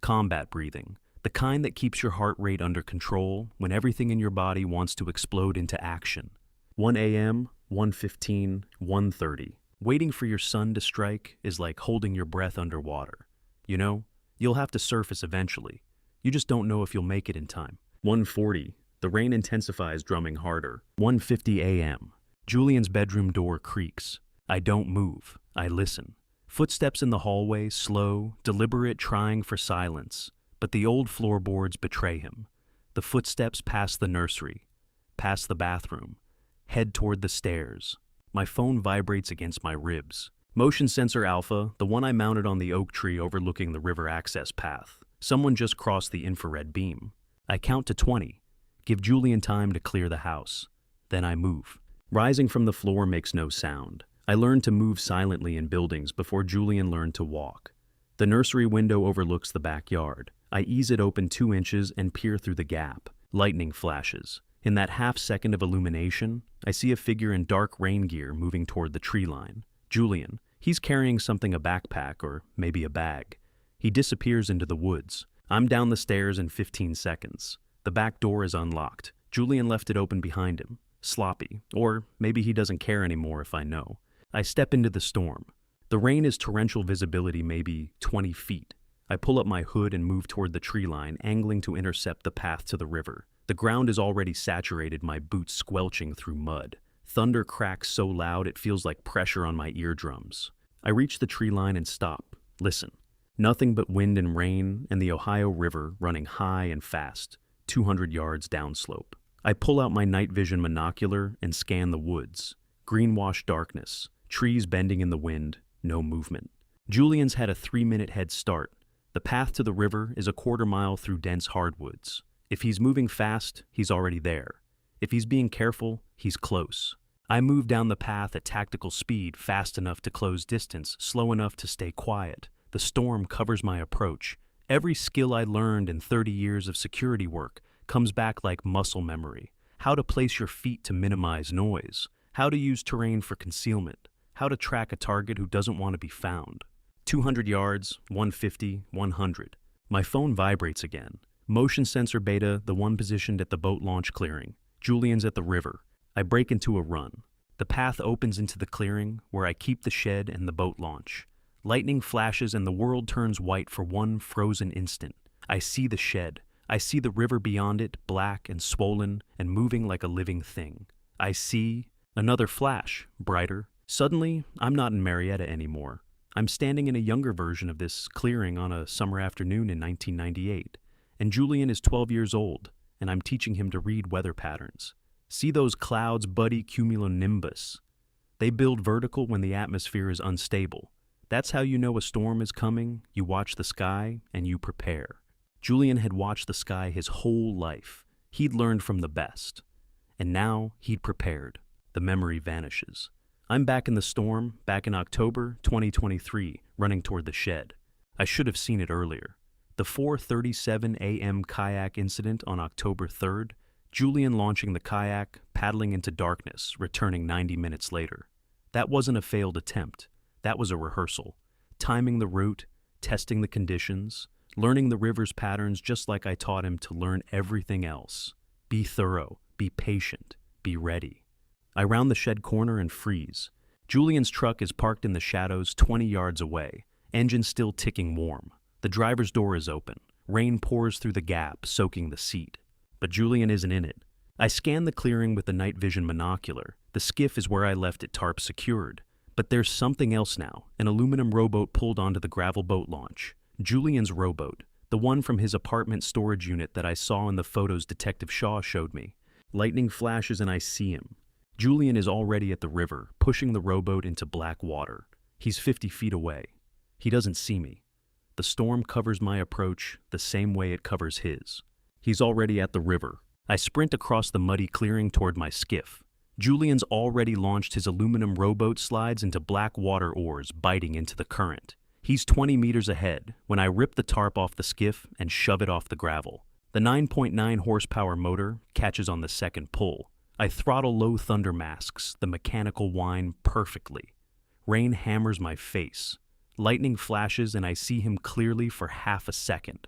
A: Combat breathing, the kind that keeps your heart rate under control when everything in your body wants to explode into action. 1 a.m., 1:15, 1:30. Waiting for your sun to strike is like holding your breath underwater. You know, you'll have to surface eventually. You just don't know if you'll make it in time. 1:40. The rain intensifies, drumming harder. 1:50 a.m. Julian's bedroom door creaks. I don't move. I listen. Footsteps in the hallway, slow, deliberate, trying for silence. But the old floorboards betray him. The footsteps pass the nursery, past the bathroom, head toward the stairs. My phone vibrates against my ribs. Motion sensor alpha, the one I mounted on the oak tree overlooking the river access path. Someone just crossed the infrared beam. I count to 20. Give Julian time to clear the house. Then I move. Rising from the floor makes no sound. I learned to move silently in buildings before Julian learned to walk. The nursery window overlooks the backyard. I ease it open 2 inches and peer through the gap. Lightning flashes. In that half-second of illumination, I see a figure in dark rain gear moving toward the tree line. Julian. He's carrying something, a backpack or maybe a bag. He disappears into the woods. I'm down the stairs in 15 seconds. The back door is unlocked. Julian left it open behind him. Sloppy. Or maybe he doesn't care anymore if I know. I step into the storm. The rain is torrential, visibility maybe 20 feet. I pull up my hood and move toward the tree line, angling to intercept the path to the river. The ground is already saturated, my boots squelching through mud. Thunder cracks so loud it feels like pressure on my eardrums. I reach the tree line and stop. Listen. Nothing but wind and rain and the Ohio River running high and fast, 200 yards downslope. I pull out my night vision monocular and scan the woods. Greenwash darkness. Trees bending in the wind, no movement. Julian's had a 3-minute head start. The path to the river is a 1/4 mile through dense hardwoods. If he's moving fast, he's already there. If he's being careful, he's close. I move down the path at tactical speed, fast enough to close distance, slow enough to stay quiet. The storm covers my approach. Every skill I learned in 30 years of security work comes back like muscle memory. How to place your feet to minimize noise. How to use terrain for concealment. How to track a target who doesn't want to be found. 200 yards, 150, 100. My phone vibrates again. Motion sensor beta, the one positioned at the boat launch clearing. Julian's at the river. I break into a run. The path opens into the clearing where I keep the shed and the boat launch. Lightning flashes and the world turns white for one frozen instant. I see the shed. I see the river beyond it, black and swollen and moving like a living thing. I see another flash, brighter. Suddenly, I'm not in Marietta anymore. I'm standing in a younger version of this clearing on a summer afternoon in 1998. And Julian is 12 years old, and I'm teaching him to read weather patterns. See those clouds, buddy, cumulonimbus. They build vertical when the atmosphere is unstable. That's how you know a storm is coming. You watch the sky and you prepare. Julian had watched the sky his whole life. He'd learned from the best. And now he'd prepared. The memory vanishes. I'm back in the storm, back in October 2023, running toward the shed. I should have seen it earlier. The 4:37 a.m. kayak incident on October 3rd, Julian launching the kayak, paddling into darkness, returning 90 minutes later. That wasn't a failed attempt. That was a rehearsal. Timing the route, testing the conditions, learning the river's patterns just like I taught him to learn everything else. Be thorough, be patient, be ready. I round the shed corner and freeze. Julian's truck is parked in the shadows 20 yards away, engine still ticking warm. The driver's door is open. Rain pours through the gap, soaking the seat. But Julian isn't in it. I scan the clearing with the night vision monocular. The skiff is where I left it tarp secured. But there's something else now, an aluminum rowboat pulled onto the gravel boat launch. Julian's rowboat, the one from his apartment storage unit that I saw in the photos Detective Shaw showed me. Lightning flashes and I see him. Julian is already at the river, pushing the rowboat into black water. He's 50 feet away. He doesn't see me. The storm covers my approach the same way it covers his. He's already at the river. I sprint across the muddy clearing toward my skiff. Julian's already launched his aluminum rowboat slides into black water oars, biting into the current. He's 20 meters ahead when I rip the tarp off the skiff and shove it off the gravel. The 9.9 horsepower motor catches on the second pull. I throttle low thunder masks, the mechanical whine perfectly. Rain hammers my face. Lightning flashes and I see him clearly for half a second.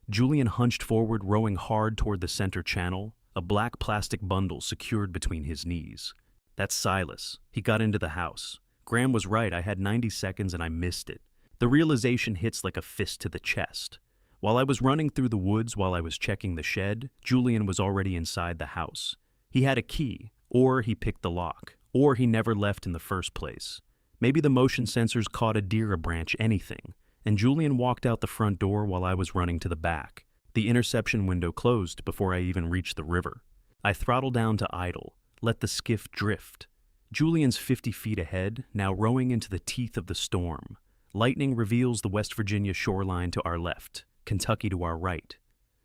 A: Julian hunched forward, rowing hard toward the center channel, a black plastic bundle secured between his knees. That's Silas. He got into the house. Graham was right, I had 90 seconds and I missed it. The realization hits like a fist to the chest. While I was running through the woods while I was checking the shed, Julian was already inside the house. He had a key, or he picked the lock, or he never left in the first place. Maybe the motion sensors caught a deer, a branch, anything. And Julian walked out the front door while I was running to the back. The interception window closed before I even reached the river. I throttled down to idle, let the skiff drift. Julian's 50 feet ahead, now rowing into the teeth of the storm. Lightning reveals the West Virginia shoreline to our left, Kentucky to our right.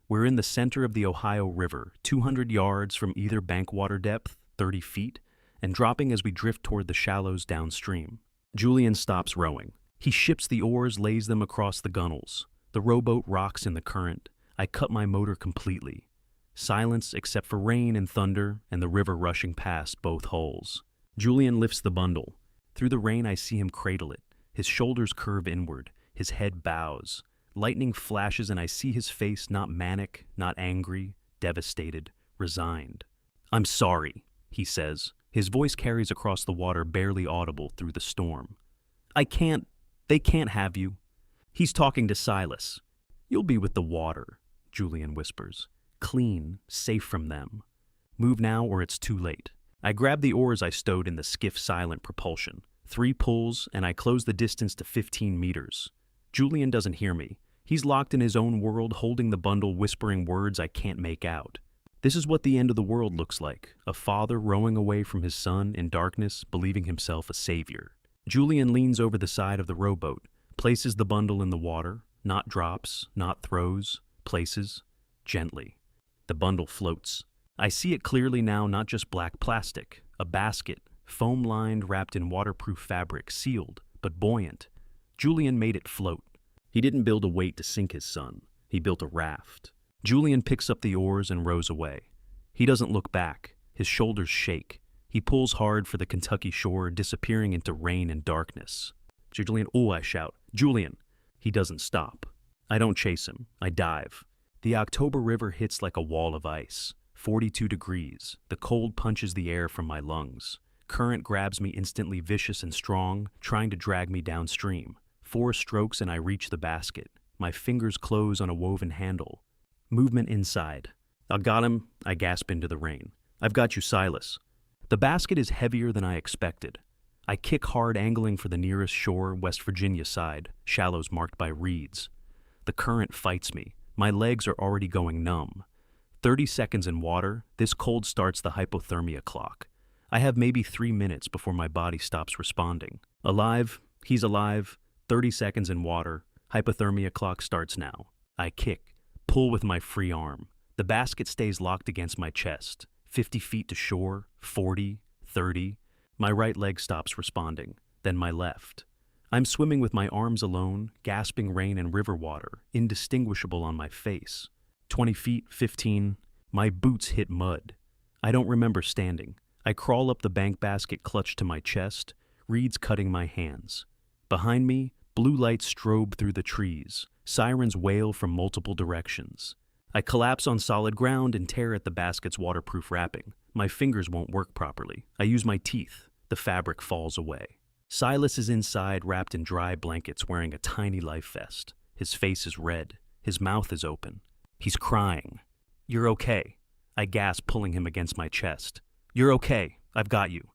A: We're in the center of the Ohio River, 200 yards from either bankwater depth, 30 feet, and dropping as we drift toward the shallows downstream. Julian stops rowing. He ships the oars, lays them across the gunnels. The rowboat rocks in the current. I cut my motor completely. Silence except for rain and thunder and the river rushing past both hulls. Julian lifts the bundle. Through the rain I see him cradle it. His shoulders curve inward. His head bows. Lightning flashes and I see his face not manic, not angry, devastated, resigned. "I'm sorry," he says. His voice carries across the water, barely audible through the storm. They can't have you." He's talking to Silas. "You'll be with the water," Julian whispers. "Clean, safe from them. Move now or it's too late." I grab the oars I stowed in the skiff's silent propulsion. 3 pulls, and I close the distance to 15 meters. Julian doesn't hear me. He's locked in his own world, holding the bundle, whispering words I can't make out. This is what the end of the world looks like, a father rowing away from his son in darkness, believing himself a savior. Julian leans over the side of the rowboat, places the bundle in the water, not drops, not throws, places, gently. The bundle floats. I see it clearly now, not just black plastic, a basket, foam-lined, wrapped in waterproof fabric, sealed, but buoyant. Julian made it float. He didn't build a weight to sink his son. He built a raft. Julian picks up the oars and rows away. He doesn't look back. His shoulders shake. He pulls hard for the Kentucky shore, disappearing into rain and darkness. "Julian," I shout. "Julian!" He doesn't stop. I don't chase him. I dive. The October River hits like a wall of ice. 42 degrees. The cold punches the air from my lungs. Current grabs me instantly vicious and strong, trying to drag me downstream. 4 strokes and I reach the basket. My fingers close on a woven handle. Movement inside. I got him, I gasp into the rain. I've got you, Silas. The basket is heavier than I expected. I kick hard, angling for the nearest shore, West Virginia side, shallows marked by reeds. The current fights me. My legs are already going numb. 30 seconds in water, this cold starts the hypothermia clock. I have maybe 3 minutes before my body stops responding. Alive, he's alive, 30 seconds in water, hypothermia clock starts now. I kick, pull with my free arm. The basket stays locked against my chest. 50 feet to shore, 40, 30. My right leg stops responding, then my left. I'm swimming with my arms alone, gasping rain and river water, indistinguishable on my face. 20 feet, 15. My boots hit mud. I don't remember standing. I crawl up the bank basket clutched to my chest, reeds cutting my hands. Behind me, blue lights strobe through the trees. Sirens wail from multiple directions. I collapse on solid ground and tear at the basket's waterproof wrapping. My fingers won't work properly. I use my teeth. The fabric falls away. Silas is inside, wrapped in dry blankets, wearing a tiny life vest. His face is red. His mouth is open. He's crying. "You're okay," I gasp, pulling him against my chest. "You're okay. I've got you."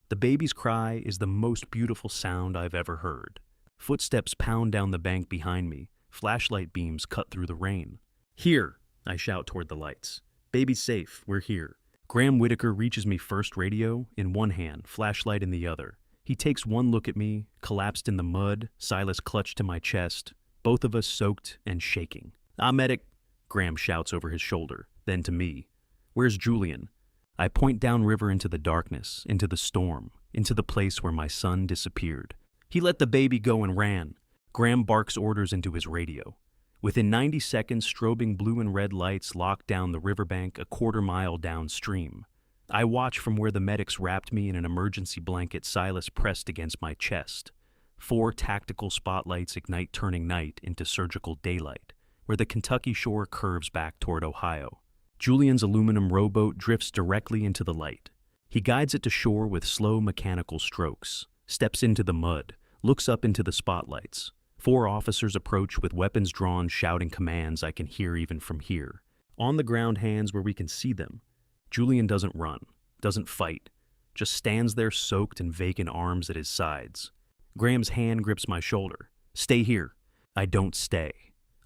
A: The baby's cry is the most beautiful sound I've ever heard. Footsteps pound down the bank behind me. Flashlight beams cut through the rain. "Here," I shout toward the lights. "Baby's safe. We're here." Graham Whitaker reaches me first, radio in one hand, flashlight in the other. He takes one look at me, collapsed in the mud, Silas clutched to my chest, both of us soaked and shaking. "Ah, medic," Graham shouts over his shoulder, then to me. "Where's Julian?" I point downriver into the darkness, into the storm, into the place where my son disappeared. "He let the baby go and ran." Graham barks orders into his radio. Within 90 seconds, strobing blue and red lights lock down the riverbank a quarter-mile downstream. I watch from where the medics wrapped me in an emergency blanket, Silas pressed against my chest. 4 tactical spotlights ignite, turning night into surgical daylight, where the Kentucky shore curves back toward Ohio. Julian's aluminum rowboat drifts directly into the light. He guides it to shore with slow mechanical strokes, steps into the mud, looks up into the spotlights. 4 officers approach with weapons drawn, shouting commands I can hear even from here. On the ground, hands where we can see them. Julian doesn't run, doesn't fight, just stands there, soaked and vacant, arms at his sides. Graham's hand grips my shoulder. "Stay here." I don't stay.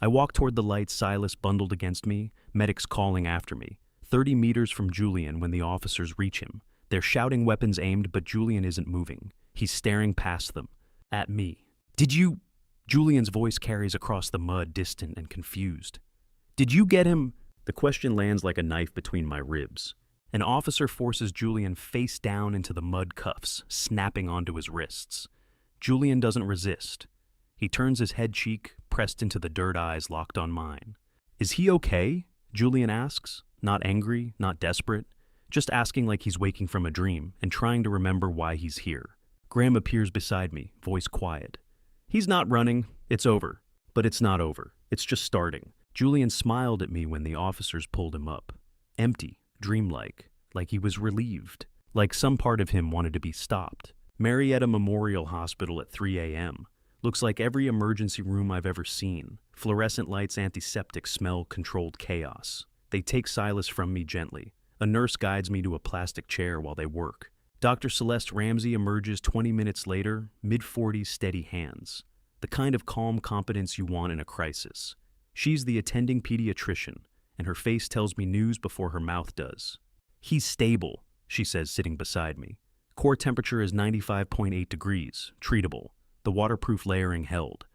A: I walk toward the lights, Silas bundled against me, medics calling after me. 30 meters from Julian when the officers reach him. They're shouting, weapons aimed, but Julian isn't moving. He's staring past them, at me. "Did you—" Julian's voice carries across the mud, distant and confused. "Did you get him?" The question lands like a knife between my ribs. An officer forces Julian face down into the mud, cuffs snapping onto his wrists. Julian doesn't resist. He turns his head cheek, pressed into the dirt, eyes locked on mine. "Is he okay?" Julian asks, not angry, not desperate, just asking like he's waking from a dream and trying to remember why he's here. Graham appears beside me, voice quiet. "He's not running. It's over." But it's not over. It's just starting. Julian smiled at me when the officers pulled him up. Empty, dreamlike, like he was relieved, like some part of him wanted to be stopped. Marietta Memorial Hospital at 3 a.m. Looks like every emergency room I've ever seen. Fluorescent lights, antiseptic smell, controlled chaos. They take Silas from me gently. A nurse guides me to a plastic chair while they work. Dr. Celeste Ramsey emerges 20 minutes later, mid-40s, steady hands. The kind of calm competence you want in a crisis. She's the attending pediatrician, and her face tells me news before her mouth does. "He's stable," she says, sitting beside me. "Core temperature is 95.8 degrees, treatable. The waterproof layering held."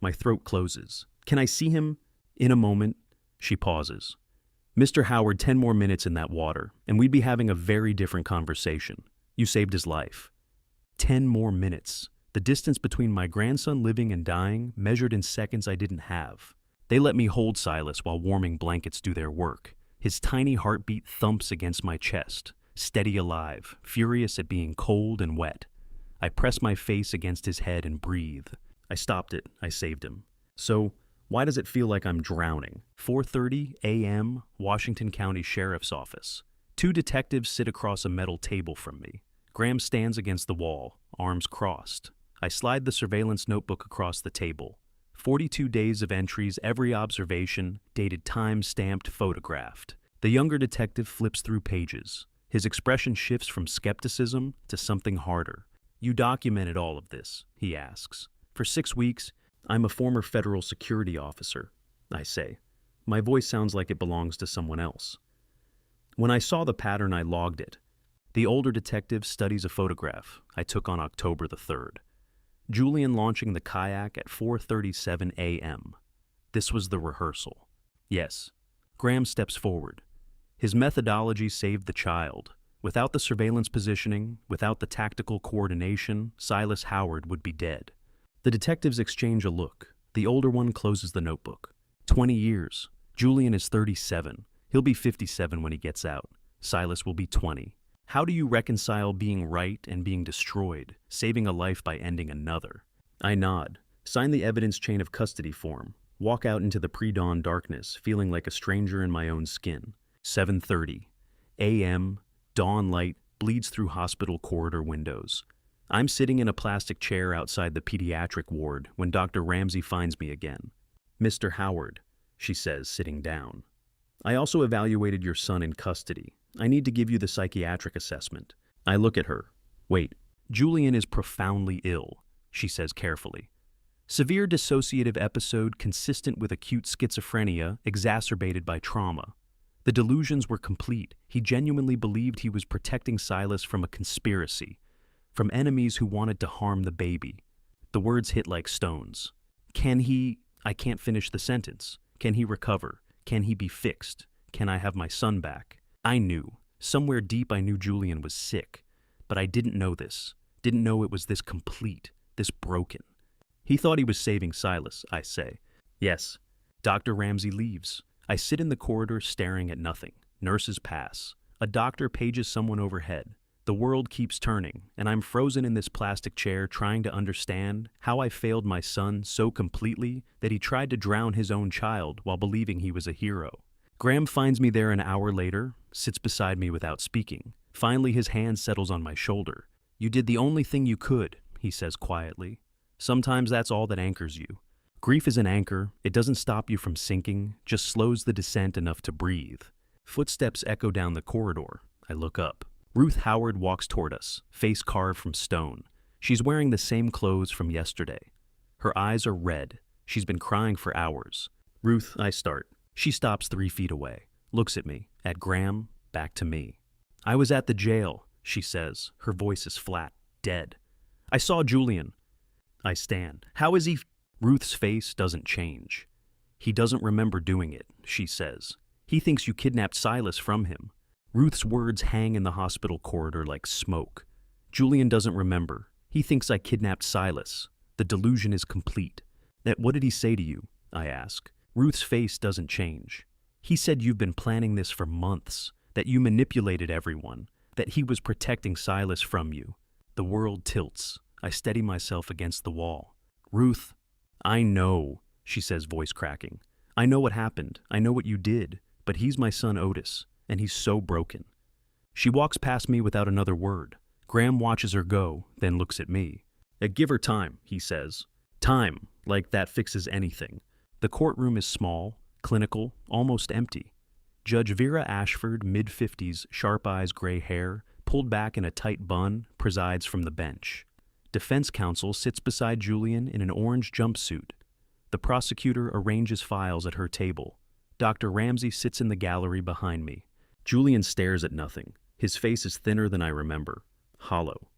A: My throat closes. "Can I see him?" "In a moment." She pauses. "Mr. Howard, 10 more minutes in that water, and we'd be having a very different conversation. You saved his life." 10 more minutes. The distance between my grandson living and dying, measured in seconds I didn't have. They let me hold Silas while warming blankets do their work. His tiny heartbeat thumps against my chest, steady, alive, furious at being cold and wet. I press my face against his head and breathe. I stopped it. I saved him. So, why does it feel like I'm drowning? 4:30 a.m., Washington County Sheriff's Office. 2 detectives sit across a metal table from me. Graham stands against the wall, arms crossed. I slide the surveillance notebook across the table. 42 days of entries, every observation, dated time-stamped, photographed. The younger detective flips through pages. His expression shifts from skepticism to something harder. "You documented all of this?" he asks. "For 6 weeks, I'm a former federal security officer," I say. My voice sounds like it belongs to someone else. "When I saw the pattern, I logged it." The older detective studies a photograph I took on October the 3rd. Julian launching the kayak at 4:37 a.m. This was the rehearsal. Yes. Graham steps forward. His methodology saved the child. Without the surveillance positioning, without the tactical coordination, Silas Howard would be dead. The detectives exchange a look. The older one closes the notebook. 20 years. Julian is 37. He'll be 57 when he gets out. Silas will be 20. How do you reconcile being right and being destroyed, saving a life by ending another? I nod, sign the evidence chain of custody form, walk out into the pre-dawn darkness, feeling like a stranger in my own skin. 7:30 a.m., dawn light bleeds through hospital corridor windows. I'm sitting in a plastic chair outside the pediatric ward when Dr. Ramsey finds me again. "Mr. Howard," she says, sitting down. "I also evaluated your son in custody. I need to give you the psychiatric assessment." I look at her. "Wait, Julian is profoundly ill," she says carefully. "Severe dissociative episode consistent with acute schizophrenia exacerbated by trauma. The delusions were complete. He genuinely believed he was protecting Silas from a conspiracy, from enemies who wanted to harm the baby." The words hit like stones. "Can he—" I can't finish the sentence. "Can he recover? Can he be fixed? Can I have my son back?" I knew. Somewhere deep I knew Julian was sick. But I didn't know this. Didn't know it was this complete, this broken. "He thought he was saving Silas," I say. "Yes." Dr. Ramsey leaves. I sit in the corridor staring at nothing. Nurses pass. A doctor pages someone overhead. The world keeps turning, and I'm frozen in this plastic chair trying to understand how I failed my son so completely that he tried to drown his own child while believing he was a hero. Graham finds me there an hour later, sits beside me without speaking. Finally, his hand settles on my shoulder. "You did the only thing you could," he says quietly. "Sometimes that's all that anchors you. Grief is an anchor. It doesn't stop you from sinking, just slows the descent enough to breathe." Footsteps echo down the corridor. I look up. Ruth Howard walks toward us, face carved from stone. She's wearing the same clothes from yesterday. Her eyes are red. She's been crying for hours. "Ruth," I start. She stops 3 feet away, looks at me, at Graham, back to me. "I was at the jail," she says. Her voice is flat, dead. "I saw Julian." I stand. "How is he—" Ruth's face doesn't change. "He doesn't remember doing it," she says. "He thinks you kidnapped Silas from him." Ruth's words hang in the hospital corridor like smoke. "Julian doesn't remember. He thinks I kidnapped Silas. The delusion is complete." "What did he say to you?" I ask. Ruth's face doesn't change. "He said you've been planning this for months, that you manipulated everyone, that he was protecting Silas from you." The world tilts. I steady myself against the wall. "Ruth, I know," she says, voice cracking. "I know what happened. I know what you did, but he's my son Otis, and he's so broken." She walks past me without another word. Graham watches her go, then looks at me. "Give her time," he says. "Time, like that fixes anything." The courtroom is small, clinical, almost empty. Judge Vera Ashford, mid-50s, sharp eyes, gray hair, pulled back in a tight bun, presides from the bench. Defense counsel sits beside Julian in an orange jumpsuit. The prosecutor arranges files at her table. Dr. Ramsey sits in the gallery behind me. Julian stares at nothing. His face is thinner than I remember, hollow.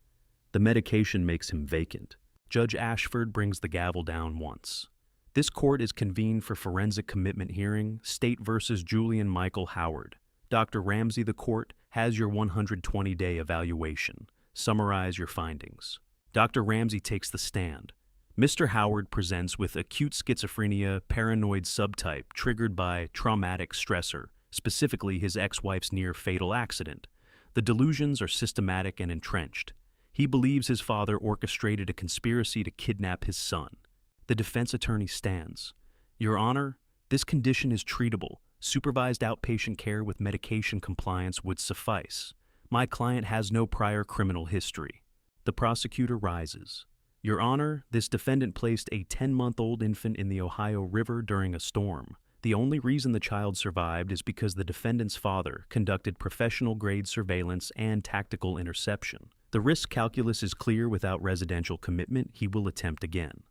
A: The medication makes him vacant. Judge Ashford brings the gavel down once. "This court is convened for forensic commitment hearing, State versus Julian Michael Howard. Dr. Ramsey, the court has your 120-day evaluation. Summarize your findings." Dr. Ramsey takes the stand. "Mr. Howard presents with acute schizophrenia, paranoid subtype triggered by traumatic stressor, specifically his ex-wife's near-fatal accident. The delusions are systematic and entrenched. He believes his father orchestrated a conspiracy to kidnap his son." The defense attorney stands. "Your Honor, this condition is treatable. Supervised outpatient care with medication compliance would suffice. My client has no prior criminal history. The prosecutor rises. Your Honor, this defendant placed a 10-month-old infant in the Ohio River during a storm. The only reason the child survived is because the defendant's father conducted professional-grade surveillance and tactical interception. The risk calculus is clear. Without residential commitment, he will attempt again.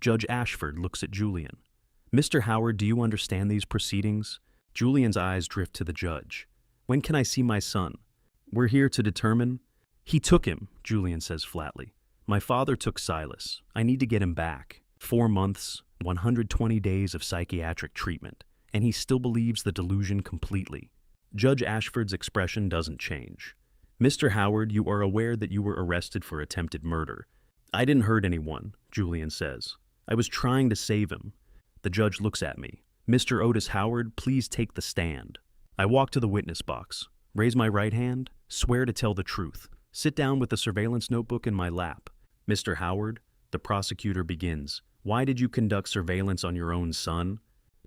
A: Judge Ashford looks at Julian. Mr. Howard, do you understand these proceedings? Julian's eyes drift to the judge. When can I see my son? We're here to determine. He took him, Julian says flatly. My father took Silas. I need to get him back. 4 months, 120 days of psychiatric treatment, and he still believes the delusion completely. Judge Ashford's expression doesn't change. Mr. Howard, you are aware that you were arrested for attempted murder. I didn't hurt anyone, Julian says. I was trying to save him. The judge looks at me. Mr. Otis Howard, please take the stand. I walk to the witness box, raise my right hand, swear to tell the truth, sit down with the surveillance notebook in my lap. Mr. Howard, the prosecutor begins. Why did you conduct surveillance on your own son?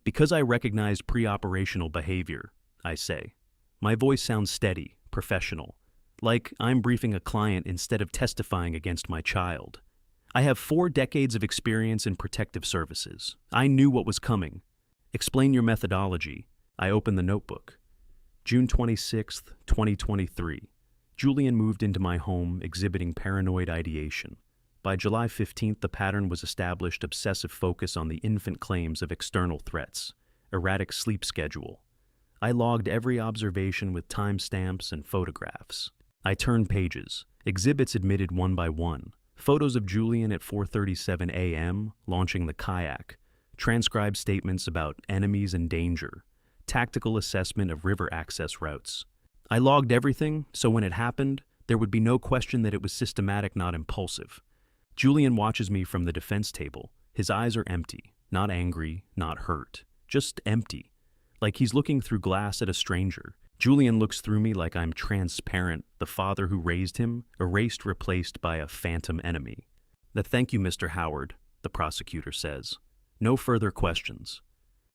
A: Because I recognized pre-operational behavior, I say. My voice sounds steady, professional, like I'm briefing a client instead of testifying against my child. I have 4 decades of experience in protective services. I knew what was coming. Explain your methodology. I open the notebook. June 26, 2023. Julian moved into my home exhibiting paranoid ideation. By July 15th, the pattern was established: obsessive focus on the infant, claims of external threats, erratic sleep schedule. I logged every observation with timestamps and photographs. I turned pages, exhibits admitted one by one, photos of Julian at 4:37 a.m. launching the kayak, transcribed statements about enemies and danger, tactical assessment of river access routes. I logged everything, so when it happened, there would be no question that it was systematic, not impulsive. Julian watches me from the defense table. His eyes are empty, not angry, not hurt, just empty, like he's looking through glass at a stranger. Julian looks through me like I'm transparent, the father who raised him, erased, replaced by a phantom enemy. Thank you, Mr. Howard, the prosecutor says. No further questions.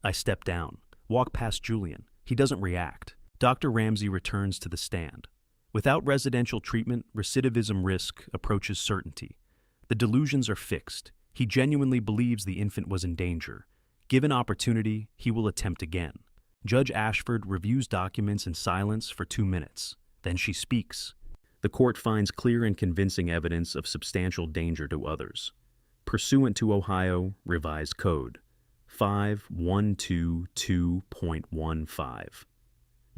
A: I step down, walk past Julian. He doesn't react. Dr. Ramsey returns to the stand. Without residential treatment, recidivism risk approaches certainty. The delusions are fixed. He genuinely believes the infant was in danger. Given opportunity, he will attempt again. Judge Ashford reviews documents in silence for 2 minutes. Then she speaks. The court finds clear and convincing evidence of substantial danger to others. Pursuant to Ohio Revised Code 5122.15.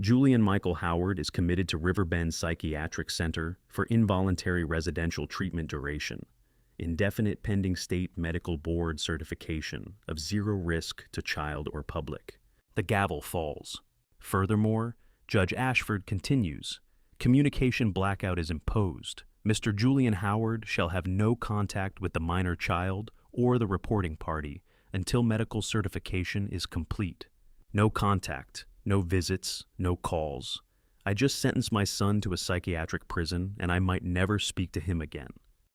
A: Julian Michael Howard is committed to Riverbend Psychiatric Center for involuntary residential treatment duration. Indefinite pending state medical board certification of 0 risk to child or public. The gavel falls. Furthermore, Judge Ashford continues. Communication blackout is imposed. Mr. Julian Howard shall have no contact with the minor child or the reporting party until medical certification is complete. No contact, no visits, no calls. I just sentenced my son to a psychiatric prison, and I might never speak to him again.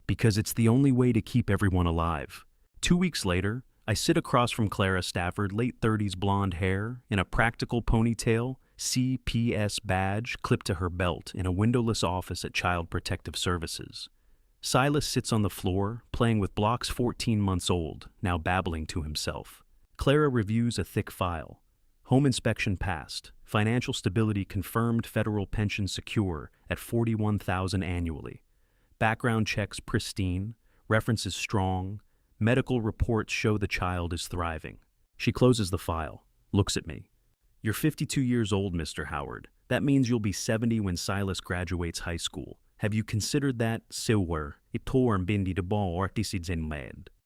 A: Because it's the only way to keep everyone alive. 2 weeks later, I sit across from Clara Stafford, late 30s, blonde hair, in a practical ponytail, CPS badge clipped to her belt, in a windowless office at Child Protective Services. Silas sits on the floor, playing with blocks 14 months old, now babbling to himself. Clara reviews a thick file. Home inspection passed. Financial stability confirmed. Federal pension secure at $41,000 annually. Background checks pristine. References strong. Medical reports show the child is thriving. She closes the file, looks at me. You're 52 years old, Mr. Howard. That means you'll be 70 when Silas graduates high school. Have you considered that?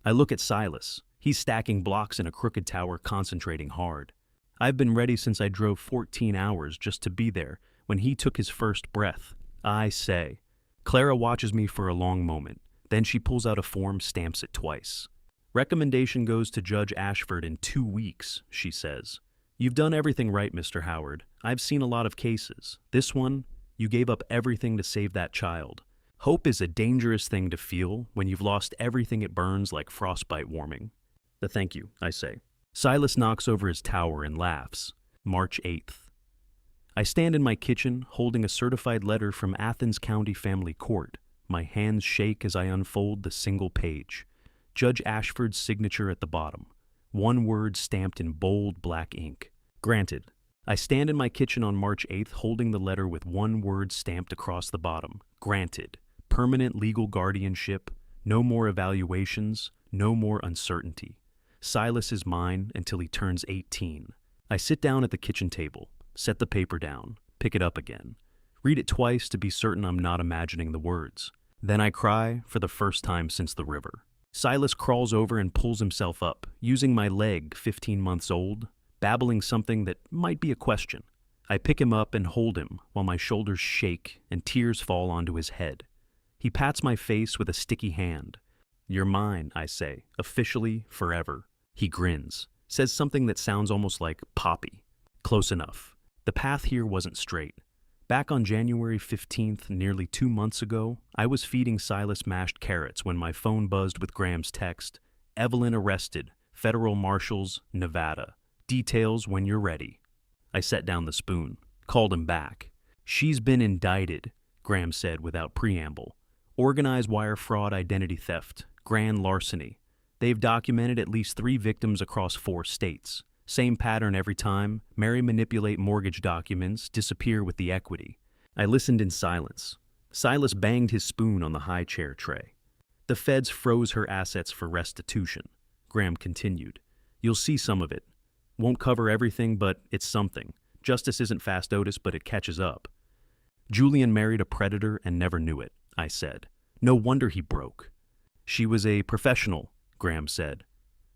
A: I look at Silas. He's stacking blocks in a crooked tower, concentrating hard. I've been ready since I drove 14 hours just to be there when he took his first breath. I say. Clara watches me for a long moment. Then she pulls out a form, stamps it twice. Recommendation goes to Judge Ashford in 2 weeks, she says. You've done everything right, Mr. Howard. I've seen a lot of cases. This one, you gave up everything to save that child. Hope is a dangerous thing to feel when you've lost everything. It burns like frostbite warming. Thank you, I say. Silas knocks over his tower and laughs. March 8th. I stand in my kitchen, holding a certified letter from Athens County Family Court. My hands shake as I unfold the single page. Judge Ashford's signature at the bottom. One word stamped in bold black ink. Granted. I stand in my kitchen on March 8th holding the letter with one word stamped across the bottom. Granted. Permanent legal guardianship. No more evaluations. No more uncertainty. Silas is mine until he turns 18. I sit down at the kitchen table, set the paper down, pick it up again. Read it twice to be certain I'm not imagining the words. Then I cry for the first time since the river. Silas crawls over and pulls himself up, using my leg, 15 months old, babbling something that might be a question. I pick him up and hold him while my shoulders shake and tears fall onto his head. He pats my face with a sticky hand. "You're mine," I say, officially, forever. He grins, says something that sounds almost like Poppy. Close enough. The path here wasn't straight. Back on January 15th, nearly 2 months ago, I was feeding Silas mashed carrots when my phone buzzed with Graham's text, "Evelyn arrested, federal marshals, Nevada. Details when you're ready." I set down the spoon, called him back. "She's been indicted," Graham said without preamble. "Organized wire fraud, identity theft, grand larceny. They've documented at least 3 victims across 4 states. Same pattern every time. Mary manipulate mortgage documents, disappear with the equity." I listened in silence. Silas banged his spoon on the high chair tray. "The feds froze her assets for restitution," Graham continued. "You'll see some of it. Won't cover everything, but it's something. Justice isn't fast, Otis, but it catches up." "Julian married a predator and never knew it," I said. "No wonder he broke." "She was a professional," Graham said.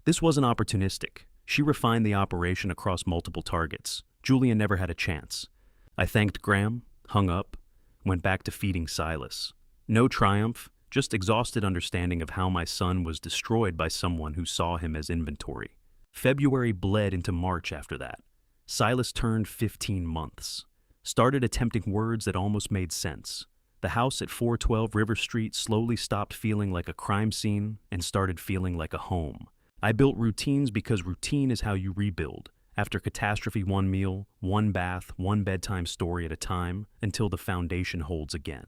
A: "This wasn't opportunistic. She refined the operation across multiple targets. Julian never had a chance." I thanked Graham, hung up, went back to feeding Silas. No triumph, just exhausted understanding of how my son was destroyed by someone who saw him as inventory. February bled into March after that. Silas turned 15 months. Started attempting words that almost made sense. The house at 412 River Street slowly stopped feeling like a crime scene and started feeling like a home. I built routines because routine is how you rebuild. After catastrophe, one meal, one bath, one bedtime story at a time, until the foundation holds again.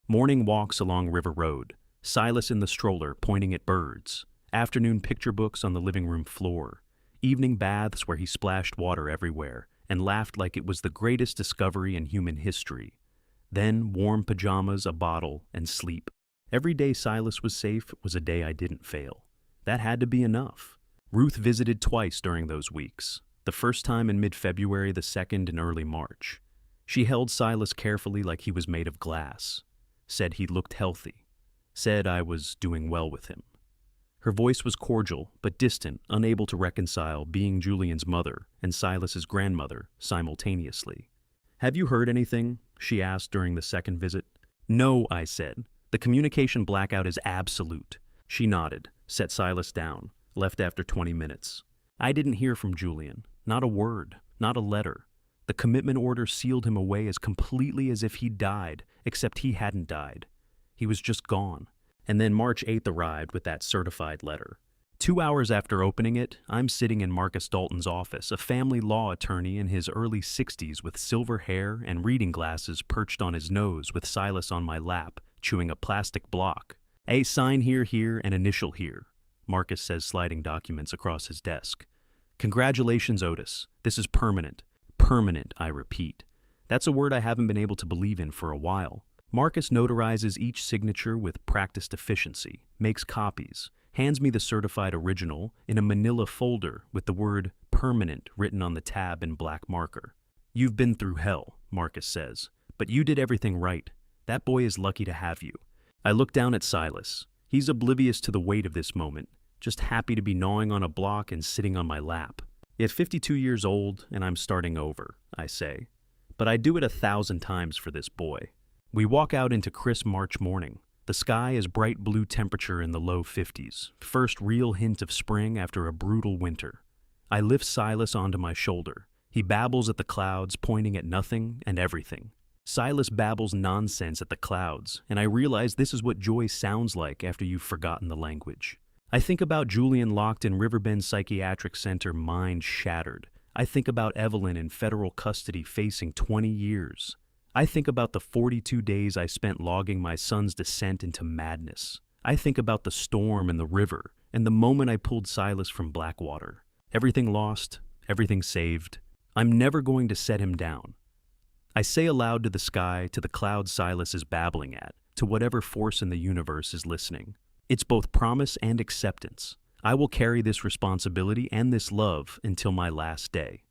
A: Morning walks along River Road. Silas in the stroller pointing at birds. Afternoon picture books on the living room floor. Evening baths where he splashed water everywhere and laughed like it was the greatest discovery in human history. Then warm pajamas, a bottle, and sleep. Every day Silas was safe was a day I didn't fail. That had to be enough. Ruth visited twice during those weeks. The first time in mid-February, the second in early March. She held Silas carefully like he was made of glass. Said he looked healthy. Said I was doing well with him. Her voice was cordial, but distant, unable to reconcile being Julian's mother and Silas's grandmother simultaneously. "Have you heard anything?" she asked during the second visit. "No," I said. "The communication blackout is absolute." She nodded, set Silas down, left after 20 minutes. I didn't hear from Julian. Not a word, not a letter. The commitment order sealed him away as completely as if he'd died, except he hadn't died. He was just gone. And then March 8th arrived with that certified letter. 2 hours after opening it, I'm sitting in Marcus Dalton's office, a family law attorney in his early 60s with silver hair and reading glasses perched on his nose with Silas on my lap, chewing a plastic block. "A sign here, and initial here," Marcus says, sliding documents across his desk. "Congratulations, Otis. This is permanent." Permanent, I repeat. That's a word I haven't been able to believe in for a while. Marcus notarizes each signature with practiced efficiency, makes copies, hands me the certified original in a manila folder with the word permanent written on the tab in black marker. "You've been through hell," Marcus says, "but you did everything right. That boy is lucky to have you." I look down at Silas. He's oblivious to the weight of this moment, just happy to be gnawing on a block and sitting on my lap. At 52 years old, and I'm starting over, I say. But I'd do it 1,000 times for this boy. We walk out into crisp March morning. The sky is bright blue temperature in the low 50s, first real hint of spring after a brutal winter. I lift Silas onto my shoulder. He babbles at the clouds, pointing at nothing and everything. Silas babbles nonsense at the clouds, and I realize this is what joy sounds like after you've forgotten the language. I think about Julian locked in Riverbend Psychiatric Center, mind shattered. I think about Evelyn in federal custody facing 20 years. I think about the 42 days I spent logging my son's descent into madness. I think about the storm and the river, and the moment I pulled Silas from Blackwater. Everything lost, everything saved. I'm never going to set him down. I say aloud to the sky, to the clouds Silas is babbling at, to whatever force in the universe is listening. It's both promise and acceptance. I will carry this responsibility and this love until my last day.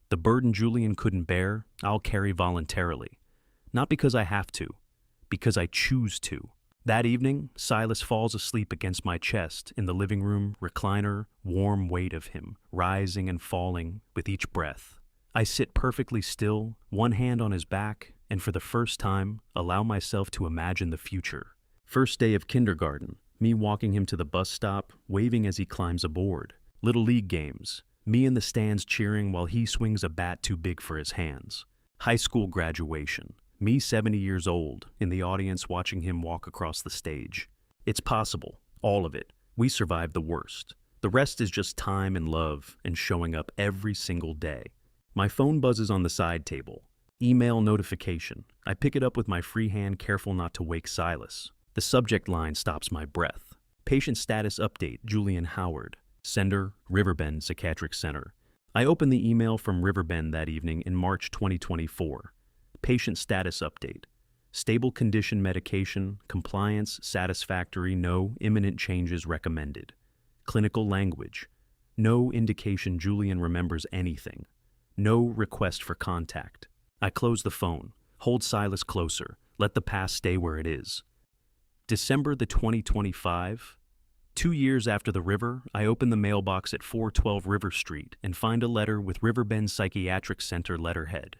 A: The burden Julian couldn't bear, I'll carry voluntarily. Not because I have to, because I choose to. That evening, Silas falls asleep against my chest in the living room recliner, warm weight of him, rising and falling with each breath. I sit perfectly still, one hand on his back, and for the first time, allow myself to imagine the future. First day of kindergarten, me walking him to the bus stop, waving as he climbs aboard. Little league games, me in the stands cheering while he swings a bat too big for his hands. High school graduation, me 70 years old, in the audience watching him walk across the stage. It's possible, all of it. We survived the worst. The rest is just time and love and showing up every single day. My phone buzzes on the side table. Email notification. I pick it up with my free hand, careful not to wake Silas. The subject line stops my breath. Patient status update, Julian Howard. Sender, Riverbend Psychiatric Center. I open the email from Riverbend that evening in March 2024. Patient status update. Stable condition medication, compliance, satisfactory, no imminent changes recommended. Clinical language. No indication Julian remembers anything. No request for contact. I close the phone, hold Silas closer, let the past stay where it is. December the 2025. 2 years after the river, I open the mailbox at 412 River Street and find a letter with Riverbend Psychiatric Center letterhead.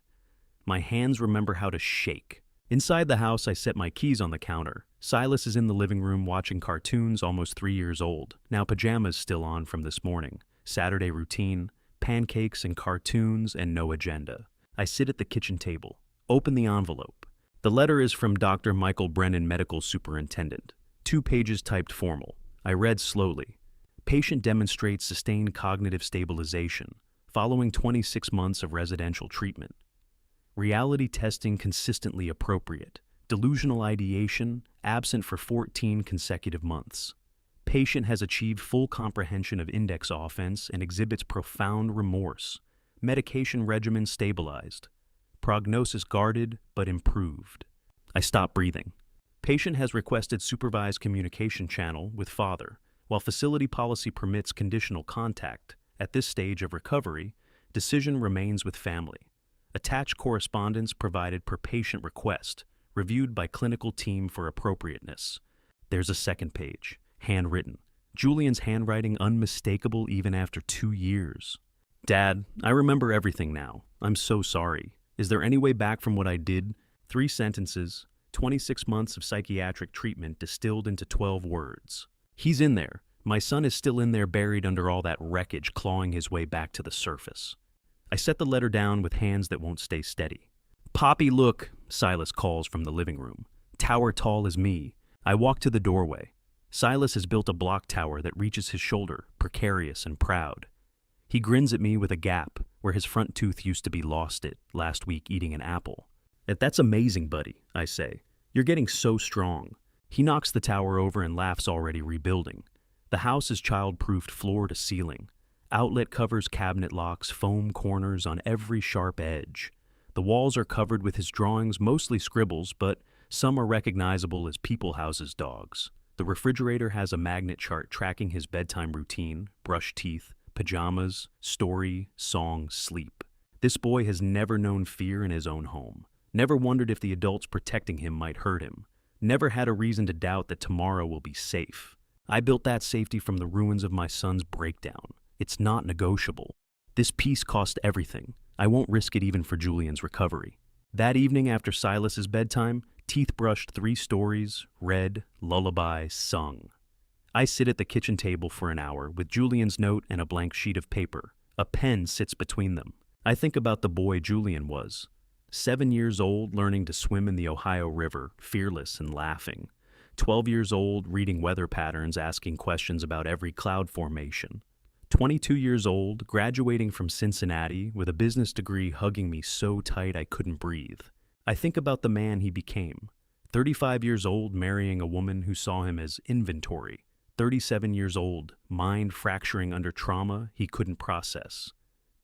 A: My hands remember how to shake. Inside the house, I set my keys on the counter. Silas is in the living room watching cartoons, almost 3 years old. Now pajamas still on from this morning. Saturday routine, pancakes and cartoons and no agenda. I sit at the kitchen table, open the envelope. The letter is from Dr. Michael Brennan, Medical Superintendent. 2 pages typed formal. I read slowly. Patient demonstrates sustained cognitive stabilization following 26 months of residential treatment. Reality testing consistently appropriate. Delusional ideation absent for 14 consecutive months. Patient has achieved full comprehension of index offense and exhibits profound remorse. Medication regimen stabilized. Prognosis guarded but improved. I stop breathing. Patient has requested supervised communication channel with father. While facility policy permits conditional contact, at this stage of recovery, decision remains with family. Attached correspondence provided per patient request, reviewed by clinical team for appropriateness. There's a second page, handwritten. Julian's handwriting unmistakable even after 2 years. Dad, I remember everything now. I'm so sorry. Is there any way back from what I did? 3 sentences, 26 months of psychiatric treatment distilled into 12 words. He's in there. My son is still in there, buried under all that wreckage, clawing his way back to the surface. I set the letter down with hands that won't stay steady. Poppy, look, Silas calls from the living room. Tower tall as me. I walk to the doorway. Silas has built a block tower that reaches his shoulder, precarious and proud. He grins at me with a gap where his front tooth used to be lost it last week eating an apple. That's amazing, buddy, I say. You're getting so strong. He knocks the tower over and laughs, already rebuilding. The house is child-proofed floor to ceiling. Outlet covers, cabinet locks, foam corners on every sharp edge. The walls are covered with his drawings, mostly scribbles, but some are recognizable as people houses dogs. The refrigerator has a magnet chart tracking his bedtime routine, brush teeth, pajamas, story, song, sleep. This boy has never known fear in his own home. Never wondered if the adults protecting him might hurt him. Never had a reason to doubt that tomorrow will be safe. I built that safety from the ruins of my son's breakdown. It's not negotiable. This piece cost everything. I won't risk it even for Julian's recovery. That evening after Silas's bedtime, teeth brushed, 3 stories, read, lullaby, sung. I sit at the kitchen table for an hour with Julian's note and a blank sheet of paper. A pen sits between them. I think about the boy Julian was. 7 years old, learning to swim in the Ohio River, fearless and laughing. 12 years old, reading weather patterns, asking questions about every cloud formation. 22 years old, graduating from Cincinnati with a business degree hugging me so tight I couldn't breathe. I think about the man he became. 35 years old, marrying a woman who saw him as inventory. 37 years old, mind fracturing under trauma he couldn't process.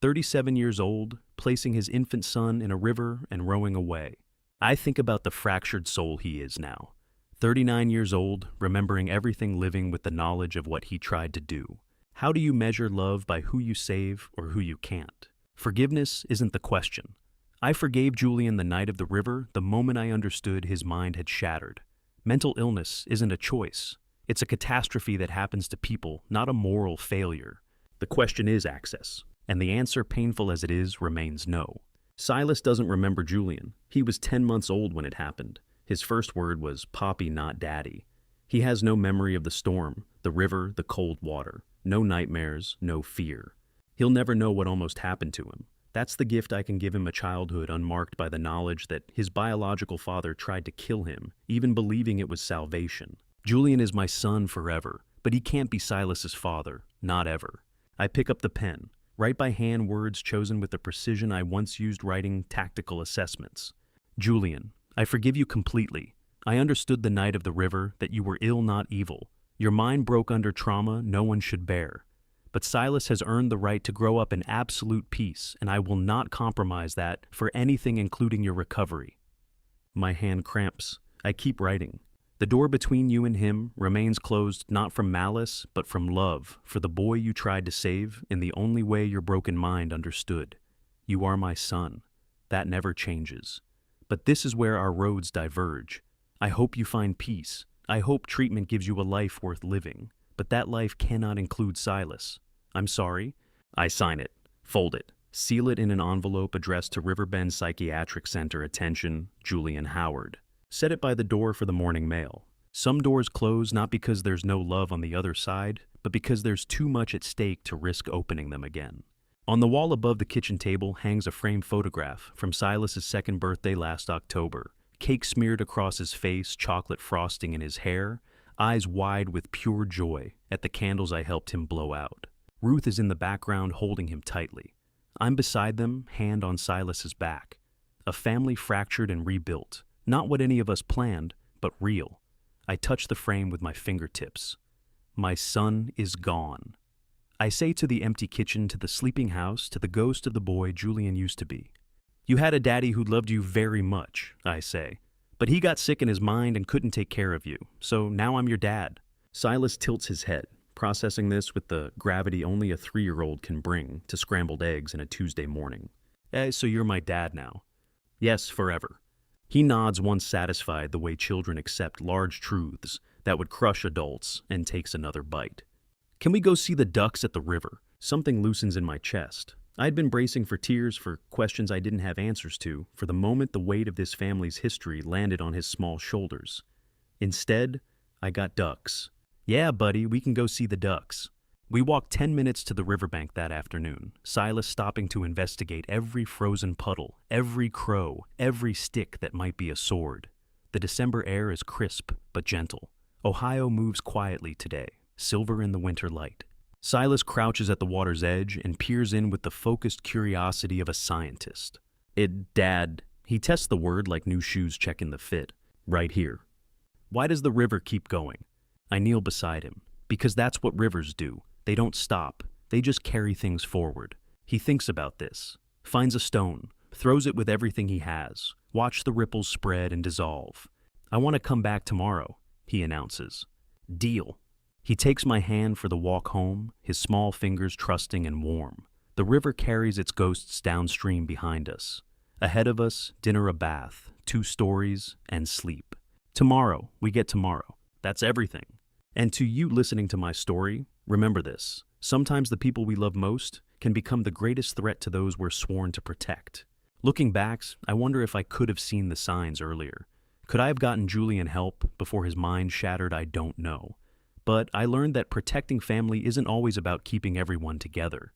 A: 37 years old, placing his infant son in a river and rowing away. I think about the fractured soul he is now. 39 years old, remembering everything, living with the knowledge of what he tried to do. How do you measure love? By who you save or who you can't? Forgiveness isn't the question. I forgave Julian the night of the river the moment I understood his mind had shattered. Mental illness isn't a choice. It's a catastrophe that happens to people, not a moral failure. The question is access, and the answer, painful as it is, remains no. Silas doesn't remember Julian. He was 10 months old when it happened. His first word was "Poppy, not Daddy." He has no memory of the storm, the river, the cold water. No nightmares, no fear. He'll never know what almost happened to him. That's the gift I can give him, a childhood unmarked by the knowledge that his biological father tried to kill him, even believing it was salvation. Julian is my son forever, but he can't be Silas's father, not ever. I pick up the pen, write by hand words chosen with the precision I once used writing tactical assessments. Julian, I forgive you completely. I understood the night of the river that you were ill, not evil. Your mind broke under trauma no one should bear. But Silas has earned the right to grow up in absolute peace, and I will not compromise that for anything, including your recovery. My hand cramps. I keep writing. The door between you and him remains closed, not from malice, but from love for the boy you tried to save in the only way your broken mind understood. You are my son. That never changes. But this is where our roads diverge. I hope you find peace. I hope treatment gives you a life worth living. But that life cannot include Silas. I'm sorry. I sign it, fold it, seal it in an envelope addressed to Riverbend Psychiatric Center. Attention, Julian Howard. Set it by the door for the morning mail. Some doors close not because there's no love on the other side, but because there's too much at stake to risk opening them again. On the wall above the kitchen table hangs a framed photograph from Silas's second birthday last October. Cake smeared across his face, chocolate frosting in his hair, eyes wide with pure joy at the candles I helped him blow out. Ruth is in the background holding him tightly. I'm beside them, hand on Silas's back. A family fractured and rebuilt. Not what any of us planned, but real. I touch the frame with my fingertips. My son is gone. I say to the empty kitchen, to the sleeping house, to the ghost of the boy Julian used to be. You had a daddy who loved you very much, I say. But he got sick in his mind and couldn't take care of you, so now I'm your dad. Silas tilts his head, processing this with the gravity only a 3-year-old can bring to scrambled eggs in a Tuesday morning. So you're my dad now? Yes, forever. He nods, once satisfied the way children accept large truths that would crush adults, and takes another bite. Can we go see the ducks at the river? Something loosens in my chest. I'd been bracing for tears, for questions I didn't have answers to, for the moment the weight of this family's history landed on his small shoulders. Instead, I got ducks. Yeah, buddy, we can go see the ducks. We walked 10 minutes to the riverbank that afternoon, Silas stopping to investigate every frozen puddle, every crow, every stick that might be a sword. The December air is crisp but gentle. Ohio moves quietly today, silver in the winter light. Silas crouches at the water's edge and peers in with the focused curiosity of a scientist. Dad, he tests the word like new shoes checking the fit. Right here. Why does the river keep going? I kneel beside him. Because that's what rivers do. They don't stop. They just carry things forward. He thinks about this. Finds a stone. Throws it with everything he has. Watch the ripples spread and dissolve. I want to come back tomorrow, he announces. Deal. He takes my hand for the walk home, his small fingers trusting and warm. The river carries its ghosts downstream behind us. Ahead of us, dinner, a bath, 2 stories, and sleep. Tomorrow, we get tomorrow. That's everything. And to you listening to my story, remember this. Sometimes the people we love most can become the greatest threat to those we're sworn to protect. Looking back, I wonder if I could have seen the signs earlier. Could I have gotten Julian help before his mind shattered? I don't know. But I learned that protecting family isn't always about keeping everyone together.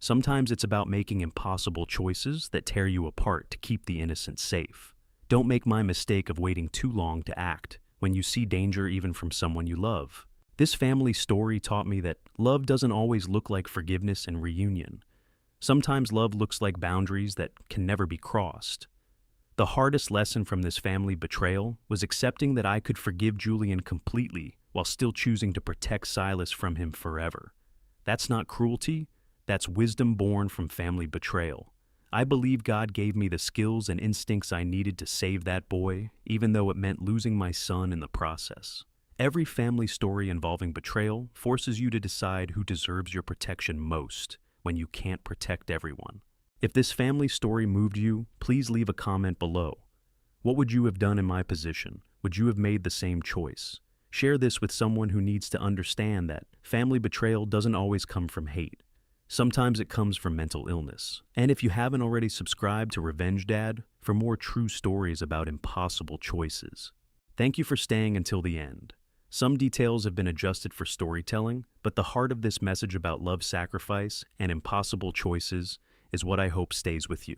A: Sometimes it's about making impossible choices that tear you apart to keep the innocent safe. Don't make my mistake of waiting too long to act when you see danger even from someone you love. This family story taught me that love doesn't always look like forgiveness and reunion. Sometimes love looks like boundaries that can never be crossed. The hardest lesson from this family betrayal was accepting that I could forgive Julian completely while still choosing to protect Silas from him forever. That's not cruelty, that's wisdom born from family betrayal. I believe God gave me the skills and instincts I needed to save that boy, even though it meant losing my son in the process. Every family story involving betrayal forces you to decide who deserves your protection most when you can't protect everyone. If this family story moved you, please leave a comment below. What would you have done in my position? Would you have made the same choice? Share this with someone who needs to understand that family betrayal doesn't always come from hate. Sometimes it comes from mental illness. And if you haven't already subscribed to Revenge Dad for more true stories about impossible choices. Thank you for staying until the end. Some details have been adjusted for storytelling, but the heart of this message about love sacrifice and impossible choices is what I hope stays with you.